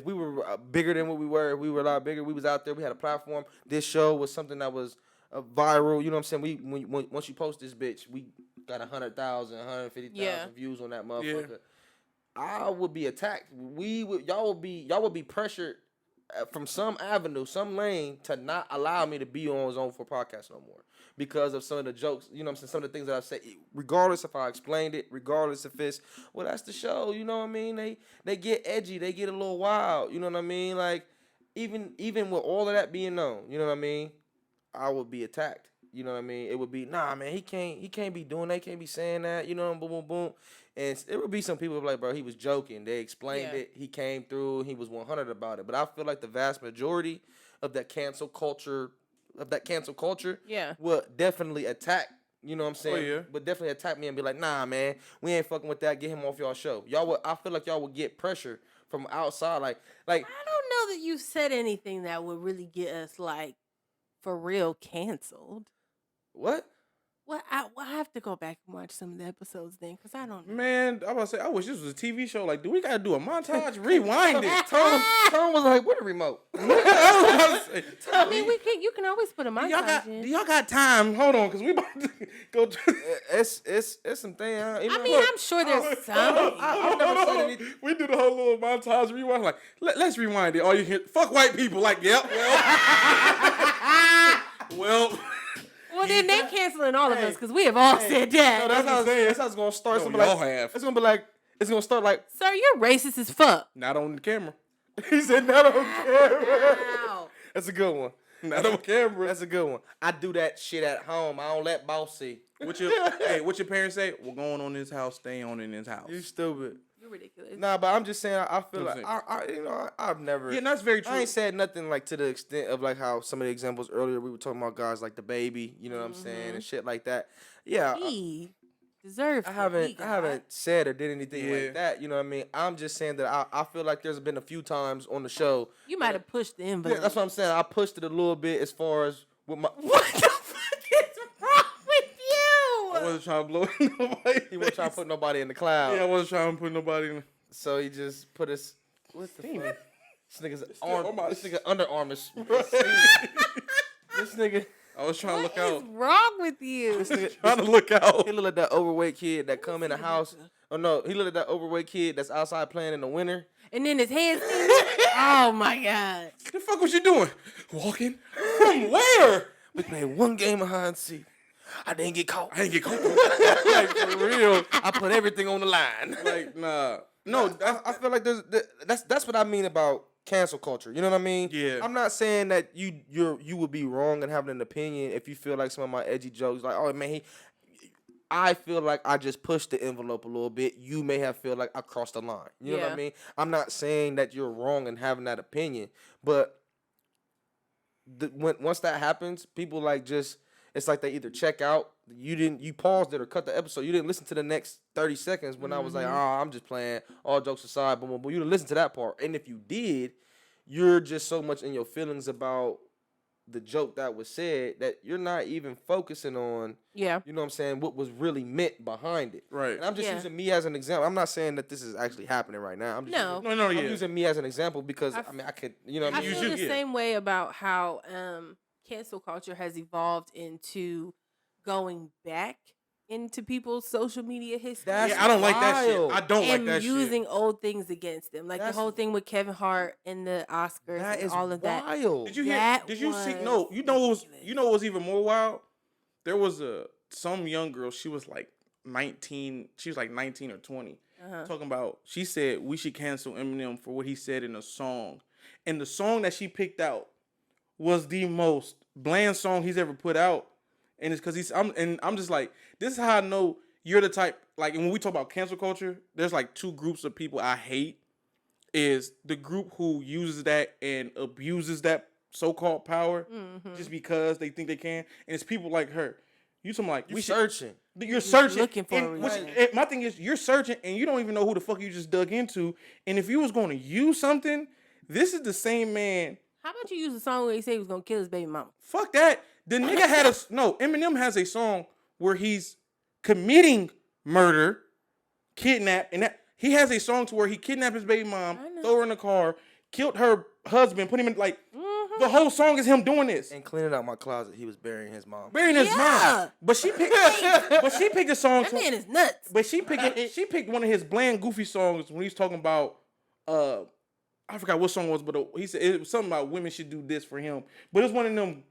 S4: we were bigger than what we were, if we were a lot bigger, we was out there, we had a platform. This show was something that was viral. You know what I'm saying? Once you post this bitch, we got 100,000, 150,000 views on that motherfucker. Yeah. I would be attacked. Y'all would be pressured from some avenue, some lane to not allow me to be on Zone 4 podcast no more. Because of some of the jokes, you know what I'm saying, some of the things that I've said, regardless if I explained it, regardless if it's, well, that's the show, you know what I mean? They get edgy, they get a little wild, you know what I mean? Like, even with all of that being known, you know what I mean? I would be attacked, you know what I mean? It would be, nah, man, he can't be doing that, he can't be saying that, you know, boom, boom, boom. And there would be some people like, bro, he was joking. They explained it, he came through, he was 100 about it. But I feel like the vast majority of that cancel culture would definitely attack, you know what I'm saying? Would definitely attack me and be like, nah, man, we ain't fucking with that. Get him off y'all show. I feel like y'all would get pressure from outside. Like
S2: I don't know that you said anything that would really get us like for real canceled.
S4: What?
S2: Well, I have to go back and watch some of the episodes then, because I don't know.
S3: Man, I'm about to say, I wish this was a TV show. Like, do we got to do a montage? Rewind it.
S4: Tom was like, what a remote?
S2: I mean, you can always put a montage in.
S3: Y'all got time. Hold on, because we about to go.
S4: It's some thing.
S2: I'm sure there's some.
S4: I've never said anything.
S3: We do the whole little montage rewind. Like, let's rewind it. All you hear, fuck white people. Like, yep. Well.
S2: Well, then they canceling all of us because we have all said that.
S4: No, that's how it's gonna start.
S3: No,
S4: It's gonna be
S3: y'all
S4: like,
S3: have.
S4: It's gonna be like, it's gonna start like.
S2: Sir, you're racist as fuck.
S3: Not on the camera.
S4: He said, "Not on camera."
S2: Wow.
S4: That's a good one.
S3: Not on camera.
S4: That's a good one. I do that shit at home. I don't let boss see.
S3: What your parents say? We're going on this house. Stay on in this house.
S4: You stupid.
S2: You're ridiculous.
S4: Nah, but I'm just saying. I feel
S3: You know
S4: like
S3: what
S4: I've never.
S3: Yeah, that's very true.
S4: I ain't said nothing like to the extent of like how some of the examples earlier we were talking about guys like the baby, you know what I'm saying, and shit like that. Yeah,
S2: He deserves.
S4: I haven't said or did anything
S3: Yeah.
S4: like that. You know what I mean? I'm just saying that I feel like there's been a few times on the show.
S2: You might have pushed the envelope.
S4: Yeah, that's what I'm saying. I pushed it a little bit as far as with my.
S2: What the fuck is wrong with you?
S3: I wasn't trying to blow nobody.
S4: He wasn't trying to put nobody in the cloud.
S3: Yeah, I wasn't trying to put nobody in.
S4: So he just put his. What the fuck? This nigga's
S3: on
S4: arm.
S3: my-
S4: This nigga underarm is. This nigga.
S3: I was trying to
S2: What
S3: look
S2: is
S3: out.
S2: wrong with you?
S3: Trying to look out.
S4: He look like that overweight kid that come in the house. Oh no, he look like that overweight kid that's outside playing in the winter.
S2: And then his hands. Oh my god.
S3: The fuck was you doing? Walking? From where?
S4: We played one game of hide and seek. I didn't get caught.
S3: I didn't get caught. Like, for real.
S4: I put everything on the line.
S3: Like, nah. No,
S4: I feel like that's what I mean about cancel culture. You know what I mean?
S3: Yeah.
S4: I'm not saying that you would be wrong in having an opinion if you feel like some of my edgy jokes, like, oh man, I feel like I just pushed the envelope a little bit. You may have feel like I crossed the line. You know what
S2: Yeah.
S4: I mean? I'm not saying that you're wrong in having that opinion, but once that happens, people like just it's like they either check out. You paused it or cut the episode. You didn't listen to the next 30 seconds when I was like, I'm just playing. All jokes aside, boom, boom, boom. You didn't listen to that part. And if you did, you're just so much in your feelings about the joke that was said that you're not even focusing on,
S2: Yeah.
S4: you know what I'm saying, what was really meant behind it.
S3: Right.
S4: And I'm just
S2: Yeah.
S4: using me as an example. I'm not saying that this is actually happening right now. I'm just
S2: No.
S4: using,
S3: No,
S4: I'm
S3: yeah.
S4: using me as an example because I mean I could, you know what I
S2: I
S4: mean?
S2: feel the
S3: yeah.
S2: same way about how cancel culture has evolved into going back into people's social media history.
S4: That's
S3: Yeah, I don't like that shit.
S4: wild.
S3: I don't like
S2: and
S3: that
S2: using old things against them, like
S4: That's-
S2: the whole thing with Kevin Hart and the Oscars
S4: That
S2: and
S4: is
S2: all of that.
S4: wild.
S3: shit. Did you hear?
S2: That
S3: Did you see?
S2: was
S3: No, you know
S2: ridiculous.
S3: what was even more wild? There was some young girl. She was like 19. She was like 19 or 20. Talking about. She said we should cancel Eminem for what he said in a song, and the song that she picked out was the most bland song he's ever put out, and it's because I'm just like, this is how I know you're the type, like, and when we talk about cancel culture, there's like two groups of people I hate. Is the group who uses that and abuses that so-called power just because they think they can, and it's people like her. You talking like
S4: You
S3: we should,
S4: searching.
S3: you're searching,
S2: looking for a
S3: and
S2: reason.
S3: my thing is you're searching and you don't even know who the fuck you just dug into. And if you was going to use something, this is the same man.
S2: How about you use a song where he said he was gonna kill his baby mama?
S3: Fuck that. The nigga had Eminem has a song where he's committing murder, kidnap, and that he has a song to where he kidnapped his baby mom, throw her in the car, killed her husband, put him in like the whole song is him doing this.
S4: And cleaning out my closet, he was burying his mom.
S3: Burying his
S2: Yeah.
S3: mom. But she picked a song
S2: That man is nuts.
S3: but she picked one of his bland goofy songs when he's talking about I forgot what song it was, but he said it was something about women should do this for him. But it's one of them,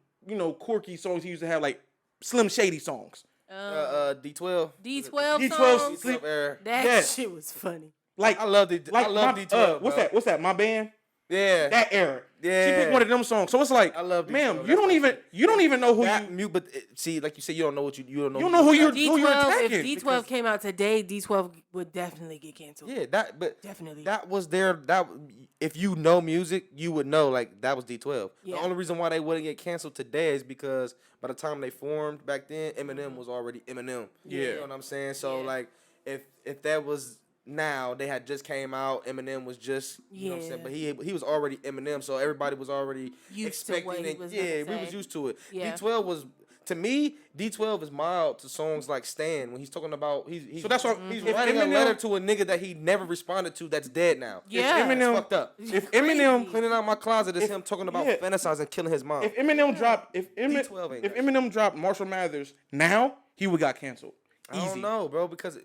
S3: quirky songs he used to have, like Slim Shady songs.
S4: D12.
S2: D12
S3: D12
S2: songs.
S3: sleep-
S4: Era.
S2: That
S3: Yes.
S2: shit was funny.
S3: Like
S4: I love D12.
S3: what's
S4: bro.
S3: that? What's that? My band.
S4: Yeah.
S3: That era. She
S4: Yeah.
S3: picked one of them songs. So it's like,
S4: I love
S3: ma'am,
S4: D12.
S3: you don't even know who
S4: that
S3: you.
S4: mute, but see, like you said, you don't know what you don't know.
S3: You don't know who you're
S2: D12.
S3: attacking.
S2: If D12 came out today, D12 would definitely get canceled.
S4: Yeah,
S2: Definitely.
S4: that was that. If you know music, you would know like that was D12.
S2: Yeah.
S4: The only reason why they wouldn't get canceled today is because by the time they formed back then, Eminem was already Eminem.
S3: Yeah.
S4: You know what I'm saying? So
S2: Yeah.
S4: like, if that was now, they had just came out. Eminem was just, you know what I'm saying,
S2: Yeah.
S4: but he was already Eminem, so everybody was already
S2: Used to
S4: expecting
S2: what he
S4: it.
S2: was
S4: Yeah,
S2: gonna
S4: we was
S2: say.
S4: used to it.
S2: Yeah.
S4: D12 was. To me, D12 is mild to songs like Stan when he's talking about he's
S3: So that's what
S2: Mm-hmm.
S4: he's
S3: if
S4: writing a
S3: Eminem-
S4: letter to a nigga that he never responded to that's dead now.
S2: Yeah.
S3: Eminem-
S4: That's fucked up.
S3: If Eminem
S4: Cleaning out my closet is him talking about
S3: yeah.
S4: fantasizing killing his mom.
S3: If Eminem dropped
S4: D12 ain't
S3: if
S4: that
S3: Eminem dropped Marshall Mathers now, he would got canceled.
S4: I don't
S3: Easy.
S4: know, bro, because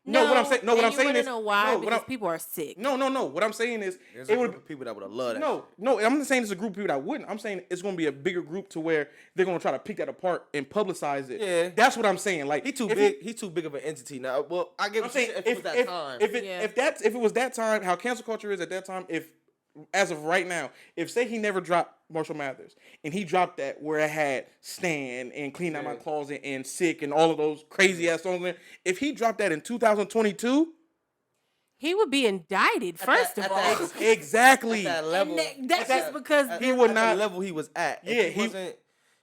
S3: No, what I'm saying. No, what I'm
S2: you
S3: saying
S2: wanna
S3: is.
S2: know why?
S3: No, what
S2: Because
S3: I'm,
S2: people are sick.
S3: no. What I'm saying is,
S4: There's
S3: it
S4: a
S3: would.
S4: group of people that would have loved that.
S3: No, no. I'm not saying it's a group of people that wouldn't. I'm saying it's going to be a bigger group to where they're going to try to pick that apart and publicize it.
S4: Yeah.
S3: That's what I'm saying. Like
S4: He too
S3: if
S4: big. He's too big of an entity now. Well, I get
S3: I'm
S4: what you're
S3: saying
S4: saying. If it was that time.
S2: Yeah.
S3: if it was that time, how cancel culture is at that time, if as of right now, if say he never dropped Marshall Mathers and he dropped that where it had Stan and Clean Out My Closet and Sick and all of those crazy ass songs in there, if he dropped that in 2022,
S2: He would be indicted, first of
S4: at
S2: all.
S4: that-
S3: exactly.
S4: at that level.
S2: That's just because
S3: he would
S4: at
S3: not-
S4: the level he was at.
S3: Yeah,
S4: If he wasn't.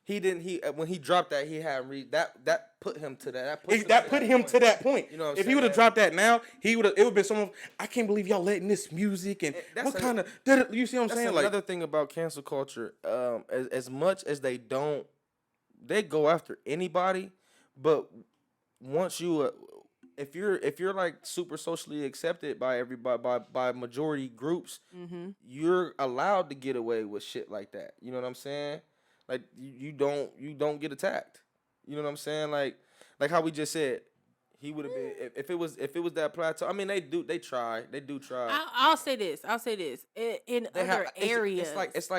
S4: He didn't. He when he dropped that, he had that put him to that.
S3: That put him to that point.
S4: You know what I'm
S3: if he would have
S4: saying?
S3: dropped that now, he would have. It would have been someone. I can't believe y'all letting this music and
S4: that's
S3: what
S4: a-
S3: kind of. You see what I'm
S4: That's
S3: saying?
S4: another
S3: Like,
S4: thing about cancel culture. As much as they go after anybody, but once you, if you're like super socially accepted by everybody by majority groups, you're allowed to get away with shit like that. You know what I'm saying? Like you don't get attacked. You know what I'm saying? Like how we just said, he would have been if it was that plateau. I mean, they do try.
S2: I'll say this. In
S4: They
S2: other
S4: have-
S2: areas,
S4: It's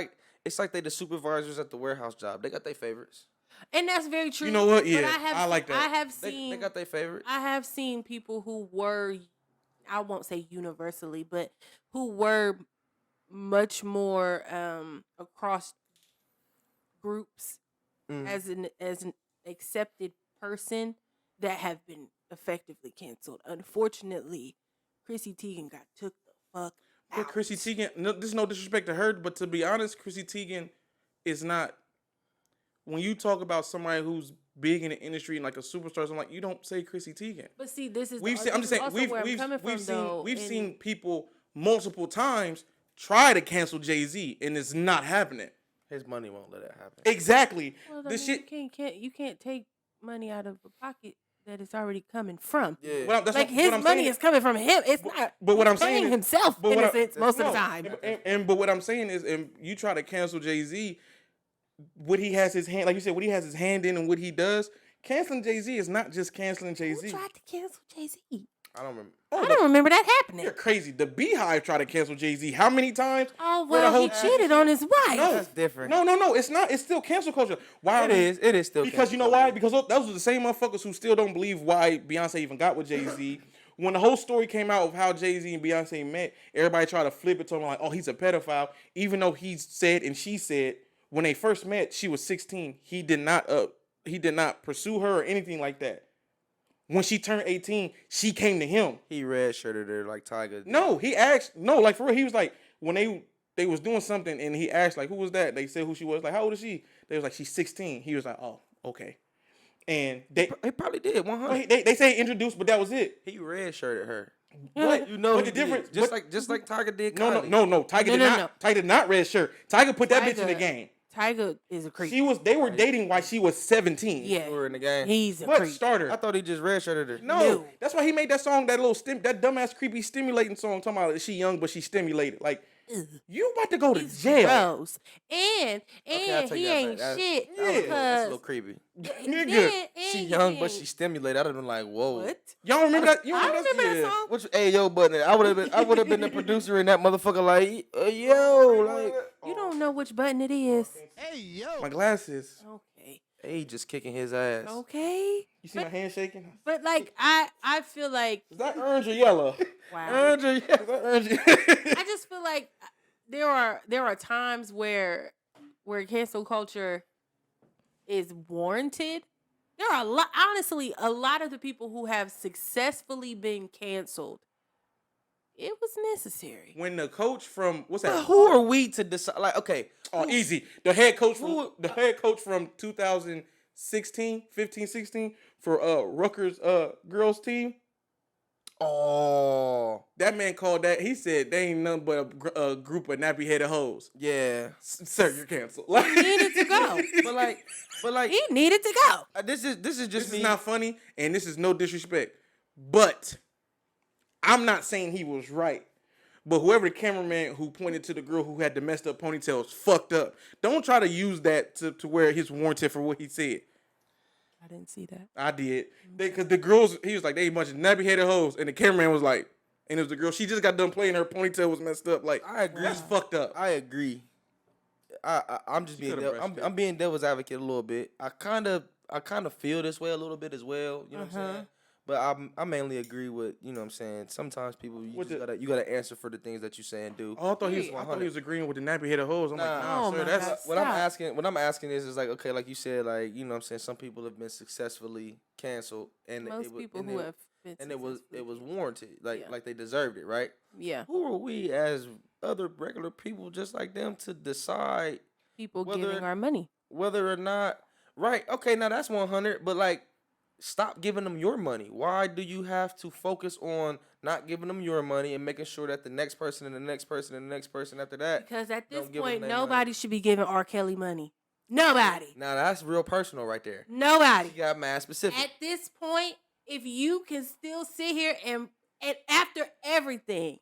S4: like they the supervisors at the warehouse job. They got their favorites.
S2: and that's very true.
S3: You know what?
S2: But
S3: Yeah,
S2: I
S3: like that.
S2: I have
S4: They
S2: seen.
S4: got their favorites.
S2: I have seen people who were, I won't say universally, but who were much more across groups as an accepted person that have been effectively canceled. Unfortunately, Chrissy Teigen got took the fuck
S3: but
S2: out.
S3: Chrissy Teigen. No, this is no disrespect to her, but to be honest, Chrissy Teigen is not. When you talk about somebody who's big in the industry and like a superstar, something like you don't say Chrissy Teigen.
S2: But see, this is
S3: We've
S2: the,
S3: seen. I'm
S2: this
S3: just
S2: is
S3: saying
S2: also where I'm coming from, though,
S3: we've
S2: and-
S3: seen people multiple times try to cancel Jay-Z and it's not happening.
S4: His money won't let it happen.
S3: Exactly.
S2: Well, I
S3: This
S2: mean,
S3: shit.
S2: you can't take money out of a pocket that it's already coming from.
S4: Yeah.
S3: That's
S2: Like
S3: what
S2: his
S3: I'm
S2: money
S3: saying.
S2: is coming from him. It's not.
S3: But what
S2: he's
S3: I'm saying
S2: paying
S3: is-
S2: himself
S3: but
S2: in
S3: what
S2: a
S3: I-
S2: sense most of the
S3: no,
S2: time.
S3: But what I'm saying is, and you try to cancel Jay-Z, what he has his hand, like you said, what he has his hand in and what he does. Canceling Jay-Z is not just canceling Jay-Z.
S2: Who tried to cancel Jay-Z?
S4: I don't remember.
S2: I don't remember that happening.
S3: You're crazy. The Beehive tried to cancel Jay-Z. How many times?
S2: Oh
S3: For the
S2: well,
S3: whole-
S2: he cheated on his wife.
S3: No,
S4: That's different.
S3: No. It's not. It's still cancel culture. Why?
S4: It is. It is still
S3: Because you know why? Because those are the same motherfuckers who still don't believe why Beyonce even got with Jay-Z. When the whole story came out of how Jay-Z and Beyonce met, everybody tried to flip it to him like, oh, he's a pedophile. Even though he said and she said when they first met, she was 16. He did not pursue her or anything like that. When she turned 18, she came to him.
S4: He red-shirted her like Tiger.
S3: No, he asked. No, like for real, he was like when they was doing something and he asked like who was that? They said who she was. Like how old is she? They was like she's 16. He was like oh okay, and they
S4: He probably did 100.
S3: they say introduced, but that was it.
S4: He red-shirted her.
S3: But
S4: You know
S3: but
S4: he
S3: the difference,
S4: did.
S3: but-
S4: Just like Tiger did.
S3: no,
S4: Kylie.
S3: Tiger
S2: No,
S3: did
S2: no,
S3: not.
S2: no.
S3: Tiger did not red shirt. Tiger put that bitch in the
S2: Tiger-
S3: game.
S2: Tiger is a creep.
S3: They were dating while she was 17.
S2: Yeah,
S4: We were in the game.
S2: he's a
S3: But
S2: creep.
S3: starter.
S4: I thought he just red-shirted her.
S3: No, that's why he made that song, that little that dumbass creepy stimulating song talking about she young but she stimulated. Like you about to go to
S2: He's
S3: jail.
S2: gross. And
S4: Okay, I'll take
S2: he
S4: that
S2: ain't
S4: back.
S2: shit
S4: That's a
S2: because
S4: little creepy.
S3: Nigga,
S4: She young, but she stimulated. I'd have been like, whoa.
S2: what?
S3: Y'all remember that? You
S2: I
S3: remember
S2: remember that
S3: Yeah.
S2: song.
S4: What you, hey yo, button. I would have been the producer in that motherfucker. Like, yo, like,
S2: You don't know which button it is.
S3: My glasses.
S2: Okay.
S4: hey, just kicking his ass.
S2: Okay.
S3: You see my hand shaking?
S2: But like I feel like
S3: Is that orange or yellow?
S2: wow.
S3: Orange.
S2: I just feel like there are times where cancel culture is warranted. There are a lot of the people who have successfully been canceled. It was necessary.
S3: When the coach from what's
S4: But
S3: that?
S4: who are we to decide? Like, okay,
S3: Oh, easy. The head coach
S4: Who-
S3: from 2016, 15, 16 for Rutgers girls team.
S4: oh,
S3: That man called that. He said they ain't nothing but a group of nappy headed hoes.
S4: yeah.
S3: Sir, you're canceled.
S2: He needed to go.
S4: but like,
S2: He needed to go.
S4: this is just
S3: This
S4: me.
S3: is not funny, and this is no disrespect. But I'm not saying he was right. But whoever the cameraman who pointed to the girl who had the messed up ponytails fucked up. Don't try to use that to where he's warranted for what he said.
S2: I didn't see that.
S3: I did. Because the girls, he was like, they a bunch of nappy-headed hoes. And the cameraman was like, and it was the girl, she just got done playing, her ponytail was messed up. Like,
S4: I agree.
S3: that's fucked up.
S4: I agree. I'm just being
S3: could've brushed
S4: I'm being devil's advocate a little bit. I kind of feel this way a little bit as well. You know what I'm saying? But I mainly agree with, you know what I'm saying. Sometimes people you gotta answer for the things that you say and do.
S3: Oh, I thought he was agreeing with the nappy-headed hoes. I'm like, nah,
S2: Oh
S3: sir,
S2: my
S3: that's...
S2: God.
S4: What I'm asking is like, okay, like you said, like, you know what I'm saying, some people have been successfully canceled and
S2: Most people
S4: and
S2: who have been
S4: and it was
S2: successfully-
S4: warranted, like
S2: Yeah.
S4: like they deserved it, right?
S2: Yeah,
S4: Who are we as other regular people just like them to decide
S2: people
S4: whether
S2: giving our money.
S4: whether or not, right? Okay, now that's 100, but like, stop giving them your money. Why do you have to focus on not giving them your money and making sure that the next person and the next person and the next person after that?
S2: Because at this
S4: Don't give 'em
S2: point,
S4: their
S2: nobody should be giving R. Kelly money. Nobody.
S4: Now that's real personal right there.
S2: Nobody.
S4: You got mad specific.
S2: At this point, if you can still sit here and after everything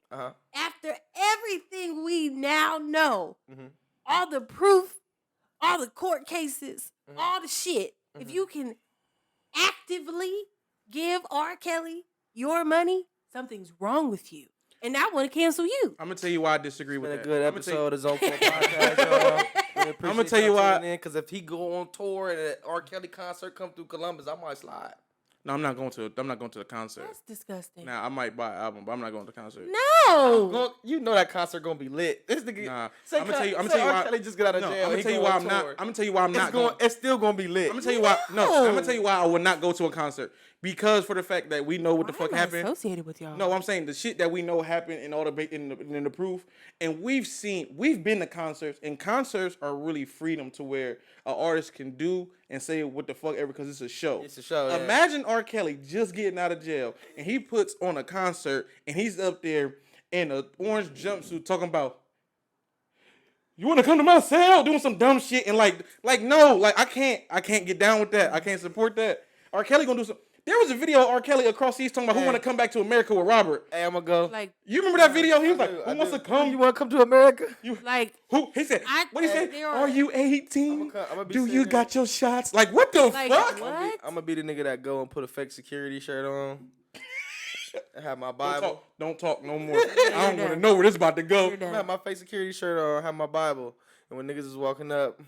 S2: we now know,
S4: Mhm.
S2: all the proof, all the court cases,
S4: Mhm.
S2: all the shit, if
S4: Mhm.
S2: you can actively give R. Kelly your money, something's wrong with you. And I want to cancel you.
S3: I'm going to tell you why I disagree with
S4: Been a
S3: that.
S4: good
S3: I'ma tell you-
S4: episode of Zone 4 Podcast, y'all.
S3: I'ma tell you why-
S4: Because if he go on tour and an R. Kelly concert come through Columbus, I might slide.
S3: No, I'm not going to the concert.
S2: That's disgusting.
S3: Now, I might buy an album, but I'm not going to the concert.
S2: No.
S4: You know that concert gonna be lit. This nigga,
S3: Nah,
S4: say
S3: I'ma tell you
S4: R.
S3: why.
S4: Kelly just got out of
S3: No,
S4: jail.
S3: I'm gonna
S4: He
S3: tell you
S4: go
S3: why
S4: on
S3: I'm not.
S4: tour.
S3: I'm gonna tell you why I'm
S4: It's
S3: not
S4: going.
S3: going.
S4: It's still gonna be lit.
S3: I'm gonna tell you why. No, I'm
S2: No.
S3: gonna tell you why I would not go to a concert, because for the fact that we know what the
S2: Why
S3: fuck
S2: am I
S3: happened.
S2: associated with y'all?
S3: No, I'm saying the shit that we know happened and all the in the proof, and we've been to concerts, and concerts are really freedom to where an artist can do and say what the fuck ever because it's a show.
S4: It's a show, yeah.
S3: Imagine R. Kelly just getting out of jail and he puts on a concert and he's up there in an orange jumpsuit talking about, you want to come to my cell, doing some dumb shit, and like no, like I can't get down with that. I can't support that. R. Kelly gonna do some. There was a video of R. Kelly across the seas talking about who want to come back to America with Robert.
S4: Hey, I'm gonna go.
S2: Like,
S3: You remember that video? He was
S4: I
S3: like,
S4: do,
S3: who
S4: I
S3: wants
S4: do.
S3: to come?
S4: You want to come to America?
S2: like,
S3: Who? He said, what he say?
S2: there
S3: Are you 18?
S4: I'ma be
S3: Do
S4: sitting
S3: you
S4: there.
S3: got your shots? Like, what the
S2: Like,
S3: fuck?
S2: what?
S4: I'm gonna be the nigga that go and put a fake security shirt on. I have my Bible.
S3: Don't talk no more. I don't want to know where this about to go.
S2: You're done.
S4: I have my fake security shirt on. Have my Bible. And when niggas is walking up,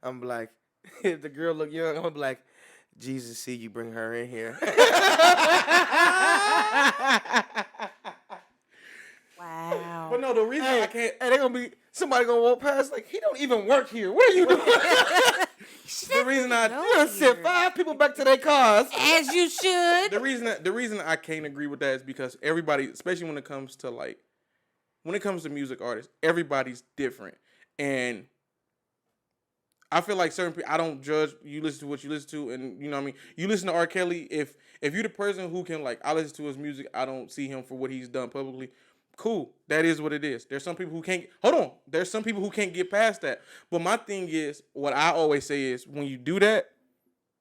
S4: I'm like, if the girl look young, I'm gonna be like, Jesus, see you bring her in here.
S2: Wow.
S3: But no, the reason I can't.
S4: And they gonna be somebody gonna walk past like he don't even work here. What are you doing?
S3: The reason I.
S2: No.
S4: You done sent 5 people back to their cars.
S2: As you should.
S3: The reason I can't agree with that is because everybody, especially when it comes to music artists, everybody's different, and I feel like certain people. I don't judge. You listen to what you listen to, and you know what I mean. You listen to R. Kelly. If you're the person who can I listen to his music. I don't see him for what he's done publicly. Cool. That is what it is. There's some people who can't. Hold on. There's some people who can't get past that. But my thing is, what I always say is, when you do that,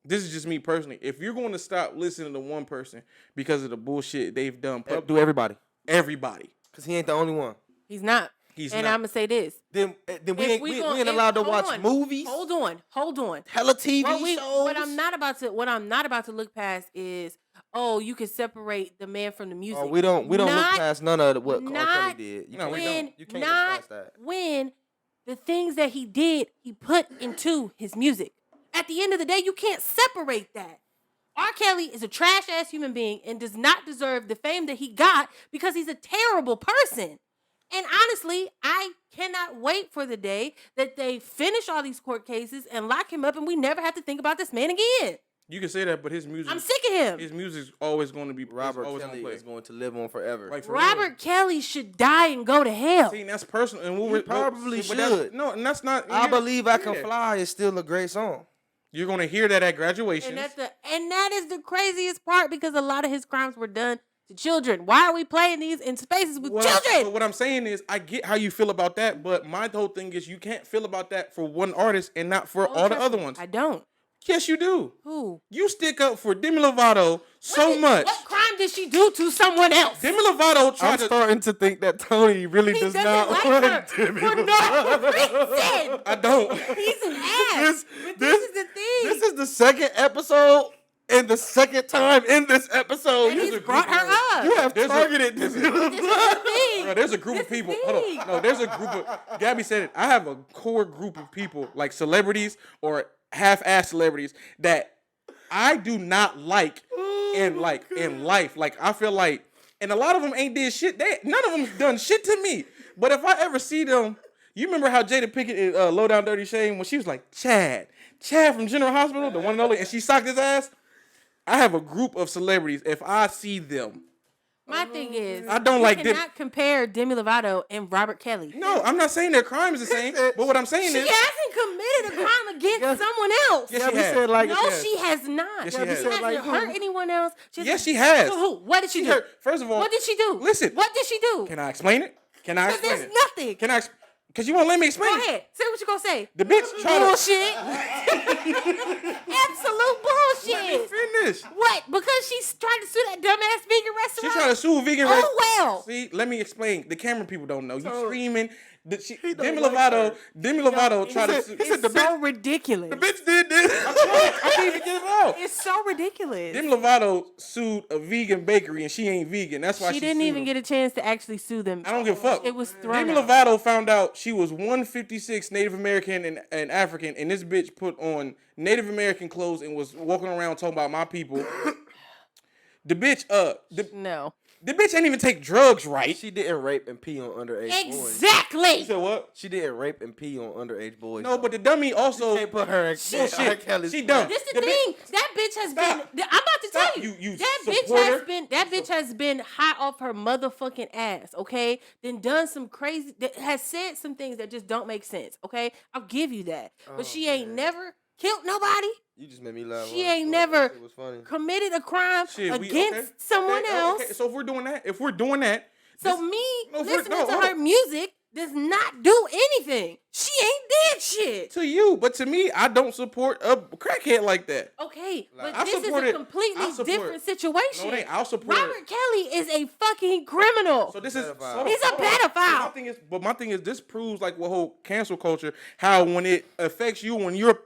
S3: this is just me personally. If you're going to stop listening to one person because of the bullshit they've done,
S4: Do everybody.
S3: everybody.
S4: Cause he ain't the only one.
S2: He's not.
S3: He's
S2: and
S3: not.
S2: I'm going to say this.
S4: Then we
S2: If
S4: ain't allowed to
S2: hold
S4: watch
S2: on.
S4: movies.
S2: Hold on.
S4: Hella TV shows.
S2: What I'm not about to look past is, you can separate the man from the music.
S4: Oh, we don't look
S2: Not-
S4: past none of what R. Kelly
S2: not
S4: did. You
S3: No,
S4: can't,
S3: we
S2: when,
S4: you can't
S2: not
S4: look past that.
S2: when the things that he did, he put into his music. At the end of the day, you can't separate that. R. Kelly is a trash ass human being and does not deserve the fame that he got because he's a terrible person. And honestly, I cannot wait for the day that they finish all these court cases and lock him up and we never have to think about this man again.
S3: You can say that, but his music.
S2: I'm sick of him.
S3: His music's always going to be
S4: Robert
S3: always
S4: Kelly
S3: gonna play.
S4: is going to live on forever.
S3: Like, for real.
S2: Robert Kelly should die and go to hell.
S3: See, that's personal, and
S4: He probably
S3: but that's-
S4: should.
S3: No, and that's not.
S4: I Believe I Can
S3: Yeah.
S4: Fly is still a great song.
S3: You're gonna hear that at graduations.
S2: And that is the craziest part because a lot of his crimes were done to children. Why are we playing these in spaces with
S3: But
S2: children?
S3: what I'm saying is, I get how you feel about that, but my whole thing is, you can't feel about that for one artist and not for all the
S2: Trust
S3: other
S2: me,
S3: ones.
S2: I don't.
S3: Yes, you do.
S2: Who?
S3: You stick up for Demi Lovato so much.
S2: What crime crime did she do to someone else?
S3: Demi Lovato
S4: I'm
S3: tried to.
S4: starting to think that Tony really
S2: He
S4: does
S2: doesn't
S4: not
S2: like
S4: want
S2: her
S4: Demi
S2: for no reason.
S3: I don't.
S2: He's an ass. But this is the thing.
S4: This is the second episode and the second time in this episode.
S2: And he's
S3: a
S2: brought
S3: group
S2: her
S3: of-
S2: up.
S4: You have
S3: There's a-
S4: targeted Demi
S2: This is the
S4: Lovato.
S2: thing.
S3: Bro, there's a group of
S2: This is
S3: people.
S2: the
S3: Hold
S2: thing.
S3: on. No, there's a group of. Gabby said it. I have a core group of people, like celebrities or half-ass celebrities, that I do not like in life. Like I feel like, and a lot of them ain't did shit. None of them done shit to me. But if I ever see them, you remember how Jada Pinkett in Low Down Dirty Shame when she was like Chad from General Hospital, the one and only, and she socked his ass. I have a group of celebrities. If I see them,
S2: My thing is,
S3: I don't
S2: you
S3: like Demi-
S2: cannot compare Demi Lovato and Robert Kelly.
S3: no, I'm not saying their crime is the same. But what I'm saying
S2: She
S3: is,
S2: hasn't committed a crime against someone else.
S3: Yes,
S4: Yeah,
S3: she
S4: we
S3: has.
S4: said like
S2: No, she has not.
S3: Yes, she
S2: she
S3: has.
S2: hasn't
S4: Like who?
S2: hurt anyone else.
S3: Yes, she has.
S2: To who? What did she do?
S3: First of all,
S2: What did she do?
S3: Listen.
S2: What did she do?
S3: Can I explain it? Can I
S2: Because
S3: explain
S2: there's
S3: it?
S2: nothing.
S3: Can I? Because you won't let me explain
S2: Go
S3: it.
S2: ahead. Say what you gonna say.
S3: The bitch tried to
S2: Bullshit. Absolute bullshit.
S3: finish.
S2: What? Because she's trying to sue that dumbass vegan
S3: She
S2: restaurant?
S3: tried to sue a vegan.
S2: Oh, well.
S3: See, let me explain. The camera people don't know. You screaming. Demi
S4: don't like
S3: Lovato.
S4: her.
S3: Demi Lovato tried to sue.
S4: he said
S2: It's
S4: the
S2: so ridiculous.
S4: bitch did this.
S3: I can't even get it out.
S2: It's so ridiculous.
S3: Demi Lovato sued a vegan bakery and she ain't vegan. That's why
S2: She
S3: she
S2: didn't
S3: sued
S2: even
S3: them.
S2: get a chance to actually sue them.
S3: I don't give a fuck.
S2: It was thrown
S3: Demi
S2: out.
S3: Lovato found out she was 156 Native American and African, and this bitch put on Native American clothes and was walking around talking about my people. The bitch,
S2: No.
S3: the bitch ain't even take drugs right.
S4: She didn't rape and pee on underage boys.
S2: Exactly.
S3: You said what?
S4: She didn't rape and pee on underage boys.
S3: No, but the dummy also.
S4: can't put her in
S3: Bullshit. She dumb.
S2: This the
S3: The
S2: thing. That bitch has
S3: Stop.
S2: been. I'm about to
S3: Stop.
S2: tell you.
S3: You
S2: that bitch
S3: supporter.
S2: has been. That bitch has been hot off her motherfucking ass. Okay, then done some crazy. That has said some things that just don't make sense. Okay, I'll give you that. But she ain't never killed nobody.
S4: You just made me laugh.
S2: She ain't never
S4: It was funny.
S2: committed a crime
S3: Shit,
S2: against someone else.
S3: Okay. So if we're doing that,
S2: So
S3: this-
S2: me
S3: no,
S2: listening
S3: hold
S2: to her
S3: on.
S2: music does not do anything. She ain't did shit.
S3: to you, but to me, I don't support a crackhead like that.
S2: Okay, but
S3: I
S2: this is
S3: support
S2: a
S3: it.
S2: completely
S3: I support
S2: different
S3: it.
S2: situation.
S3: No, it ain't. I'll support it.
S2: Robert Kelly is a fucking criminal.
S3: So this is
S4: Pedophile.
S2: He's a pedophile.
S3: My thing is, this proves like what whole cancel culture, how when it affects you, when you're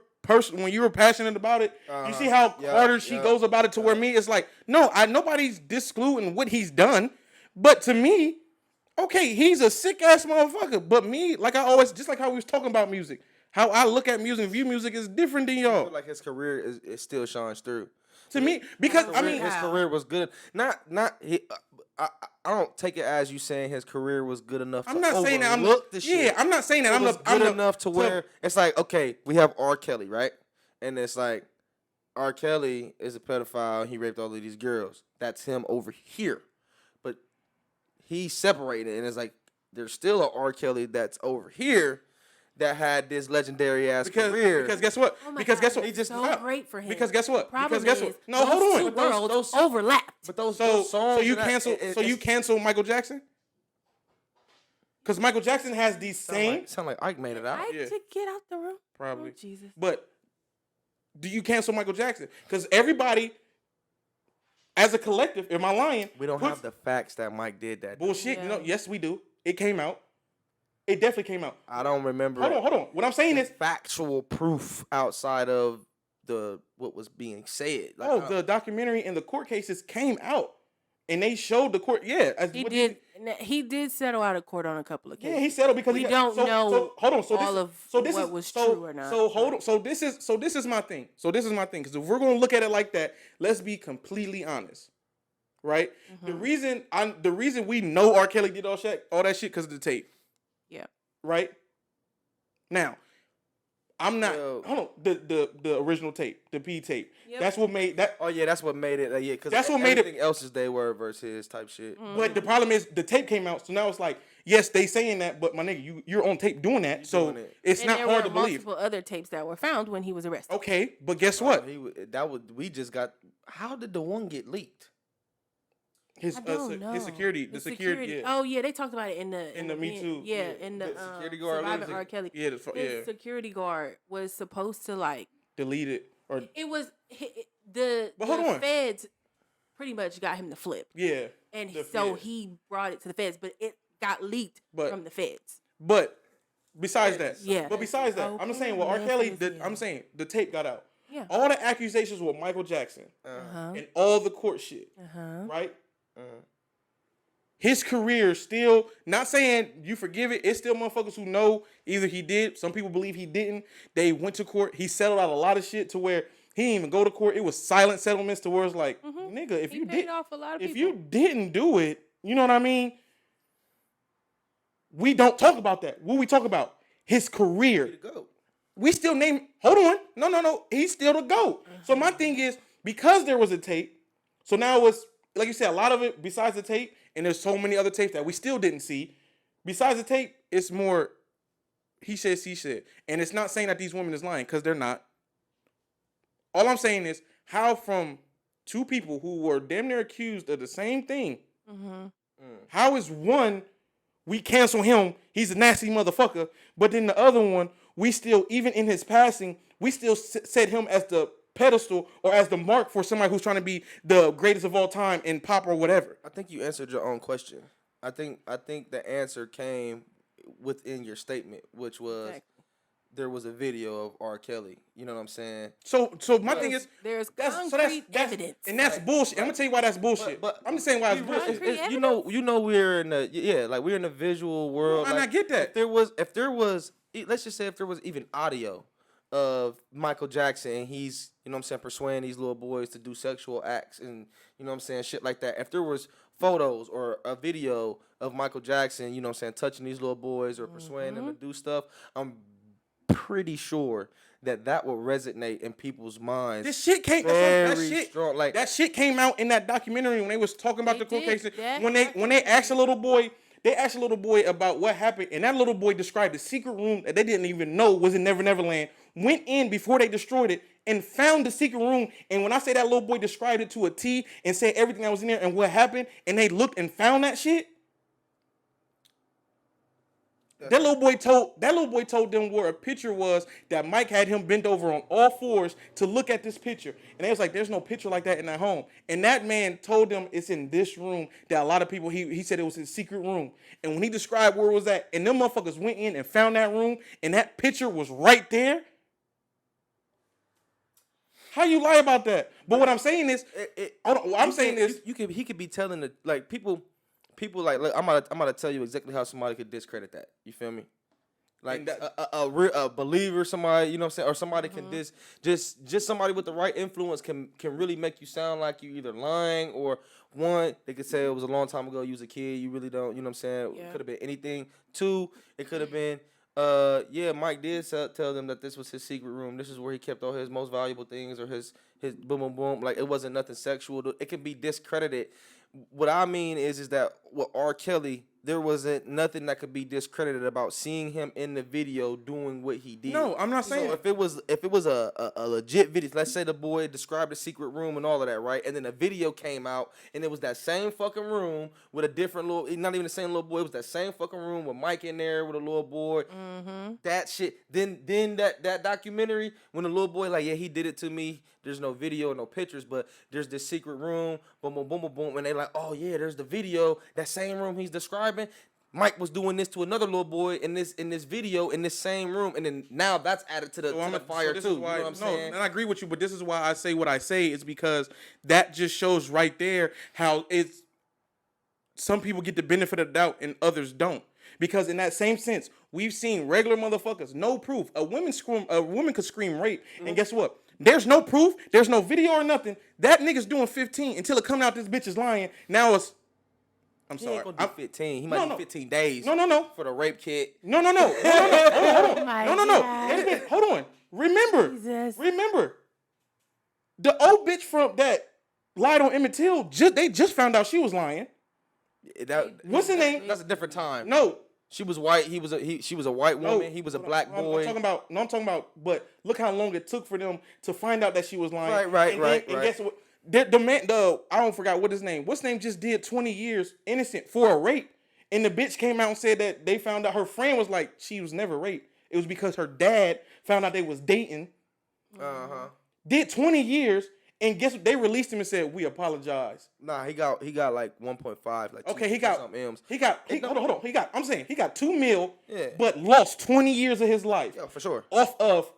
S3: passionate about it, you see how
S4: Yeah,
S3: harder she
S4: yeah.
S3: goes about it to where me, it's like, no, nobody's discluding what he's done, but to me, okay, he's a sick ass motherfucker. But me, like I always, just like how we was talking about music, how I look at music, view music is different than
S4: I
S3: y'all.
S4: feel like his career is still shines through.
S3: To me, because I mean,
S4: his career was good. Not he. I don't take it as you saying his career was good enough.
S3: I'm
S4: to
S3: not saying that I'm
S4: overlook the shit.
S3: yeah, I'm not saying that
S4: It
S3: I'm
S4: was
S3: the,
S4: good
S3: I'm the,
S4: enough to where it's like, okay, we have R. Kelly, right? And it's like, R. Kelly is a pedophile. He raped all of these girls. That's him over here. But he's separated, and it's like, there's still a R. Kelly that's over here that had this legendary ass career.
S3: because guess what?
S2: Oh my
S3: Because
S2: God,
S3: guess what?
S2: it's so great for him.
S3: Because guess what?
S2: Problem
S3: Because guess
S2: is,
S3: what? No,
S2: those
S3: hold
S2: two
S3: on.
S2: worlds overlap.
S4: But those
S3: So
S4: songs.
S3: you
S4: and that-
S3: cancel
S4: it-
S3: so you
S4: it's-
S3: cancel Michael Jackson? Because Michael Jackson has the
S4: sound
S3: same
S4: like, sound like Ike made it out.
S2: I
S3: Yeah.
S2: to get out the room.
S3: probably.
S2: Oh, Jesus.
S3: But do you cancel Michael Jackson? Because everybody, as a collective, am I lying?
S4: We don't
S3: puts-
S4: have the facts that Mike did that.
S3: bullshit.
S2: Yeah.
S3: You know, yes, we do. It came out. It definitely came out.
S4: I don't remember.
S3: Hold on. What I'm saying is,
S4: factual proof outside of the what was being said. Like,
S3: the documentary and the court cases came out, and they showed the court. Yeah,
S2: He did settle out of court on a couple of cases.
S3: Yeah, he settled because
S2: We
S3: he
S2: don't know
S3: So, hold on. So
S2: all
S3: this,
S2: of
S3: so this
S2: what
S3: is,
S2: was
S3: so,
S2: true or not.
S3: So hold on. So this is my thing. Because if we're gonna look at it like that, let's be completely honest, right?
S2: Mm-hmm.
S3: The reason we know R. Kelly did all that shit because of the tape,
S2: Yeah.
S3: right? Now, I'm not.
S4: Well-
S3: hold on. The original tape, the P tape.
S2: Yep.
S3: That's what made that.
S4: oh yeah, that's what made it. Yeah, because
S3: That's what made it-
S4: everything else is they were versus type shit.
S3: But the problem is the tape came out, so now it's like, yes, they saying that, but my nigga, you're on tape doing that, so
S4: doing it.
S3: it's
S2: And
S3: not
S2: there
S3: hard
S2: were
S3: to believe.
S2: multiple other tapes that were found when he was arrested.
S3: Okay, but guess what?
S4: We just got. How did the one get leaked?
S3: His
S2: I don't know.
S3: his security, the security. Yeah.
S2: Oh yeah, they talked about it in the
S3: Me Too.
S2: Yeah,
S3: Yeah.
S2: in the
S4: security guard
S2: Surviving
S4: losing-
S2: R. Kelly.
S3: Yeah,
S2: His security guard was supposed to like
S3: delete it or
S2: it was the
S3: But hold on.
S2: feds pretty much got him to flip.
S3: Yeah.
S2: And
S3: The-
S2: so
S3: yeah.
S2: he brought it to the feds, but it got leaked
S3: But-
S2: from the feds.
S3: But besides that,
S2: Yeah.
S3: But besides that, I'm just saying, well, R.
S2: Okay,
S3: Kelly,
S2: yes, yes.
S3: I'm saying the tape got out.
S2: Yeah.
S3: All the accusations with Michael Jackson
S2: Uh-huh.
S3: and all the court shit,
S2: Uh-huh.
S3: right? His career still, not saying you forgive it, it's still motherfuckers who know either he did, some people believe he didn't. They went to court. He settled out a lot of shit to where he didn't even go to court. It was silent settlements to where it's like, nigga, if
S2: He
S3: you
S2: paid
S3: did,
S2: off a lot of
S3: if
S2: people.
S3: you didn't do it, you know what I mean? We don't talk about that. What we talk about? His career.
S4: Go.
S3: We still name. Hold on. No. He's still the GOAT. So my thing is, because there was a tape, so now it's like you said, a lot of it besides the tape, and there's so many other tapes that we still didn't see. Besides the tape, it's more he said, she said. And it's not saying that these women is lying, because they're not. All I'm saying is how from two people who were damn near accused of the same thing, how is one, we cancel him, he's a nasty motherfucker, but then the other one, we still, even in his passing, we still set him as the pedestal or as the mark for somebody who's trying to be the greatest of all time in pop or whatever.
S4: I think you answered your own question. I think the answer came within your statement, which was
S2: Exactly.
S4: there was a video of R. Kelly. You know what I'm saying?
S3: So my thing is,
S2: There's
S3: that's
S2: concrete evidence.
S3: and that's bullshit. I'm gonna tell you why that's bullshit.
S4: But
S3: I'm just saying why it's
S2: Concrete
S3: bullshit.
S2: evidence?
S4: you know we're in the like we're in the visual world.
S3: And I
S4: like,
S3: get that.
S4: If there was let's just say if there was even audio of Michael Jackson and he's, you know what I'm saying, persuading these little boys to do sexual acts and, you know what I'm saying, shit like that. If there was photos or a video of Michael Jackson, you know what I'm saying, touching these little boys or persuading them to do stuff, I'm pretty sure that will resonate in people's minds.
S3: This shit came.
S4: Very
S3: That shit,
S4: strong, like-
S3: that shit came out in that documentary when they was talking about
S2: They
S3: the court
S2: did.
S3: case.
S2: That
S3: When they asked a little boy, about what happened, and that little boy described the secret room that they didn't even know was in Never Never Land. Went in before they destroyed it and found the secret room. And when I say that little boy described it to a T and said everything that was in there and what happened, and they looked and found that shit. That little boy told them where a picture was that Mike had him bent over on all fours to look at this picture. And they was like, there's no picture like that in that home. And that man told them it's in this room that a lot of people, he said it was his secret room. And when he described where it was at, and them motherfuckers went in and found that room, and that picture was right there. How you lie about that? But what I'm saying is,
S4: He could be telling the like people like look, I'm about to tell you exactly how somebody could discredit that. You feel me? Like
S3: And that-
S4: a believer, somebody, you know what I'm saying, or somebody can just somebody with the right influence can really make you sound like you either lying or one, they could say it was a long time ago, you was a kid, you really don't, you know what I'm saying?
S2: Yeah.
S4: It could have been anything. Two, it could have been Mike did tell them that this was his secret room. This is where he kept all his most valuable things or his boom boom boom. Like it wasn't nothing sexual. It can be discredited. What I mean is that with R. Kelly, there wasn't nothing that could be discredited about seeing him in the video doing what he did.
S3: No, I'm not saying.
S4: So if it was a legit video, let's say the boy described the secret room and all of that, right? And then a video came out and it was that same fucking room with a different little, not even the same little boy, it was that same fucking room with Mike in there with a little boy. That shit. Then that documentary when the little boy like, yeah, he did it to me. There's no video, no pictures, but there's this secret room, boom, boom, boom, boom, boom, and they like, oh yeah, there's the video, that same room he's describing. Mike was doing this to another little boy in this video in this same room, and then now that's added to the fire
S3: this
S4: too.
S3: is why,
S4: you know what I'm saying?
S3: And I agree with you, but this is why I say what I say is because that just shows right there how it's some people get the benefit of the doubt and others don't. Because in that same sense, we've seen regular motherfuckers, no proof. A woman could scream rape, and guess what? There's no proof, there's no video or nothing. That nigga's doing 15 until it comes out this bitch is lying. Now it's I'm
S4: He
S3: sorry.
S4: ain't gonna do 15. He might do 15 days.
S3: No.
S4: For the rape kit.
S3: No. Hold on.
S2: Oh my
S3: No.
S2: God.
S3: Wait a minute. Hold on. Remember.
S2: Jesus.
S3: Remember. The old bitch from that lied on Emmett Till, they just found out she was lying. What's her name?
S4: That's a different time.
S3: No.
S4: She was white. She was a white
S3: No.
S4: woman. He was a black boy.
S3: I'm talking about, but look how long it took for them to find out that she was lying.
S4: Right.
S3: And guess what? I don't forgot what his name. What's name just did 20 years innocent for a rape. And the bitch came out and said that they found out her friend was like, she was never raped. It was because her dad found out they was dating.
S4: Uh-huh.
S3: Did 20 years And guess what? They released him and said, we apologize.
S4: Nah, he got like 1.5. Like
S3: Okay, he
S4: 2
S3: got
S4: something M's.
S3: hold on. I'm saying he got 2 mil,
S4: Yeah.
S3: but lost 20 years of his life
S4: Yeah, for sure.
S3: off of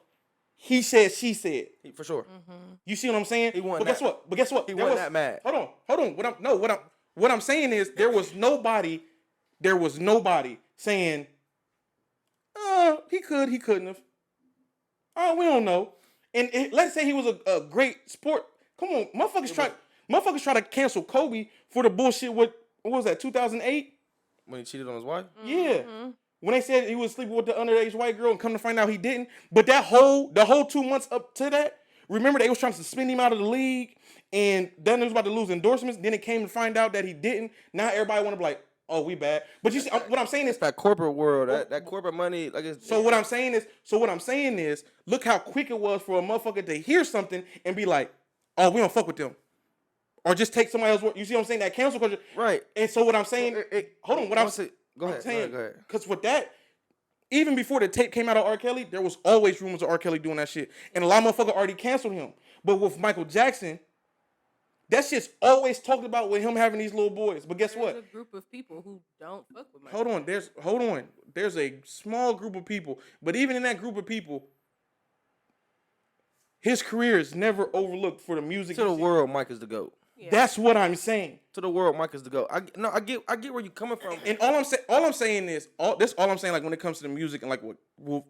S3: he said, she said.
S4: For sure.
S3: You see what I'm saying?
S4: He won
S3: but
S4: that.
S3: guess what?
S4: He
S3: There
S4: wasn't that mad.
S3: Hold on. What I'm saying is there was nobody saying, he couldn't have. Oh, we don't know. And let's say he was a great sport. Come on, motherfuckers try to cancel Kobe for the bullshit with, what was that, 2008?
S4: When he cheated on his wife?
S3: Yeah. When they said he was sleeping with the underage white girl and come to find out he didn't. But the whole 2 months up to that, remember they was trying to suspend him out of the league and then they was about to lose endorsements. Then it came to find out that he didn't. Now everybody want to be like, oh, we bad. But you see, what I'm saying is,
S4: That corporate world, that corporate money, like it's
S3: so what I'm saying is, look how quick it was for a motherfucker to hear something and be like, oh, we don't fuck with them. Or just take somebody else's word. You see what I'm saying? That cancel culture.
S4: right.
S3: And so what I'm saying, hold on, what I'm
S4: saying. Go ahead. Go ahead.
S3: Because with that, even before the tape came out of R. Kelly, there was always rumors of R. Kelly doing that shit. And a lot of motherfuckers already canceled him. But with Michael Jackson, that shit's always talked about with him having these little boys. But guess what?
S2: There's a group of people who don't fuck with Michael.
S3: Hold on. There's a small group of people. But even in that group of people, his career is never overlooked for the music.
S4: To the world, Mike is the GOAT.
S2: Yeah.
S3: That's what I'm saying.
S4: To the world, Mike is the GOAT. I get where you're coming from.
S3: And all I'm saying is all I'm saying, like when it comes to the music and like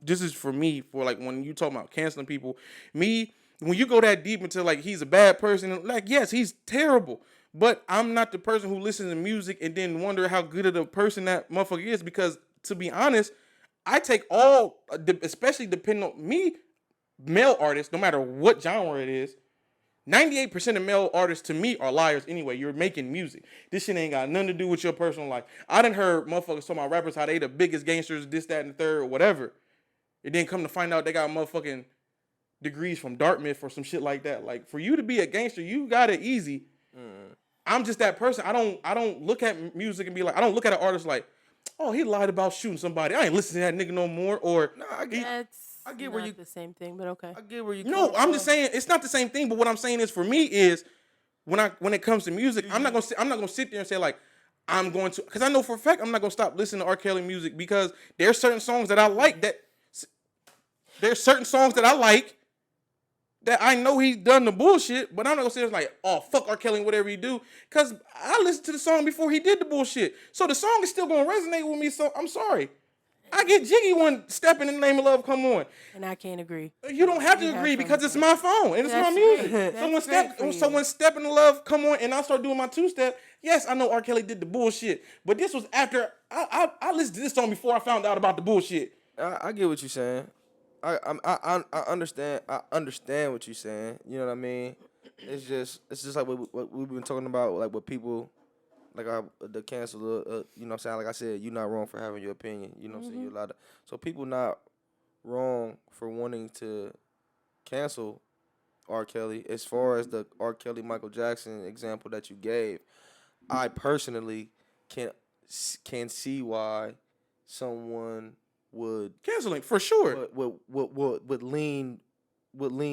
S3: this is for me, for like when you talk about canceling people, when you go that deep into like he's a bad person, like yes, he's terrible. But I'm not the person who listens to music and then wonder how good of a person that motherfucker is, because to be honest, I take all, especially depending on me, male artists, no matter what genre it is, 98% of male artists to me are liars anyway. You're making music. This shit ain't got nothing to do with your personal life. I done heard motherfuckers talking about rappers how they the biggest gangsters, this, that, and the third, or whatever. And then come to find out they got motherfucking degrees from Dartmouth or some shit like that. Like, for you to be a gangster, you got it easy. I'm just that person. I don't look at music and be like, I don't look at an artist like, oh, he lied about shooting somebody. I ain't listening to that nigga no more. Or
S4: No, I get
S2: That's
S4: where
S2: not
S4: you-
S2: the same thing, but okay.
S4: I get where you.
S3: no,
S4: coming
S3: I'm
S4: from.
S3: just saying it's not the same thing. But what I'm saying is, for me, is when it comes to music, I'm not gonna sit there and say like I'm going to, because I know for a fact I'm not gonna stop listening to R. Kelly music, because there's certain songs that I like that I know he's done the bullshit, but I'm not gonna say it's like, oh, fuck R. Kelly and whatever he do, because I listened to the song before he did the bullshit. So the song is still gonna resonate with me, so I'm sorry. I get jiggy when Stepping in the Name of Love come on.
S2: And I can't agree.
S3: You don't have to
S2: You have
S3: agree because
S2: something.
S3: it's my phone and it's my
S2: That's
S3: music.
S2: great.
S3: So
S2: That's great for you.
S3: Step in the Love come on and I start doing my two-step, yes, I know R. Kelly did the bullshit, but this was after I listened to this song before I found out about the bullshit.
S4: I get what you're saying. I understand. I understand what you're saying. You know what I mean? It's just like what we've been talking about, like what people, like the cancel. You know what I'm saying? Like I said, you're not wrong for having your opinion. You know what I'm saying? You're allowed to. So people not wrong for wanting to cancel R. Kelly. As far as the R. Kelly Michael Jackson example that you gave, I personally can see why someone would
S3: Canceling for sure.
S4: would lean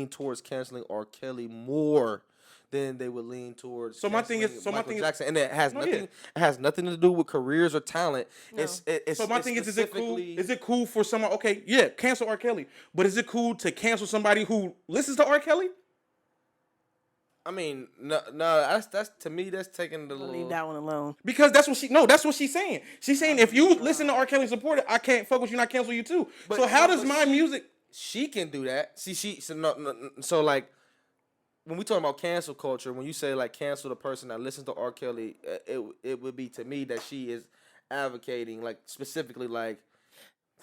S4: towards canceling R. Kelly more than they would lean towards.
S3: So my thing is-
S4: canceling
S3: so my
S4: Michael
S3: thing is-
S4: Jackson, and it has
S3: No,
S4: nothing.
S3: yeah.
S4: It has nothing to do with careers or talent.
S2: No.
S4: It's
S3: So my
S4: it's
S3: thing is it cool?
S4: specifically-
S3: Is it cool for someone? Okay, yeah, cancel R. Kelly, but is it cool to cancel somebody who listens to R. Kelly?
S4: I mean, no. That's to me. That's taking the
S2: I'll
S4: little.
S2: leave that one alone.
S3: Because that's what she's saying. She's saying if you listen to R. Kelly and support it, I can't fuck with you and I cancel you too.
S4: But-
S3: so how
S4: but-
S3: does
S4: but
S3: my
S4: she-
S3: music?
S4: She can do that. See, so like when we talk about cancel culture, when you say like cancel the person that listens to R. Kelly, it would be to me that she is advocating like specifically like.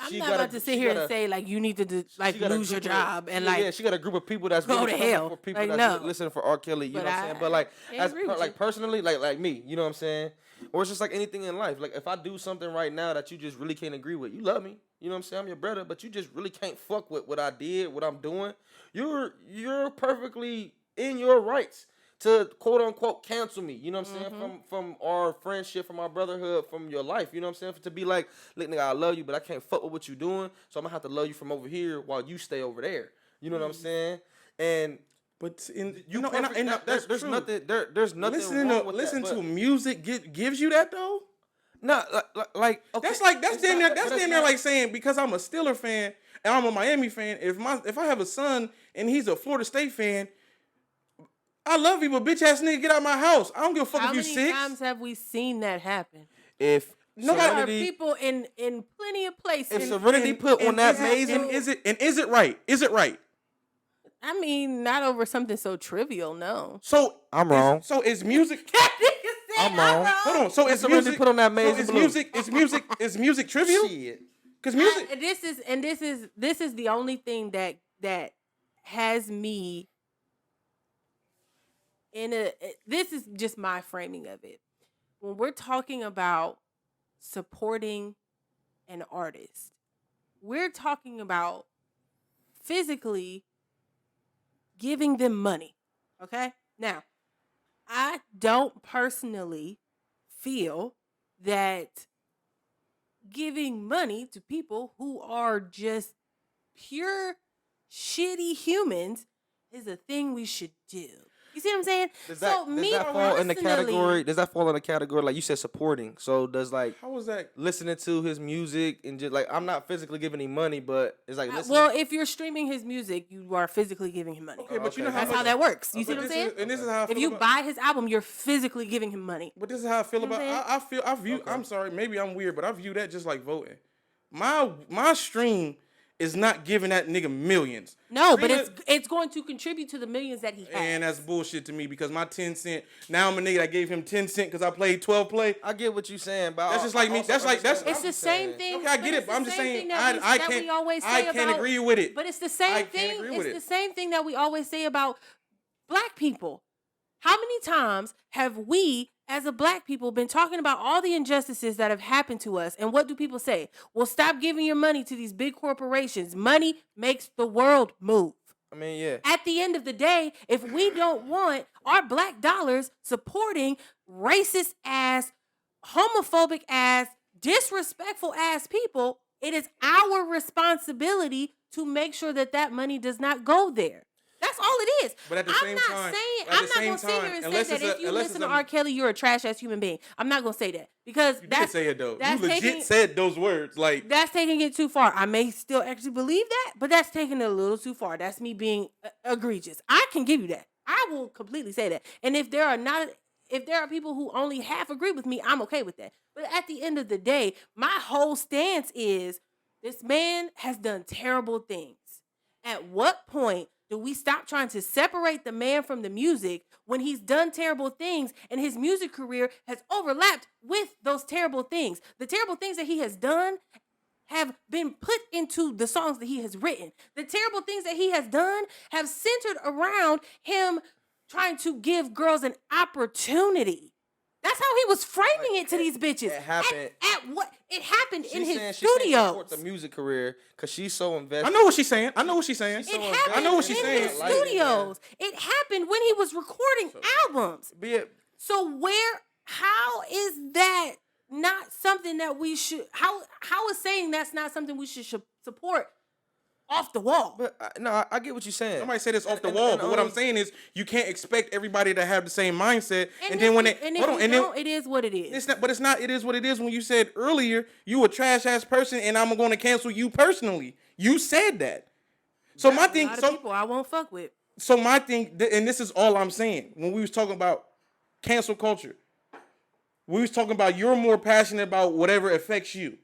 S2: I'm
S4: she
S2: not
S4: got
S2: about
S4: a-
S2: to sit
S4: she
S2: here
S4: got
S2: and
S4: a-
S2: say like you need to like
S4: she got a
S2: lose your
S4: group of-
S2: job and
S4: yeah,
S2: like
S4: yeah, she got a group of people that's
S2: go
S4: really
S2: to
S4: coming
S2: hell.
S4: for people
S2: Like,
S4: that's
S2: no.
S4: listening for R. Kelly. You
S2: But
S4: know what I'm saying?
S2: I
S4: But like
S2: can't
S4: as
S2: agree with
S4: like
S2: you.
S4: personally, like me, you know what I'm saying? Or it's just like anything in life. Like if I do something right now that you just really can't agree with, you love me. You know what I'm saying? I'm your brother, but you just really can't fuck with what I did, what I'm doing. You're perfectly in your rights to quote unquote cancel me. You know what I'm saying? From our friendship, from our brotherhood, from your life. You know what I'm saying? To be like, look, nigga, I love you, but I can't fuck with what you doing. So I'm gonna have to love you from over here while you stay over there. You know what I'm saying? And
S3: But in
S4: You
S3: know,
S4: perfect,
S3: and
S4: there's
S3: true.
S4: nothing there's nothing
S3: Listen
S4: wrong
S3: to
S4: with
S3: listen
S4: that,
S3: to music gives you that though.
S4: no, like okay,
S3: That's
S4: it's
S3: damn
S4: not-
S3: near that's
S4: but
S3: damn
S4: it's
S3: near
S4: not-
S3: like saying because I'm a Steeler fan and I'm a Miami fan. If I have a son and he's a Florida State fan, I love you, but bitch ass nigga, get out my house. I don't give a fuck
S2: How
S3: if you
S2: many
S3: 6.
S2: times have we seen that happen?
S4: if
S3: Nobody-
S2: There are
S4: Serenity,
S2: people in plenty of places.
S4: if Serenity put on that amazing,
S3: Is it right? Is it right?
S2: I mean, not over something so trivial, no.
S3: So
S4: I'm wrong.
S3: So is music?
S4: I'm wrong.
S3: Hold on. So is
S4: Serenity
S3: music
S4: put on that
S3: so
S4: amazing
S3: is
S4: blue.
S3: is music trivial?
S4: Shit.
S3: Because music.
S2: This is the only thing that has me in a. This is just my framing of it. When we're talking about supporting an artist, we're talking about physically giving them money. Okay? Now, I don't personally feel that giving money to people who are just pure shitty humans is a thing we should do. You see what I'm saying?
S4: Does that fall in the
S2: personally-
S4: category? Does that fall in the category like you said supporting? So does like
S3: How was that?
S4: listening to his music and just like I'm not physically giving him money, but it's like listening.
S2: Well, if you're streaming his music, you are physically giving him money.
S3: Okay, but you know
S4: Okay.
S3: how
S2: That's how
S3: much-
S2: that works. You see
S3: but
S2: what I'm
S3: this
S2: saying?
S3: and this is how I
S2: If
S3: feel
S2: you
S3: about,
S2: buy his album, you're physically giving him money.
S3: But this is how I feel
S2: You know
S3: about.
S2: what I'm
S3: I view. I'm sorry. Maybe I'm weird, but I view that just like voting. My stream is not giving that nigga millions.
S2: No, but
S3: Streaming-
S2: it's going to contribute to the millions that he has.
S3: And that's bullshit to me because my 10 cent. Now I'm a nigga that gave him 10 cent because I played 12 play.
S4: I get what you're saying, but
S3: That's just like me. That's like that's.
S2: It's the same thing.
S3: Okay, I get it,
S2: it's
S3: but
S2: the
S3: I'm just
S2: same
S3: saying
S2: thing that
S3: I
S2: that
S3: can't.
S2: we always
S3: I
S2: say
S3: can't
S2: about-
S3: agree with it.
S2: But it's the
S3: I
S2: same
S3: can't
S2: thing.
S3: agree with
S2: It's
S3: it.
S2: the same thing that we always say about black people. How many times have we, as a black people, been talking about all the injustices that have happened to us? And what do people say? Well, stop giving your money to these big corporations. Money makes the world move.
S4: I mean, yeah.
S2: At the end of the day, if we don't want our black dollars supporting racist ass, homophobic ass, disrespectful ass people, it is our responsibility to make sure that that money does not go there. That's all it is.
S3: But at the
S2: I'm
S3: same
S2: not
S3: time-
S2: saying
S3: at
S2: I'm
S3: the
S2: not
S3: same
S2: gonna sit
S3: time,
S2: here and say
S3: unless
S2: that
S3: it's a-
S2: if you
S3: unless
S2: listen
S3: it's
S2: to
S3: a-
S2: R. Kelly, you're a trash ass human being. I'm not gonna say that because
S3: You
S2: that's
S3: did say it though. You
S2: that's
S3: legit
S2: taking-
S3: said those words. Like
S2: that's taking it too far. I may still actually believe that, but that's taking it a little too far. That's me being egregious. I can give you that. I will completely say that. And if there are people who only half agree with me, I'm okay with that. But at the end of the day, my whole stance is this man has done terrible things. At what point do we stop trying to separate the man from the music when he's done terrible things and his music career has overlapped with those terrible things? The terrible things that he has done have been put into the songs that he has written. The terrible things that he has done have centered around him trying to give girls an opportunity. That's how he was framing it to these bitches.
S4: it happened-
S2: At what? It happened in
S4: She's
S2: his
S4: saying she support
S2: studios.
S4: the music career because she's so invested.
S3: I know what she's saying. I know what she's saying.
S2: It
S4: so
S2: happened
S3: I know what she's
S2: in
S3: saying.
S2: his
S4: Like it,
S2: studios. It happened when he was recording albums.
S4: Be it
S2: So how is that not something that we should? How is saying that's not something we should support off the wall?
S4: But no, I get what you're saying.
S3: Somebody said it's off the
S4: And-
S3: wall,
S4: and
S3: but what I'm
S4: only-
S3: saying is you can't expect everybody to have the same mindset. And,
S2: if
S3: then when
S2: we-
S3: they
S2: and
S3: hold
S2: if
S3: on,
S2: we
S3: and then
S2: don't, it is what it is.
S3: it's not. But it's not. It is what it is. When you said earlier you a trash ass person, and I'm going to cancel you personally. You said that. So my
S2: A
S3: thing.
S2: lot of people I won't fuck with.
S3: So my thing, and this is all I'm saying. When we was talking about cancel culture, we was talking about you're more passionate about whatever affects you.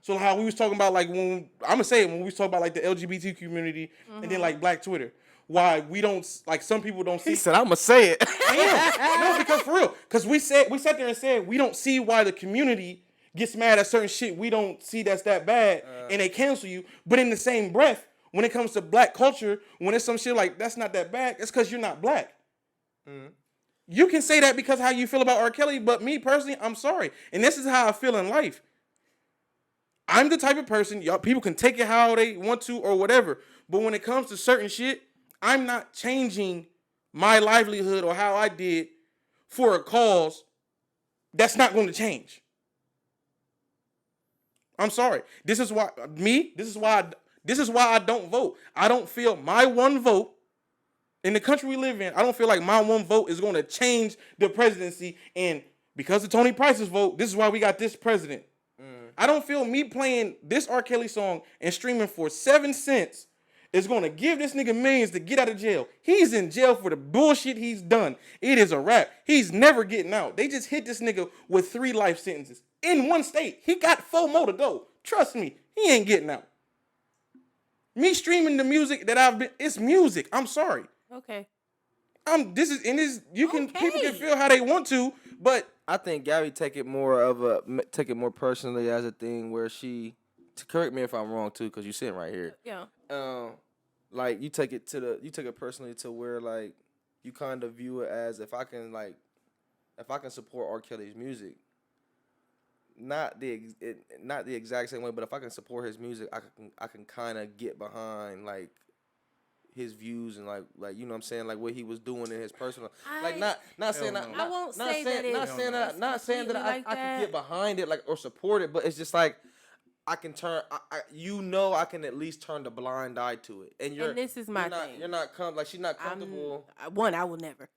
S3: So how we was talking about like when I'm gonna say it when we was talking about like the LGBT community and then like Black Twitter. Why we don't like some people don't see.
S4: He said, "I'm gonna say it."
S3: I am. No, because for real, because we sat there and said we don't see why the community gets mad at certain shit. We don't see that's that bad, and they cancel you. But in the same breath, when it comes to black culture, when it's some shit like that's not that bad, it's because you're not black. You can say that because how you feel about R. Kelly, but me personally, I'm sorry, and this is how I feel in life. I'm the type of person, y'all people can take it how they want to or whatever, but when it comes to certain shit, I'm not changing my livelihood or how I did for a cause that's not going to change. I'm sorry. This is why I don't vote. I don't feel my one vote In the country we live in, I don't feel like my one vote is going to change the presidency. And because of Tony Price's vote, this is why we got this president. I don't feel me playing this R. Kelly song and streaming for 7 cents is going to give this nigga millions to get out of jail. He's in jail for the bullshit he's done. It is a wrap. He's never getting out. They just hit this nigga with 3 life sentences in one state. He got 4 more to go. Trust me, he ain't getting out. Me streaming the music that it's music. I'm sorry.
S2: Okay.
S3: People can feel how they want to, but
S4: I think Gabby take it more personally as a thing where she, to correct me if I'm wrong too, because you sitting right here.
S2: Yeah.
S4: Like you take it personally to where like you kind of view it as if I can support R. Kelly's music, not the exact same way, but if I can support his music, I can kind of get behind like his views and like you know what I'm saying, like what he was doing in his personal, like not saying that
S2: I won't say that it's
S4: not saying that I can get behind it like or support it, but it's just like I can turn I can at least turn the blind eye to it, and
S2: this is my thing.
S4: You're not she's not comfortable.
S2: One, I will never.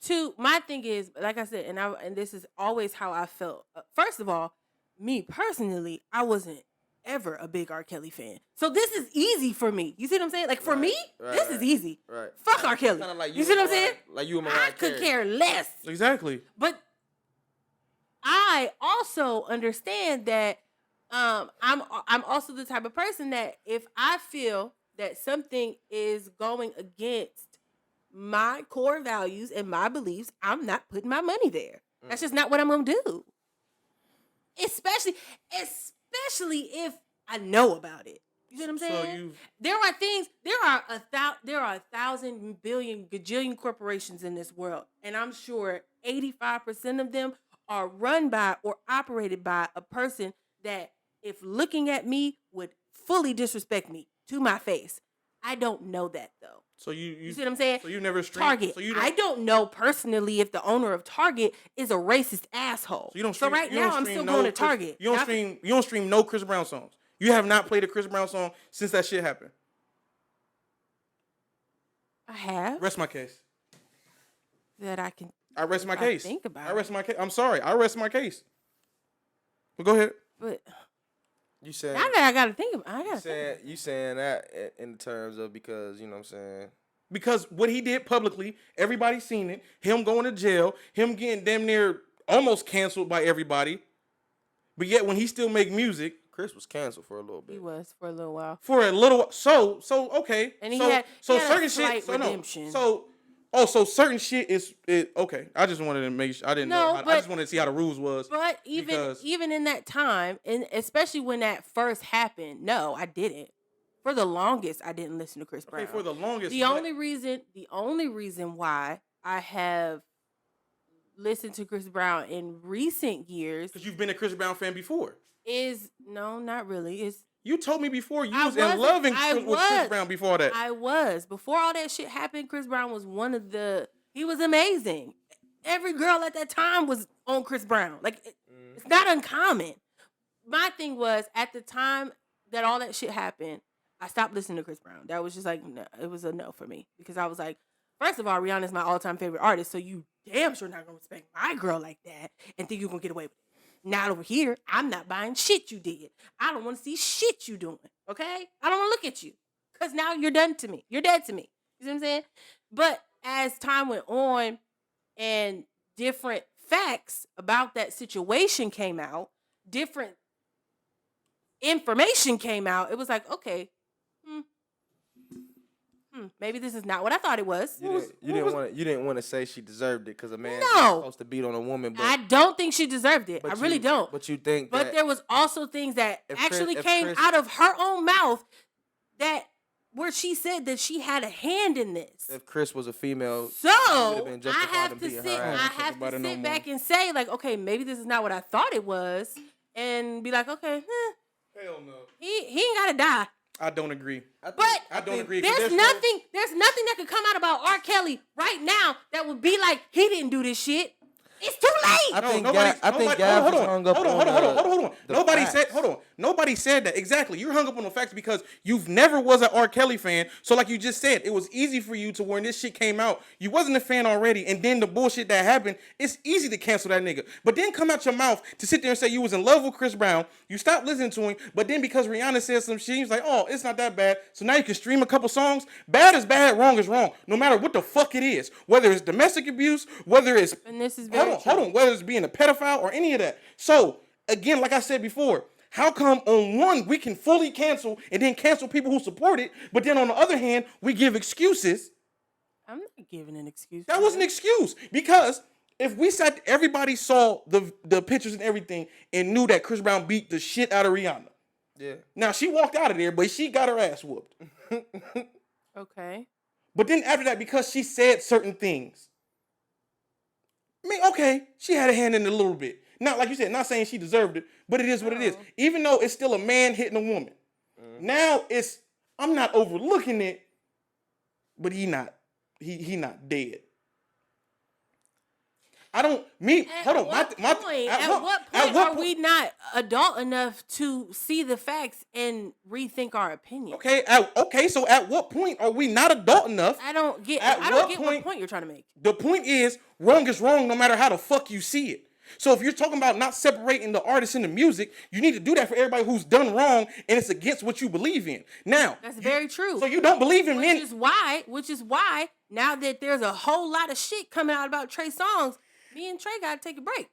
S2: 2, my thing is, like I said, and this is always how I felt. First of all, me personally, I wasn't ever a big R. Kelly fan. So this is easy for me. You see what I'm saying? Like for me, this is easy.
S4: Right.
S2: Fuck R. Kelly.
S4: Like
S2: you see what I'm saying?
S4: Like you and Mariah
S2: I could
S4: Carey.
S2: care less.
S3: exactly.
S2: But I also understand that I'm also the type of person that if I feel that something is going against my core values and my beliefs, I'm not putting my money there. That's just not what I'm going to do. Especially if I know about it. You see what I'm saying? There are 1,000 billion gajillion corporations in this world, and I'm sure 85% of them are run by or operated by a person that, if looking at me, would fully disrespect me to my face. I don't know that though.
S3: So you
S2: see what I'm saying?
S3: So you never streamed
S2: Target.
S3: So
S2: I don't know personally if the owner of Target is a racist asshole.
S3: So you don't stream,
S2: right now I'm still going to Target.
S3: You don't stream no Chris Brown songs. You have not played a Chris Brown song since that shit happened.
S2: I have.
S3: Rest my case.
S2: That I can.
S3: I rest my case.
S2: Think about
S3: I rest my case. I'm sorry. I rest my case. But go ahead.
S2: But
S4: You saying
S2: now that I gotta think about it,
S4: you saying that in terms of because you know what I'm saying.
S3: Because what he did publicly, everybody's seen it. Him going to jail, him getting damn near almost canceled by everybody. But yet when he still make music,
S4: Chris was canceled for a little bit.
S2: he was for a little while.
S3: for a little while. So okay.
S2: And he
S3: so,
S2: had
S3: certain
S2: a slight
S3: shit. So
S2: redemption.
S3: no. So certain shit is okay. I just wanted to make sure I didn't know. I just wanted to see how the rules was.
S2: But even in that time, and especially when that first happened, no, I didn't. For the longest, I didn't listen to Chris Brown.
S3: Okay, for the longest.
S2: The only reason why I have listened to Chris Brown in recent years
S3: because you've been a Chris Brown fan before.
S2: Is no, not really.
S3: You told me before you was in love with Chris Brown before that.
S2: I was. Before all that shit happened, Chris Brown was he was amazing. Every girl at that time was on Chris Brown. Like, it's not uncommon. My thing was, at the time that all that shit happened, I stopped listening to Chris Brown. That was just like, no, it was a no for me. Because I was like, first of all, Rihanna's my all-time favorite artist, so you damn sure not going to respect my girl like that and think you're going to get away with it. Not over here. I'm not buying shit you did. I don't want to see shit you doing. Okay? I don't want to look at you. Because now you're done to me. You're dead to me. You see what I'm saying? But as time went on and different facts about that situation came out, different information came out, it was like, okay, maybe this is not what I thought it was.
S4: You didn't want to say she deserved it because a man is supposed to beat on a woman. But
S2: I don't think she deserved it. I really don't.
S4: But you think
S2: But there was also things that actually came
S4: Chris-
S2: out of her own mouth that where she said that she had a hand in this.
S4: if Chris was a female,
S2: So
S4: he would've been
S2: I
S4: justified
S2: have
S4: in
S2: to
S4: beating
S2: sit.
S4: her
S2: I
S4: ass.
S2: have
S3: about
S2: to
S3: it no
S2: sit
S3: more.
S2: back and say, like, okay, maybe this is not what I thought it was, and be like, okay,
S3: Hell no.
S2: he ain't gotta die.
S3: I don't agree.
S2: But
S3: I don't agree. 'cause
S2: there's nothing that could come out about R. Kelly right now that would be like he didn't do this shit. It's too late.
S4: I think
S3: nobody-
S4: Gav
S3: hold
S4: was
S3: on,
S4: hung up
S3: hold on,
S4: on
S3: hold on.
S4: the
S3: Nobody
S4: facts.
S3: said, hold on. Nobody said that. Exactly. You're hung up on the facts because you've never was an R. Kelly fan. So like you just said, it was easy for you to when this shit came out, you wasn't a fan already, and then the bullshit that happened, it's easy to cancel that nigga. But then come out your mouth to sit there and say you was in love with Chris Brown, you stopped listening to him, but then because Rihanna said some shit, he's like, oh, it's not that bad. So now you can stream a couple songs. Bad is bad, wrong is wrong. No matter what the fuck it is. Whether it's domestic abuse, whether it's
S2: And this is very
S3: hold on, whether it's being a pedophile or any of that. So again, like I said before, how come on one we can fully cancel and then cancel people who support it, but then on the other hand we give excuses?
S2: I'm not giving an excuse.
S3: That
S2: for
S3: was an excuse because if we sat, everybody saw the pictures and everything and knew that Chris Brown beat the shit out of Rihanna.
S4: Yeah.
S3: Now she walked out of there, but she got her ass whooped.
S2: Okay.
S3: But then after that, because she said certain things, I mean, okay, she had a hand in it a little bit. Not like you said, not saying she deserved it, but it is what it is. Even though it's still a man hitting a woman. Now I'm not overlooking it, but he not dead. I don't hold on.
S2: At what point are we not adult enough to see the facts and rethink our opinion?
S3: Okay, so at what point are we not adult enough?
S2: I don't get
S3: At
S2: what
S3: what
S2: point you're trying to make.
S3: The point is, wrong is wrong no matter how the fuck you see it. So if you're talking about not separating the artist and the music, you need to do that for everybody who's done wrong and it's against what you believe in. Now,
S2: That's very true.
S3: so you don't believe in men.
S2: Which is why now that there's a whole lot of shit coming out about Trey Songz, me and Trey gotta take a break.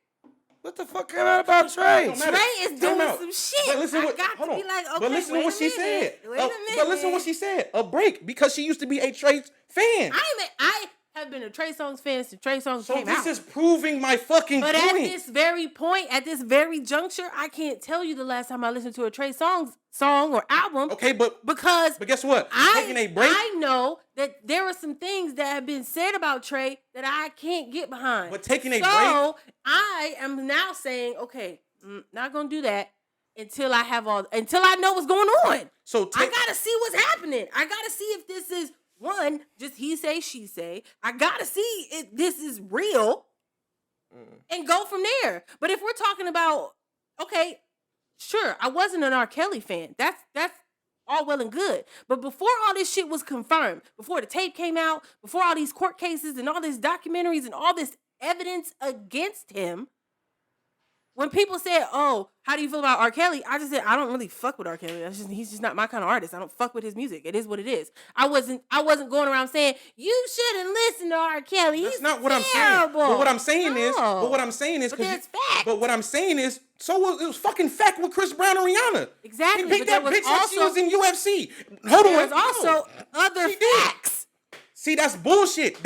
S4: What the fuck came out about Trey?
S3: Don't matter.
S2: Trey is
S3: Time
S2: doing
S3: out.
S2: some shit.
S3: But listen
S2: I
S3: what,
S2: got
S3: hold
S2: to
S3: on.
S2: be like, okay,
S3: but listen
S2: wait
S3: to what
S2: a
S3: she said.
S2: minute. Wait a minute.
S3: But listen to what she said. A break because she used to be a Trey fan.
S2: I have been a Trey Songz fan since Trey Songz
S3: So
S2: came
S3: this
S2: out.
S3: is proving my fucking
S2: But
S3: point.
S2: at this very point, at this very juncture, I can't tell you the last time I listened to a Trey Songz song or album.
S3: Okay, but
S2: Because
S3: guess what? Taking a break.
S2: I know that there are some things that have been said about Trey that I can't get behind.
S3: But taking a
S2: So I am now saying, okay, not gonna do that until I know what's going on.
S3: So
S2: I gotta see what's happening. I gotta see if this is one, just he say, she say. I gotta see if this is real and go from there. But if we're talking about, okay, sure, I wasn't an R. Kelly fan. That's all well and good. But before all this shit was confirmed, before the tape came out, before all these court cases and all these documentaries and all this evidence against him, when people said, "Oh, how do you feel about R. Kelly?" I just said, "I don't really fuck with R. Kelly. He's just not my kind of artist. I don't fuck with his music. It is what it is." I wasn't going around saying you shouldn't listen to R. Kelly.
S3: That's
S2: He's
S3: not what
S2: terrible.
S3: I'm saying. But what I'm saying
S2: No.
S3: is, but what I'm saying is,
S2: But
S3: 'cause
S2: there's fact.
S3: But what I'm saying is, it was fucking fact with Chris Brown and Rihanna.
S2: Exactly,
S3: He picked
S2: but there
S3: that
S2: was
S3: bitch like she
S2: also-
S3: was in UFC. Hold on.
S2: There's also other
S3: She did.
S2: facts.
S3: See, that's bullshit.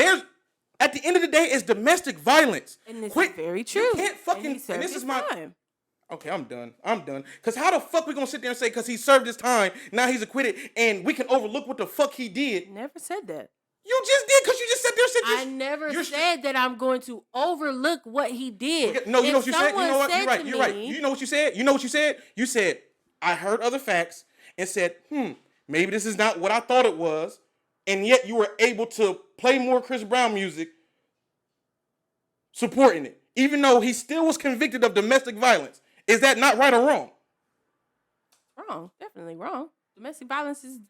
S3: At the end of the day, it's domestic violence.
S2: And this
S3: Quit.
S2: is very true.
S3: You can't fucking.
S2: And he served
S3: And this
S2: his
S3: is my.
S2: time.
S3: Okay, I'm done. Cause how the fuck we gonna sit there and say cause he served his time, now he's acquitted, and we can overlook what the fuck he did?
S2: Never said that.
S3: You just did, cause you just sat there and said
S2: I never said that I'm going to overlook what he did.
S3: No, you know what you said. You
S2: Someone
S3: know what? You're
S2: said
S3: right.
S2: to
S3: You're right.
S2: me-
S3: You know what you said. You know what you said. You said I heard other facts and said, maybe this is not what I thought it was, and yet you were able to play more Chris Brown music, supporting it, even though he still was convicted of domestic violence. Is that not right or wrong?
S2: Wrong. Definitely wrong. Domestic violence is wrong.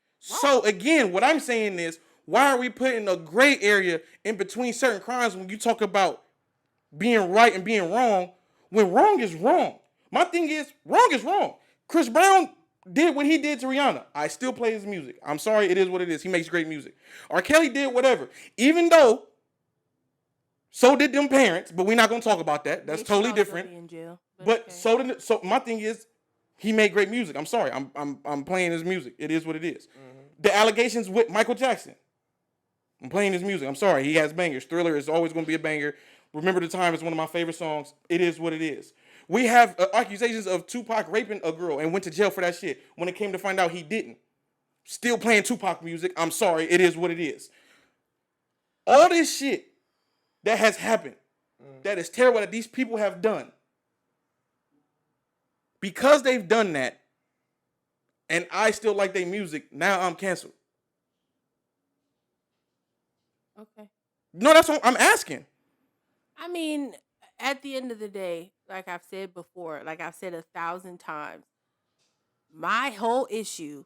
S3: So again, what I'm saying is, why are we putting a gray area in between certain crimes when you talk about being right and being wrong, when wrong is wrong? My thing is, wrong is wrong. Chris Brown did what he did to Rihanna. I still play his music. I'm sorry, it is what it is. He makes great music. R. Kelly did whatever. Even though, so did them parents, but we're not going to talk about that. That's
S2: They should
S3: totally
S2: also
S3: different.
S2: be in jail,
S3: But
S2: okay.
S3: so my thing is, he made great music. I'm sorry. I'm playing his music. It is what it is. The allegations with Michael Jackson. I'm playing his music. I'm sorry. He has bangers. Thriller is always going to be a banger. Remember the Time is one of my favorite songs. It is what it is. We have accusations of Tupac raping a girl and went to jail for that shit. When it came to find out he didn't. Still playing Tupac music. I'm sorry. It is what it is. All this shit that has happened, that is terrible that these people have done. Because they've done that, and I still like their music, now I'm canceled.
S2: Okay.
S3: No, that's what I'm asking.
S2: I mean, at the end of the day, like I've said before, like I've said 1,000 times, my whole issue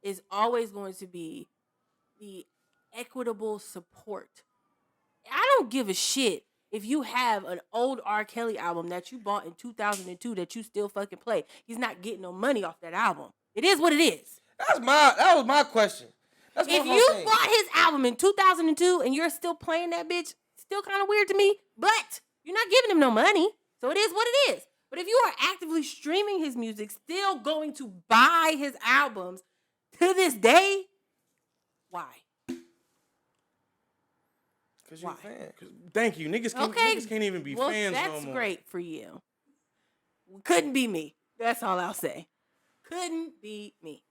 S2: is always going to be the equitable support. I don't give a shit if you have an old R. Kelly album that you bought in 2002 that you still fucking play. He's not getting no money off that album. It is what it is.
S4: That was my question. That's
S2: If
S4: my
S2: you
S4: thing.
S2: bought his album in 2002 and you're still playing that bitch, still kind of weird to me, but you're not giving him no money. So it is what it is. But if you are actively streaming his music, still going to buy his albums to this day, why?
S4: Because you're a
S2: Why?
S4: fan.
S3: Thank you. Niggas can't even be fans no
S2: that's
S3: more.
S2: great for you. Couldn't be me. That's all I'll say. Couldn't be me.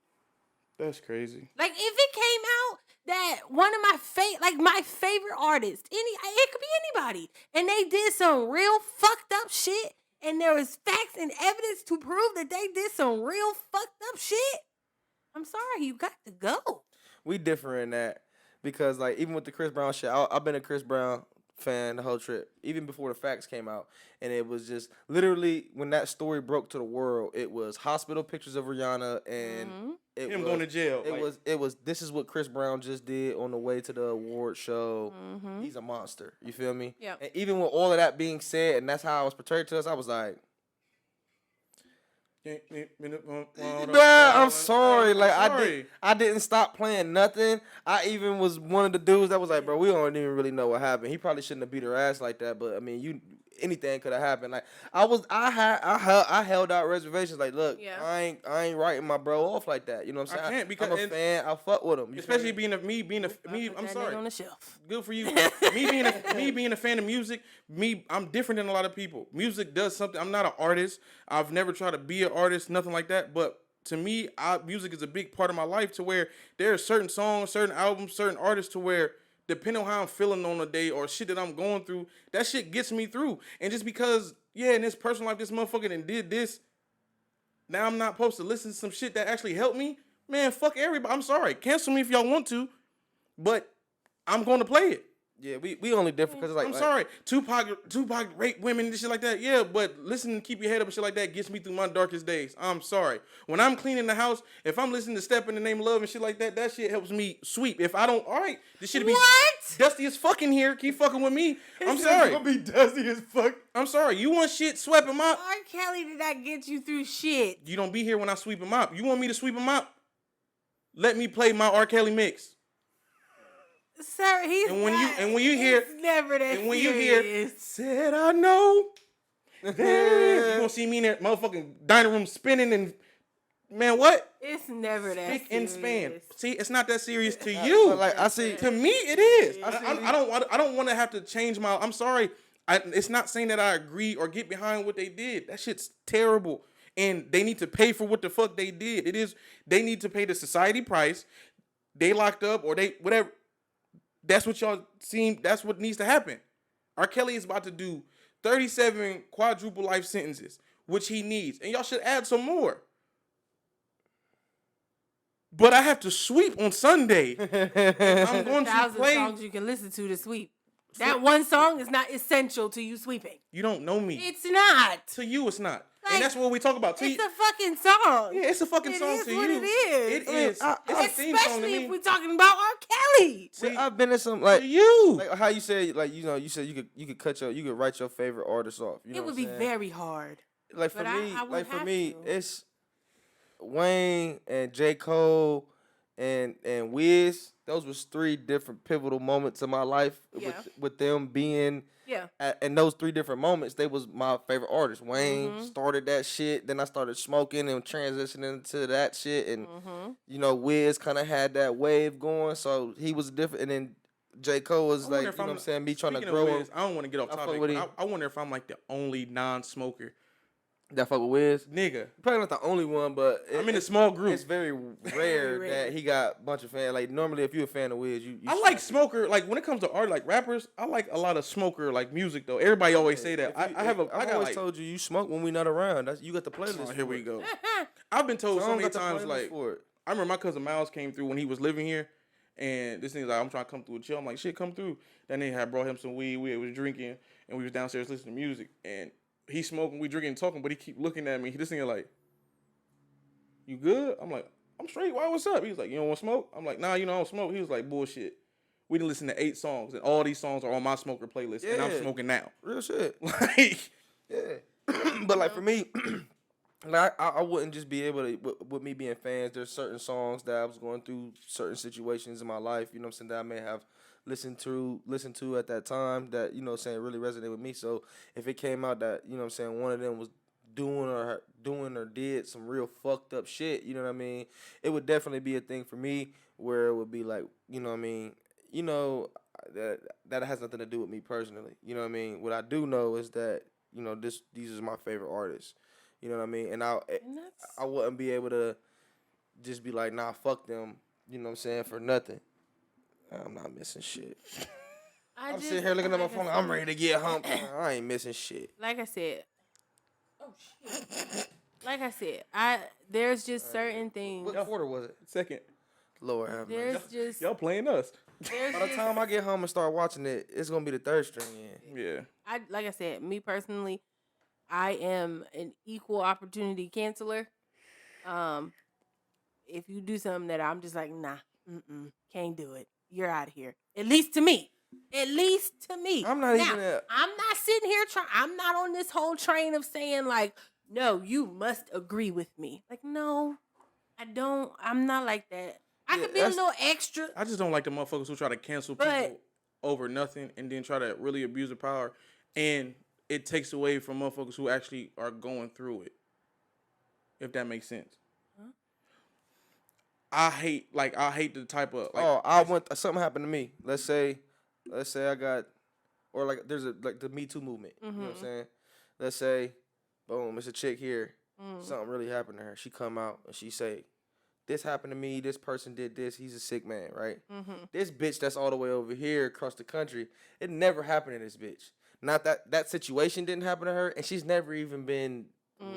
S3: That's crazy.
S2: Like if it came out that one of my favorite artists, it could be anybody, and they did some real fucked up shit, and there was facts and evidence to prove that they did some real fucked up shit. I'm sorry, you got to go.
S4: We differ in that because, like, even with the Chris Brown shit, I've been a Chris Brown fan the whole trip, even before the facts came out. And it was just literally when that story broke to the world, it was hospital pictures of Rihanna and it
S3: Him
S4: was,
S3: going to jail.
S4: It was this is what Chris Brown just did on the way to the award show. He's a monster. You feel me?
S2: Yep.
S4: And even with all of that being said, and that's how I was portrayed to us, I was like, bruh, I'm sorry. Like I didn't stop playing nothing. I even was one of the dudes that was like, bro, we don't even really know what happened. He probably shouldn't have beat her ass like that. But I mean, anything could have happened. Like I held out reservations. Like, look,
S2: Yeah.
S4: I ain't writing my bro off like that. You know what I'm saying?
S3: I can't because-
S4: I'm a fan. I fuck with him. You feel
S3: Especially
S4: me?
S3: being a me.
S2: Put
S3: I'm
S2: that
S3: sorry.
S2: nigga on the shelf.
S3: Good for you. me being a fan of music. I'm different than a lot of people. Music does something. I'm not an artist. I've never tried to be an artist, nothing like that. But to me, music is a big part of my life. To where there are certain songs, certain albums, certain artists to where depending on how I'm feeling on the day or shit that I'm going through, that shit gets me through. And just because, in this personal life, this motherfucker done did this, now I'm not supposed to listen to some shit that actually helped me. Man, fuck everybody. I'm sorry. Cancel me if y'all want to, but I'm going to play it.
S4: Yeah, we only different because like
S3: I'm sorry. Tupac raped women and shit like that. Yeah, but listen and keep your head up and shit like that gets me through my darkest days. I'm sorry. When I'm cleaning the house, if I'm listening to Step in the Name of Love and shit like that, that shit helps me sweep. If I don't, all right, this shit be
S2: What?
S3: dusty as fuck in here. Keep fucking with me. I'm sorry.
S4: be dusty as fuck.
S3: I'm sorry. You want shit swept and mop?
S2: R. Kelly did not get you through shit.
S3: You don't be here when I sweep and mop. You want me to sweep and mop? Let me play my R. Kelly mix.
S2: Sir, he's
S3: And when
S2: not,
S3: you hear
S2: it's never that
S3: And when you
S2: serious.
S3: hear, said I know, you gonna see me in there, motherfucking dining room spinning and, man, what?
S2: It's never that
S3: Spick
S2: serious.
S3: and span. See, it's not that serious to you.
S4: But like I see,
S3: To me, it is. I don't want to have to change my. I'm sorry. It's not saying that I agree or get behind what they did. That shit's terrible, and they need to pay for what the fuck they did. It is. They need to pay the society price. They locked up or they whatever. That's what y'all seem. That's what needs to happen. R. Kelly is about to do 37 quadruple life sentences, which he needs, and y'all should add some more. But I have to sweep on Sunday. I'm going to
S2: 1,000
S3: play.
S2: songs you can listen to sweep. That one song is not essential to you sweeping.
S3: You don't know me.
S2: It's not.
S3: To you, it's not.
S2: Like,
S3: And that's what we talk about. To
S2: It's
S3: you,
S2: a fucking song.
S3: yeah, it's a fucking
S2: It
S3: song
S2: is
S3: to
S2: what
S3: you.
S2: it is.
S3: It is.
S4: I-
S3: It's a theme song to
S2: Especially
S3: me.
S2: if we're talking about R. Kelly.
S3: See,
S4: I've been in some like
S3: to you.
S4: like how you say like you said you could write your favorite artist off. You know
S2: It
S4: what
S2: would
S4: I'm
S2: be
S4: saying?
S2: very hard.
S4: like for
S2: but I-
S4: me,
S2: I would
S4: like for
S2: have
S4: me,
S2: to.
S4: it's Wayne and J. Cole and Wiz. Those was 3 different pivotal moments in my life
S2: Yeah.
S4: with them being
S2: Yeah.
S4: in those 3 different moments. They was my favorite artists. Wayne started that shit, then I started smoking and transitioning into that shit, and you know Wiz kind of had that wave going, so he was different. And then J. Cole was like, you know what I'm saying, me trying to
S3: Speaking of
S4: grow
S3: Wiz, I don't want to get off
S4: I fuck
S3: topic.
S4: with
S3: But
S4: him.
S3: I wonder if I'm like the only non-smoker
S4: that fuck with Wiz.
S3: nigga.
S4: Probably not the only one, but
S3: I'm in a small group.
S4: It's very rare that he got a bunch of fans. Like normally, if you're a fan of Wiz, you
S3: I like smoker. Like when it comes to art, like rappers, I like a lot of smoker like music though. Everybody always say that. I
S4: I've
S3: got
S4: always
S3: like.
S4: told you smoke when we not around. That's you got the playlist.
S3: Oh, here
S4: for
S3: we
S4: it.
S3: go. I've been told
S4: So I
S3: so
S4: don't
S3: many
S4: got the
S3: times
S4: playlist
S3: like.
S4: for it.
S3: I remember my cousin Miles came through when he was living here, and this nigga's like, I'm trying to come through and chill. I'm like, shit, come through. That nigga had brought him some weed. We was drinking, and we was downstairs listening to music, and he smoking, we drinking and talking, but he keep looking at me. He just thinking like, "You good?" I'm like, "I'm straight. Why? What's up?" He was like, "You don't want to smoke?" I'm like, "Nah, I don't smoke." He was like, "Bullshit. We done listen to 8 songs, and all these songs are on my smoker playlist, and I'm
S4: Yeah.
S3: smoking now."
S4: Real shit.
S3: Like,
S4: Yeah. But like for me, like I wouldn't just be able to with me being fans. There's certain songs that I was going through certain situations in my life. You know what I'm saying, that I may have listened to at that time that, you know what I'm saying, really resonated with me. So if it came out that, you know what I'm saying, one of them was doing or did some real fucked up shit, you know what I mean, it would definitely be a thing for me where it would be like, you know what I mean, you know, that has nothing to do with me personally. You know what I mean? What I do know is that, you know, these are my favorite artists. You know what I mean? And I wouldn't be able to just be like, nah, fuck them, you know what I'm saying, for nothing. I'm not missing shit. I'm sitting here looking at my phone, I'm ready to get humped. I ain't missing shit.
S2: Like I said, like I said, there's just certain things.
S4: What quarter was it?
S3: second,
S4: Lord have mercy.
S2: There's just
S3: y'all playing us.
S2: there's
S4: By the
S2: just-
S4: time I get home and start watching it, it's gonna be the third string in.
S3: Yeah.
S2: like I said, me personally, I am an equal opportunity canceller. If you do something that I'm just like, nah, can't do it, you're out of here. At least to me. At least to me.
S4: I'm not
S2: Now,
S4: even at-
S2: I'm not sitting here I'm not on this whole train of saying like, no, you must agree with me. Like, no, I don't. I'm not like that. I
S4: Yeah,
S2: could be a
S4: that's-
S2: little extra.
S3: I just don't like the motherfuckers who try to cancel
S2: But-
S3: people over nothing and then try to really abuse the power. And it takes away from motherfuckers who actually are going through it. If that makes sense.
S2: Huh?
S3: I hate the type of
S4: Something happened to me. Let's say I got, or like there's the Me Too movement. You know what I'm saying? Let's say, boom, it's a chick here. Something really happened to her. She come out and she say, this happened to me. This person did this. He's a sick man, right? This bitch that's all the way over here across the country, it never happened to this bitch. Not that situation didn't happen to her, and she's never even been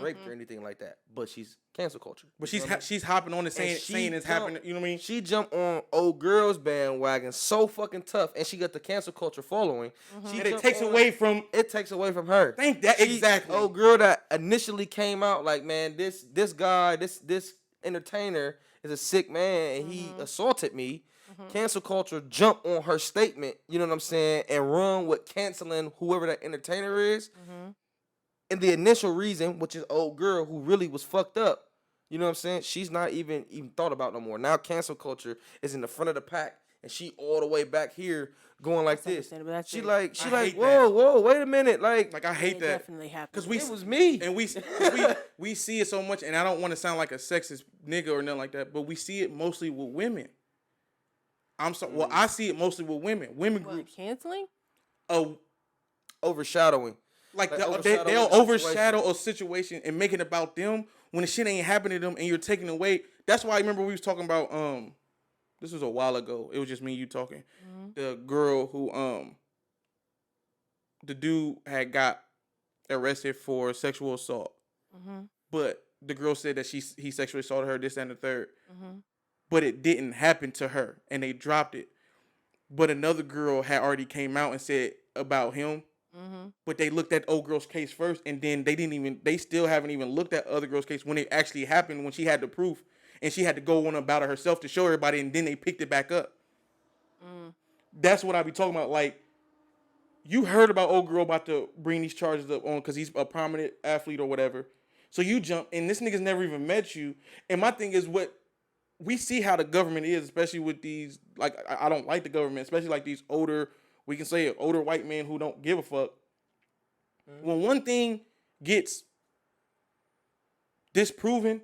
S4: raped or anything like that. But she's cancel culture.
S3: but
S4: You know what I mean?
S3: she's hopping on and saying it's happening. You know what I mean?
S4: She jumped on old girls bandwagon so fucking tough, and she got the cancel culture following.
S3: And it takes away from
S4: It takes away from her.
S3: Thank that exactly.
S4: Old girl that initially came out like, man, this guy, this entertainer is a sick man, and he assaulted me. Cancel culture jump on her statement, you know what I'm saying, and run with canceling whoever that entertainer is. And the initial reason, which is old girl who really was fucked up, you know what I'm saying, she's not even thought about no more. Now cancel culture is in the front of the pack, and she all the way back here going like this.
S2: understandable. That's
S4: She
S2: it.
S4: like,
S3: I hate
S4: whoa, wait a minute, like
S3: I hate
S2: It
S3: that.
S2: definitely happened.
S3: Because we
S4: it was me.
S3: and we see it so much, and I don't want to sound like a sexist nigga or nothing like that, but we see it mostly with women. Well, I see it mostly with women. Women
S2: What,
S3: groups.
S2: canceling?
S4: Overshadowing.
S3: Like
S4: Like
S3: they'll
S4: overshadowing the
S3: overshadow a situation and make it about them when the shit ain't happening to them, and you're taking away. That's why I remember we was talking about this was a while ago. It was just me and you talking. The girl who the dude had got arrested for sexual assault, but the girl said that he sexually assaulted her, this and the third, but it didn't happen to her, and they dropped it. But another girl had already came out and said about him. But they looked at old girl's case first, and then they still haven't even looked at other girl's case when it actually happened, when she had the proof, and she had to go on about it herself to show everybody, and then they picked it back up. That's what I be talking about. Like, you heard about old girl about to bring these charges up on because he's a prominent athlete or whatever. So you jump, and this nigga's never even met you. And my thing is, what we see how the government is, especially with these, like, I don't like the government, especially like these older, we can say older white men who don't give a fuck. When one thing gets disproven,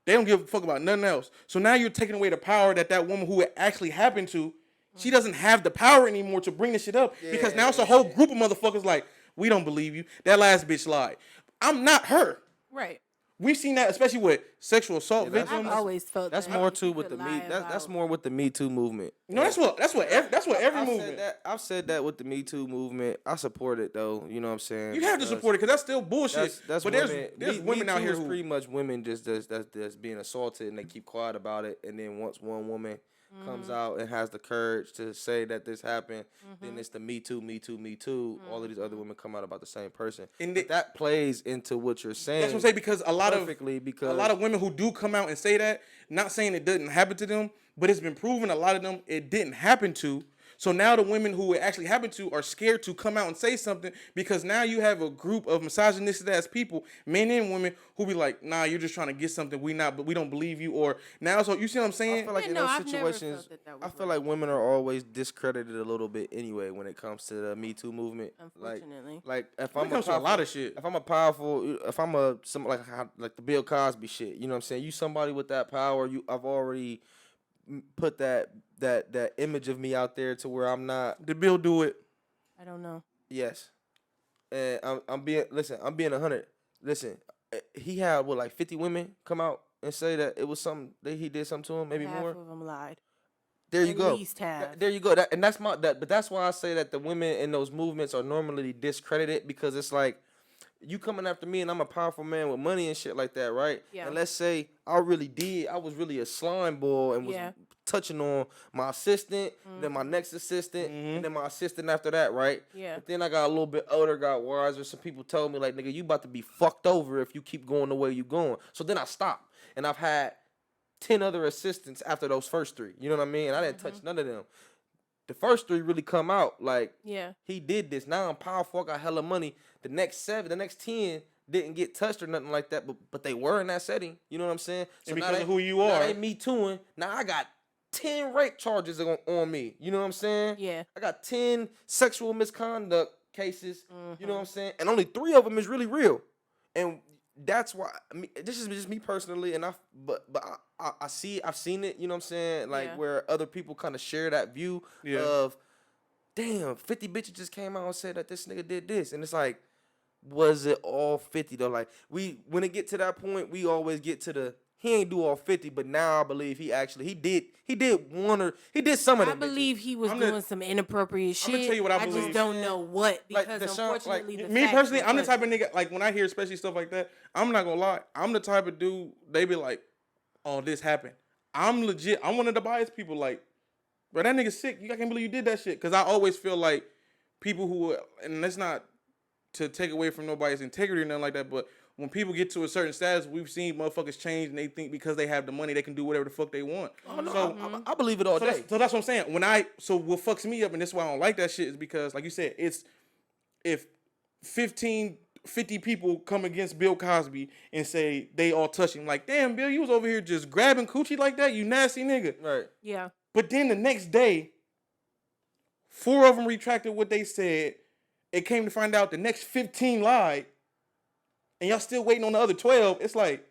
S3: they don't give a fuck about nothing else. So now you're taking away the power that woman who it actually happened to, she doesn't have the power anymore to bring this shit up. Because now it's a whole group of motherfuckers like, we don't believe you. That last bitch lied. I'm not her.
S2: Right.
S3: We've seen that, especially with sexual assault
S4: that's-
S3: victims.
S2: I've always felt
S4: That's
S2: that.
S4: more
S2: You
S4: too with
S2: could
S4: the
S2: lie
S4: Me. That's
S2: about-
S4: more with the Me Too movement.
S3: No, that's what every
S4: I've
S3: movement.
S4: I've said that with the Me Too movement. I support it though. You know what I'm saying?
S3: You have to support it because that's still bullshit.
S4: That's
S3: but
S4: women.
S3: there's
S4: Me
S3: women out
S4: Too
S3: here
S4: is
S3: who
S4: pretty much women just that's being assaulted and they keep quiet about it, and then once one woman comes out and has the courage to say that this happened, then it's the Me Too, Me Too, Me Too. All of these other women come out about the same person.
S3: And
S4: But that plays into what you're saying.
S3: That's what I'm saying, because a lot of women who do come out and say that, not saying it didn't happen to them, but it's been proven a lot of them it didn't happen to. So now the women who it actually happened to are scared to come out and say something, because now you have a group of misogynistic ass people, men and women, who be like, nah, you're just trying to get something. We don't believe you. Or now, so you see what I'm saying?
S4: I feel like
S2: Yeah,
S4: in
S2: no,
S4: those
S2: I've never
S4: situations,
S2: felt that
S4: I
S2: was
S4: feel
S2: right.
S4: like women are always discredited a little bit anyway when it comes to the Me Too movement.
S2: Unfortunately.
S4: Like if
S3: When
S4: I'm
S3: it comes to a lot of shit.
S4: if I'm like the Bill Cosby shit, you know what I'm saying? You somebody with that power, I've already put that image of me out there to where I'm not.
S3: Did Bill do it?
S2: I don't know.
S4: Yes, and I'm being 100. Listen, he had like 50 women come out and say that it was something that he did something to him, maybe
S2: Half
S4: more.
S2: of them lied.
S4: There you
S2: At
S4: go.
S2: least half.
S4: There you go. But that's why I say that the women in those movements are normally discredited, because it's like, you coming after me and I'm a powerful man with money and shit like that, right?
S2: Yeah.
S4: And let's say I was really a slime ball and was
S2: Yeah.
S4: touching on my assistant, then my next assistant, and then my assistant after that, right?
S2: Yeah.
S4: But then I got a little bit older, got wiser. Some people told me, like, nigga, you about to be fucked over if you keep going the way you going. So then I stopped. And I've had 10 other assistants after those first 3. You know what I mean? I didn't touch none of them. The first 3 really come out like,
S2: Yeah.
S4: he did this. Now I'm powerful. I got hella money. The next 10 didn't get touched or nothing like that, but they were in that setting. You know what I'm saying? So
S3: And
S4: now
S3: because of who you
S4: now
S3: are.
S4: they Me Tooing. Now I got 10 rape charges on me. You know what I'm saying?
S2: Yeah.
S4: I got 10 sexual misconduct cases. You know what I'm saying? And only 3 of them is really real. And that's why this is just me personally, and I've seen it, you know what I'm saying? Like,
S2: Yeah.
S4: where other people kind of share that view
S3: Yeah.
S4: of, damn, 50 bitches just came out and said that this nigga did this. And it's like, was it all 50 though? Like, when it get to that point, we always get to he ain't do all 50, but now I believe he did some of
S2: I
S4: them.
S2: believe he was
S3: I'm gonna-
S2: doing some inappropriate shit.
S3: I'm gonna tell you what I
S2: just
S3: believe.
S2: don't know what,
S4: Like,
S2: because
S4: Deshaun, like,
S2: unfortunately the
S3: Me
S2: facts
S3: personally,
S2: were
S3: I'm the
S2: such-
S3: type of nigga, like, when I hear especially stuff like that, I'm not gonna lie, I'm the type of dude, they be like, oh, this happened. I'm legit, I'm one of the biased people, like, bro, that nigga sick. I can't believe you did that shit. Because I always feel like people who, and that's not to take away from nobody's integrity or nothing like that, but when people get to a certain status, we've seen motherfuckers change and they think because they have the money, they can do whatever the fuck they want.
S4: Oh, no,
S3: So,
S4: I believe it all
S3: so
S4: day.
S3: that's what I'm saying. So what fucks me up, and this is why I don't like that shit, is because, like you said, it's if 50 people come against Bill Cosby and say they all touch him, like, damn, Bill, you was over here just grabbing coochie like that, you nasty nigga.
S4: Right.
S2: Yeah.
S3: But then the next day, 4 of them retracted what they said. It came to find out the next 15 lied, and y'all still waiting on the other 12. It's like,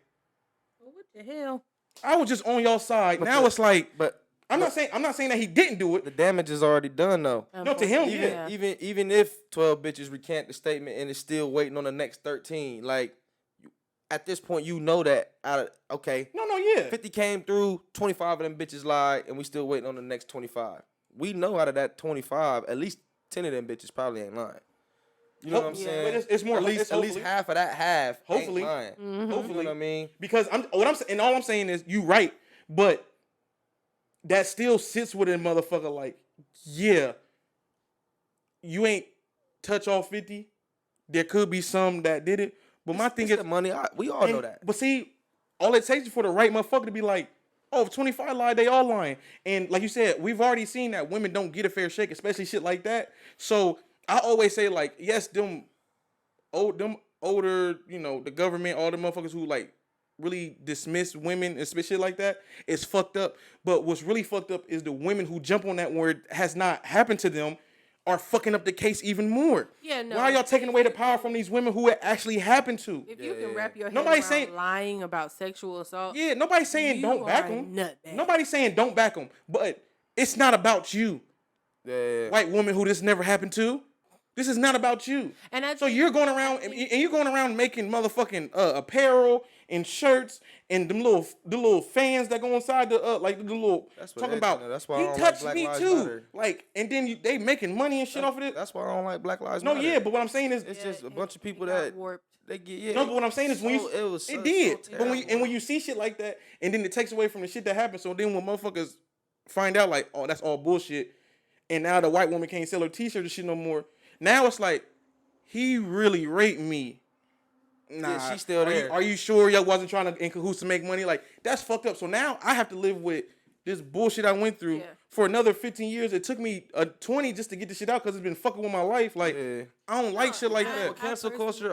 S2: Well, what the hell?
S3: I was just on y'all side.
S4: But
S3: Now it's like,
S4: But
S3: I'm not saying that he didn't do
S4: the
S3: it.
S4: damage is already done though.
S3: No, to him,
S2: Unfortunately,
S3: yeah.
S4: Even if 12 bitches recant the statement and it's still waiting on the next 13, like, at this point you know that okay,
S3: No, yeah.
S4: 50 came through, 25 of them bitches lied, and we still waiting on the next 25. We know out of that 25, at least 10 of them bitches probably ain't lying. You know what I'm
S2: Yeah.
S4: saying?
S3: But it's more-
S4: at least
S3: it's
S4: at least
S3: hopefully.
S4: half of that half
S3: Hopefully.
S4: ain't lying. You know what I mean?
S3: Because all I'm saying is you right, but that still sits with a motherfucker like, yeah, you ain't touch all 50. There could be some that did it, but my thing
S4: It's
S3: is
S4: the money. We all know that.
S3: But see, all it takes is for the right motherfucker to be like, oh, if 25 lied, they all lying. And like you said, we've already seen that women don't get a fair shake, especially shit like that. So I always say, like, yes, them older, you know, the government, all the motherfuckers who like really dismiss women and shit like that, it's fucked up. But what's really fucked up is the women who jump on that where it has not happened to them are fucking up the case even more.
S2: Yeah, no.
S3: Why are y'all taking away the power from these women who it actually happened to?
S2: If you can wrap your head
S3: Nobody's
S2: around
S3: saying-
S2: lying about sexual assault,
S3: Yeah, nobody's saying
S2: You
S3: don't back
S2: are a
S3: them.
S2: nutbag.
S3: Nobody's saying don't back them. But it's not about you,
S4: Yeah.
S3: white woman who this never happened to. This is not about you.
S2: And I
S3: So
S2: think-
S3: you're going around and you're going around making motherfucking apparel and shirts and the little fans that go inside the like the little
S4: That's what
S3: talking
S4: everything-
S3: about.
S4: that's why I
S3: He
S4: don't like
S3: touched
S4: Black
S3: me
S4: Lives
S3: too.
S4: Matter.
S3: Like, and then they making money and shit off of it.
S4: That's why I don't like Black Lives
S3: No,
S4: Matter.
S3: yeah, but what I'm saying is
S4: it's just a
S2: it-
S4: bunch of people
S2: it got
S4: that
S2: warped.
S4: they get.
S3: no, but what I'm saying is when you,
S4: it was
S3: it
S4: so
S3: did. But when
S4: terrible.
S3: you see shit like that, and then it takes away from the shit that happened. So then when motherfuckers find out like, oh, that's all bullshit. And now the white woman can't sell her t-shirt and shit no more. Now it's like, he really raped me. Nah,
S4: she's still there.
S3: Are you sure y'all wasn't trying to in cahoots to make money? Like, that's fucked up. So now I have to live with this bullshit I went through for another 15 years. It took me 20 just to get this shit out because it's been fucking with my life. Like, I don't like shit like that.
S4: Cancel culture,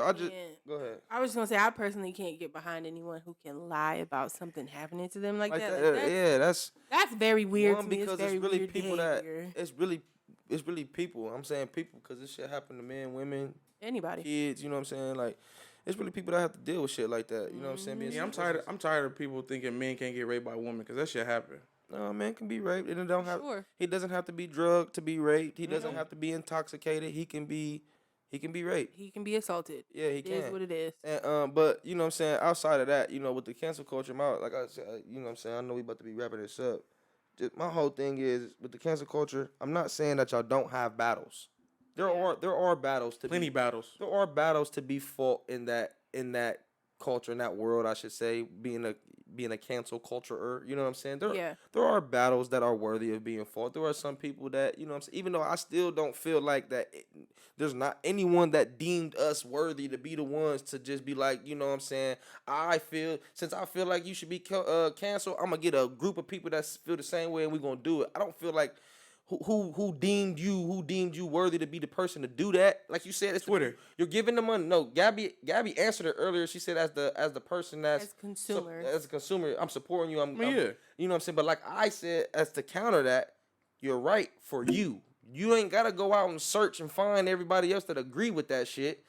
S4: go ahead.
S2: I was just gonna say, I personally can't get behind anyone who can lie about something happening to them like that. That's very weird to me.
S4: Because
S2: it's
S4: really
S2: weird
S4: people
S2: behavior.
S4: it's really people. I'm saying people because this shit happen to men, women,
S2: Anybody.
S4: kids. You know what I'm saying? Like, it's really people that have to deal with shit like that. You know what I'm saying? Being
S3: Yeah, I'm tired of people thinking men can't get raped by women because that shit happen.
S4: No, a man can be raped, and it don't have.
S2: Sure.
S4: He doesn't have to be drugged to be raped. He doesn't have to be intoxicated. He can be raped.
S2: He can be assaulted.
S4: Yeah, he
S2: It
S4: can.
S2: is what it is.
S4: And but you know what I'm saying, outside of that, you know, with the cancel culture, like I said, you know what I'm saying, I know we about to be wrapping this up. Just, my whole thing is with the cancel culture, I'm not saying that y'all don't have battles. There are battles to
S3: Plenty battles.
S4: There are battles to be fought in that culture, in that world, I should say, being a cancel culturer. You know what I'm saying? There are battles that are worthy of being fought. There are some people that, you know what I'm saying, even though I still don't feel like that there's not anyone that deemed us worthy to be the ones to just be like, you know what I'm saying, since I feel like you should be canceled, I'm going to get a group of people that feel the same way and we're going to do it. I don't feel like who deemed you worthy to be the person to do that. Like you said, it's
S3: Twitter.
S4: You're giving them money. No, Gabby answered it earlier. She said as the person that's
S2: As consumers.
S4: as a consumer, I'm supporting you. I'm
S3: yeah.
S4: you know what I'm saying? But like I said, as to counter that, you're right for you. You ain't gotta go out and search and find everybody else that agree with that shit.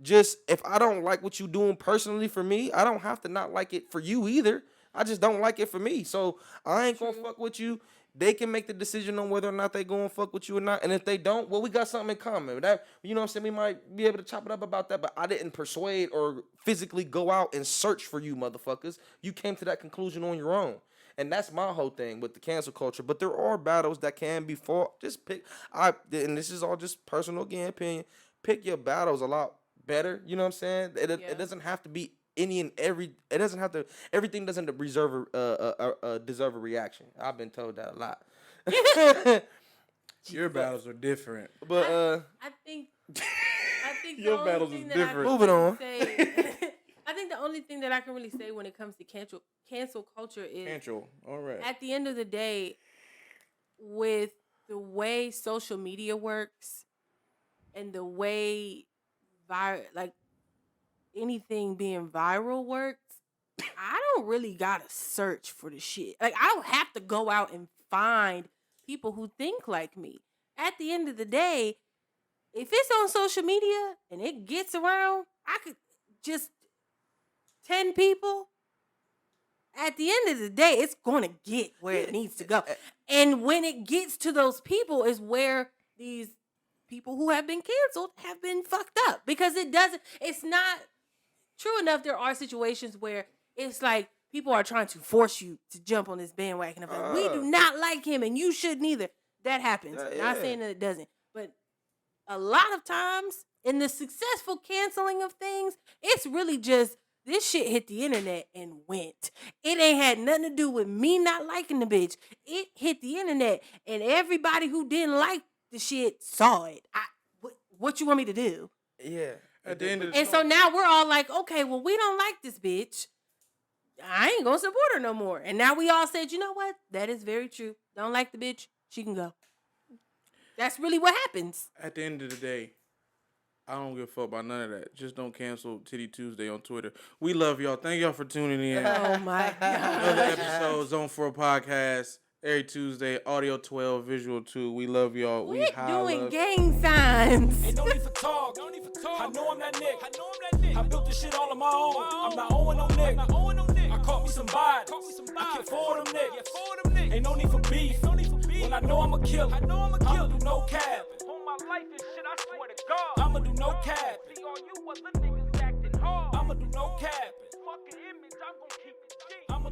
S4: Just if I don't like what you doing personally for me, I don't have to not like it for you either. I just don't like it for me. So I ain't gonna fuck with you. They can make the decision on whether or not they gonna fuck with you or not. And if they don't, well, we got something in common. That, you know what I'm saying? We might be able to chop it up about that, but I didn't persuade or physically go out and search for you motherfuckers. You came to that conclusion on your own. And that's my whole thing with the cancel culture. But there are battles that can be fought. Just pick, and this is all just personal opinion. Pick your battles a lot better. You know what I'm saying? It doesn't have to be any and every. It doesn't have to. Everything doesn't deserve a reaction. I've been told that a lot.
S3: Your battles are different.
S4: But
S2: I think
S3: Your
S2: the
S3: battles
S2: only
S3: is
S2: thing that I
S3: different.
S2: can
S4: Moving
S2: really
S4: on.
S2: say- I think the only thing that I can really say when it comes to cancel culture is
S3: Cancel. All right.
S2: at the end of the day, with the way social media works and the way like anything being viral works, I don't really gotta search for the shit. Like, I don't have to go out and find people who think like me. At the end of the day, if it's on social media and it gets around, I could just 10 people. At the end of the day, it's going to get where it needs to go. And when it gets to those people is where these people who have been canceled have been fucked up. Because it's not true enough. There are situations where it's like people are trying to force you to jump on this bandwagon of like, we do not like him and you shouldn't either. That happens. Not saying that it doesn't. But a lot of times in the successful canceling of things, it's really just this shit hit the internet and went. It ain't had nothing to do with me not liking the bitch. It hit the internet and everybody who didn't like the shit saw it. What you want me to do?
S4: yeah.
S3: At the end of the
S2: And so now we're all like, okay, well, we don't like this bitch. I ain't gonna support her no more. And now we all said, you know what? That is very true. Don't like the bitch, she can go. That's really what happens.
S3: At the end of the day, I don't give a fuck about none of that. Just don't cancel Titty Tuesday on Twitter. We love y'all. Thank y'all for tuning in.
S2: Oh my
S3: Another
S2: God.
S3: episode, Zone 4 Podcast. Every Tuesday, audio 12, visual 2. We love y'all.
S2: Quit doing gang signs.
S1: Ain't no need for talk. I know I'm that nigga. I built this shit all on my own. I'm not owing no nigga. I caught me some bodies. I kept 4 of them niggas. Ain't no need for beef. When I know I'm a killer, I'ma do no cap.
S5: On my life and shit, I swear to God.
S1: I'ma do no cap.
S5: See all you other niggas acting hard.
S1: I'ma do no cap.
S5: Fucking image, I'm gonna keep it G.
S1: I'ma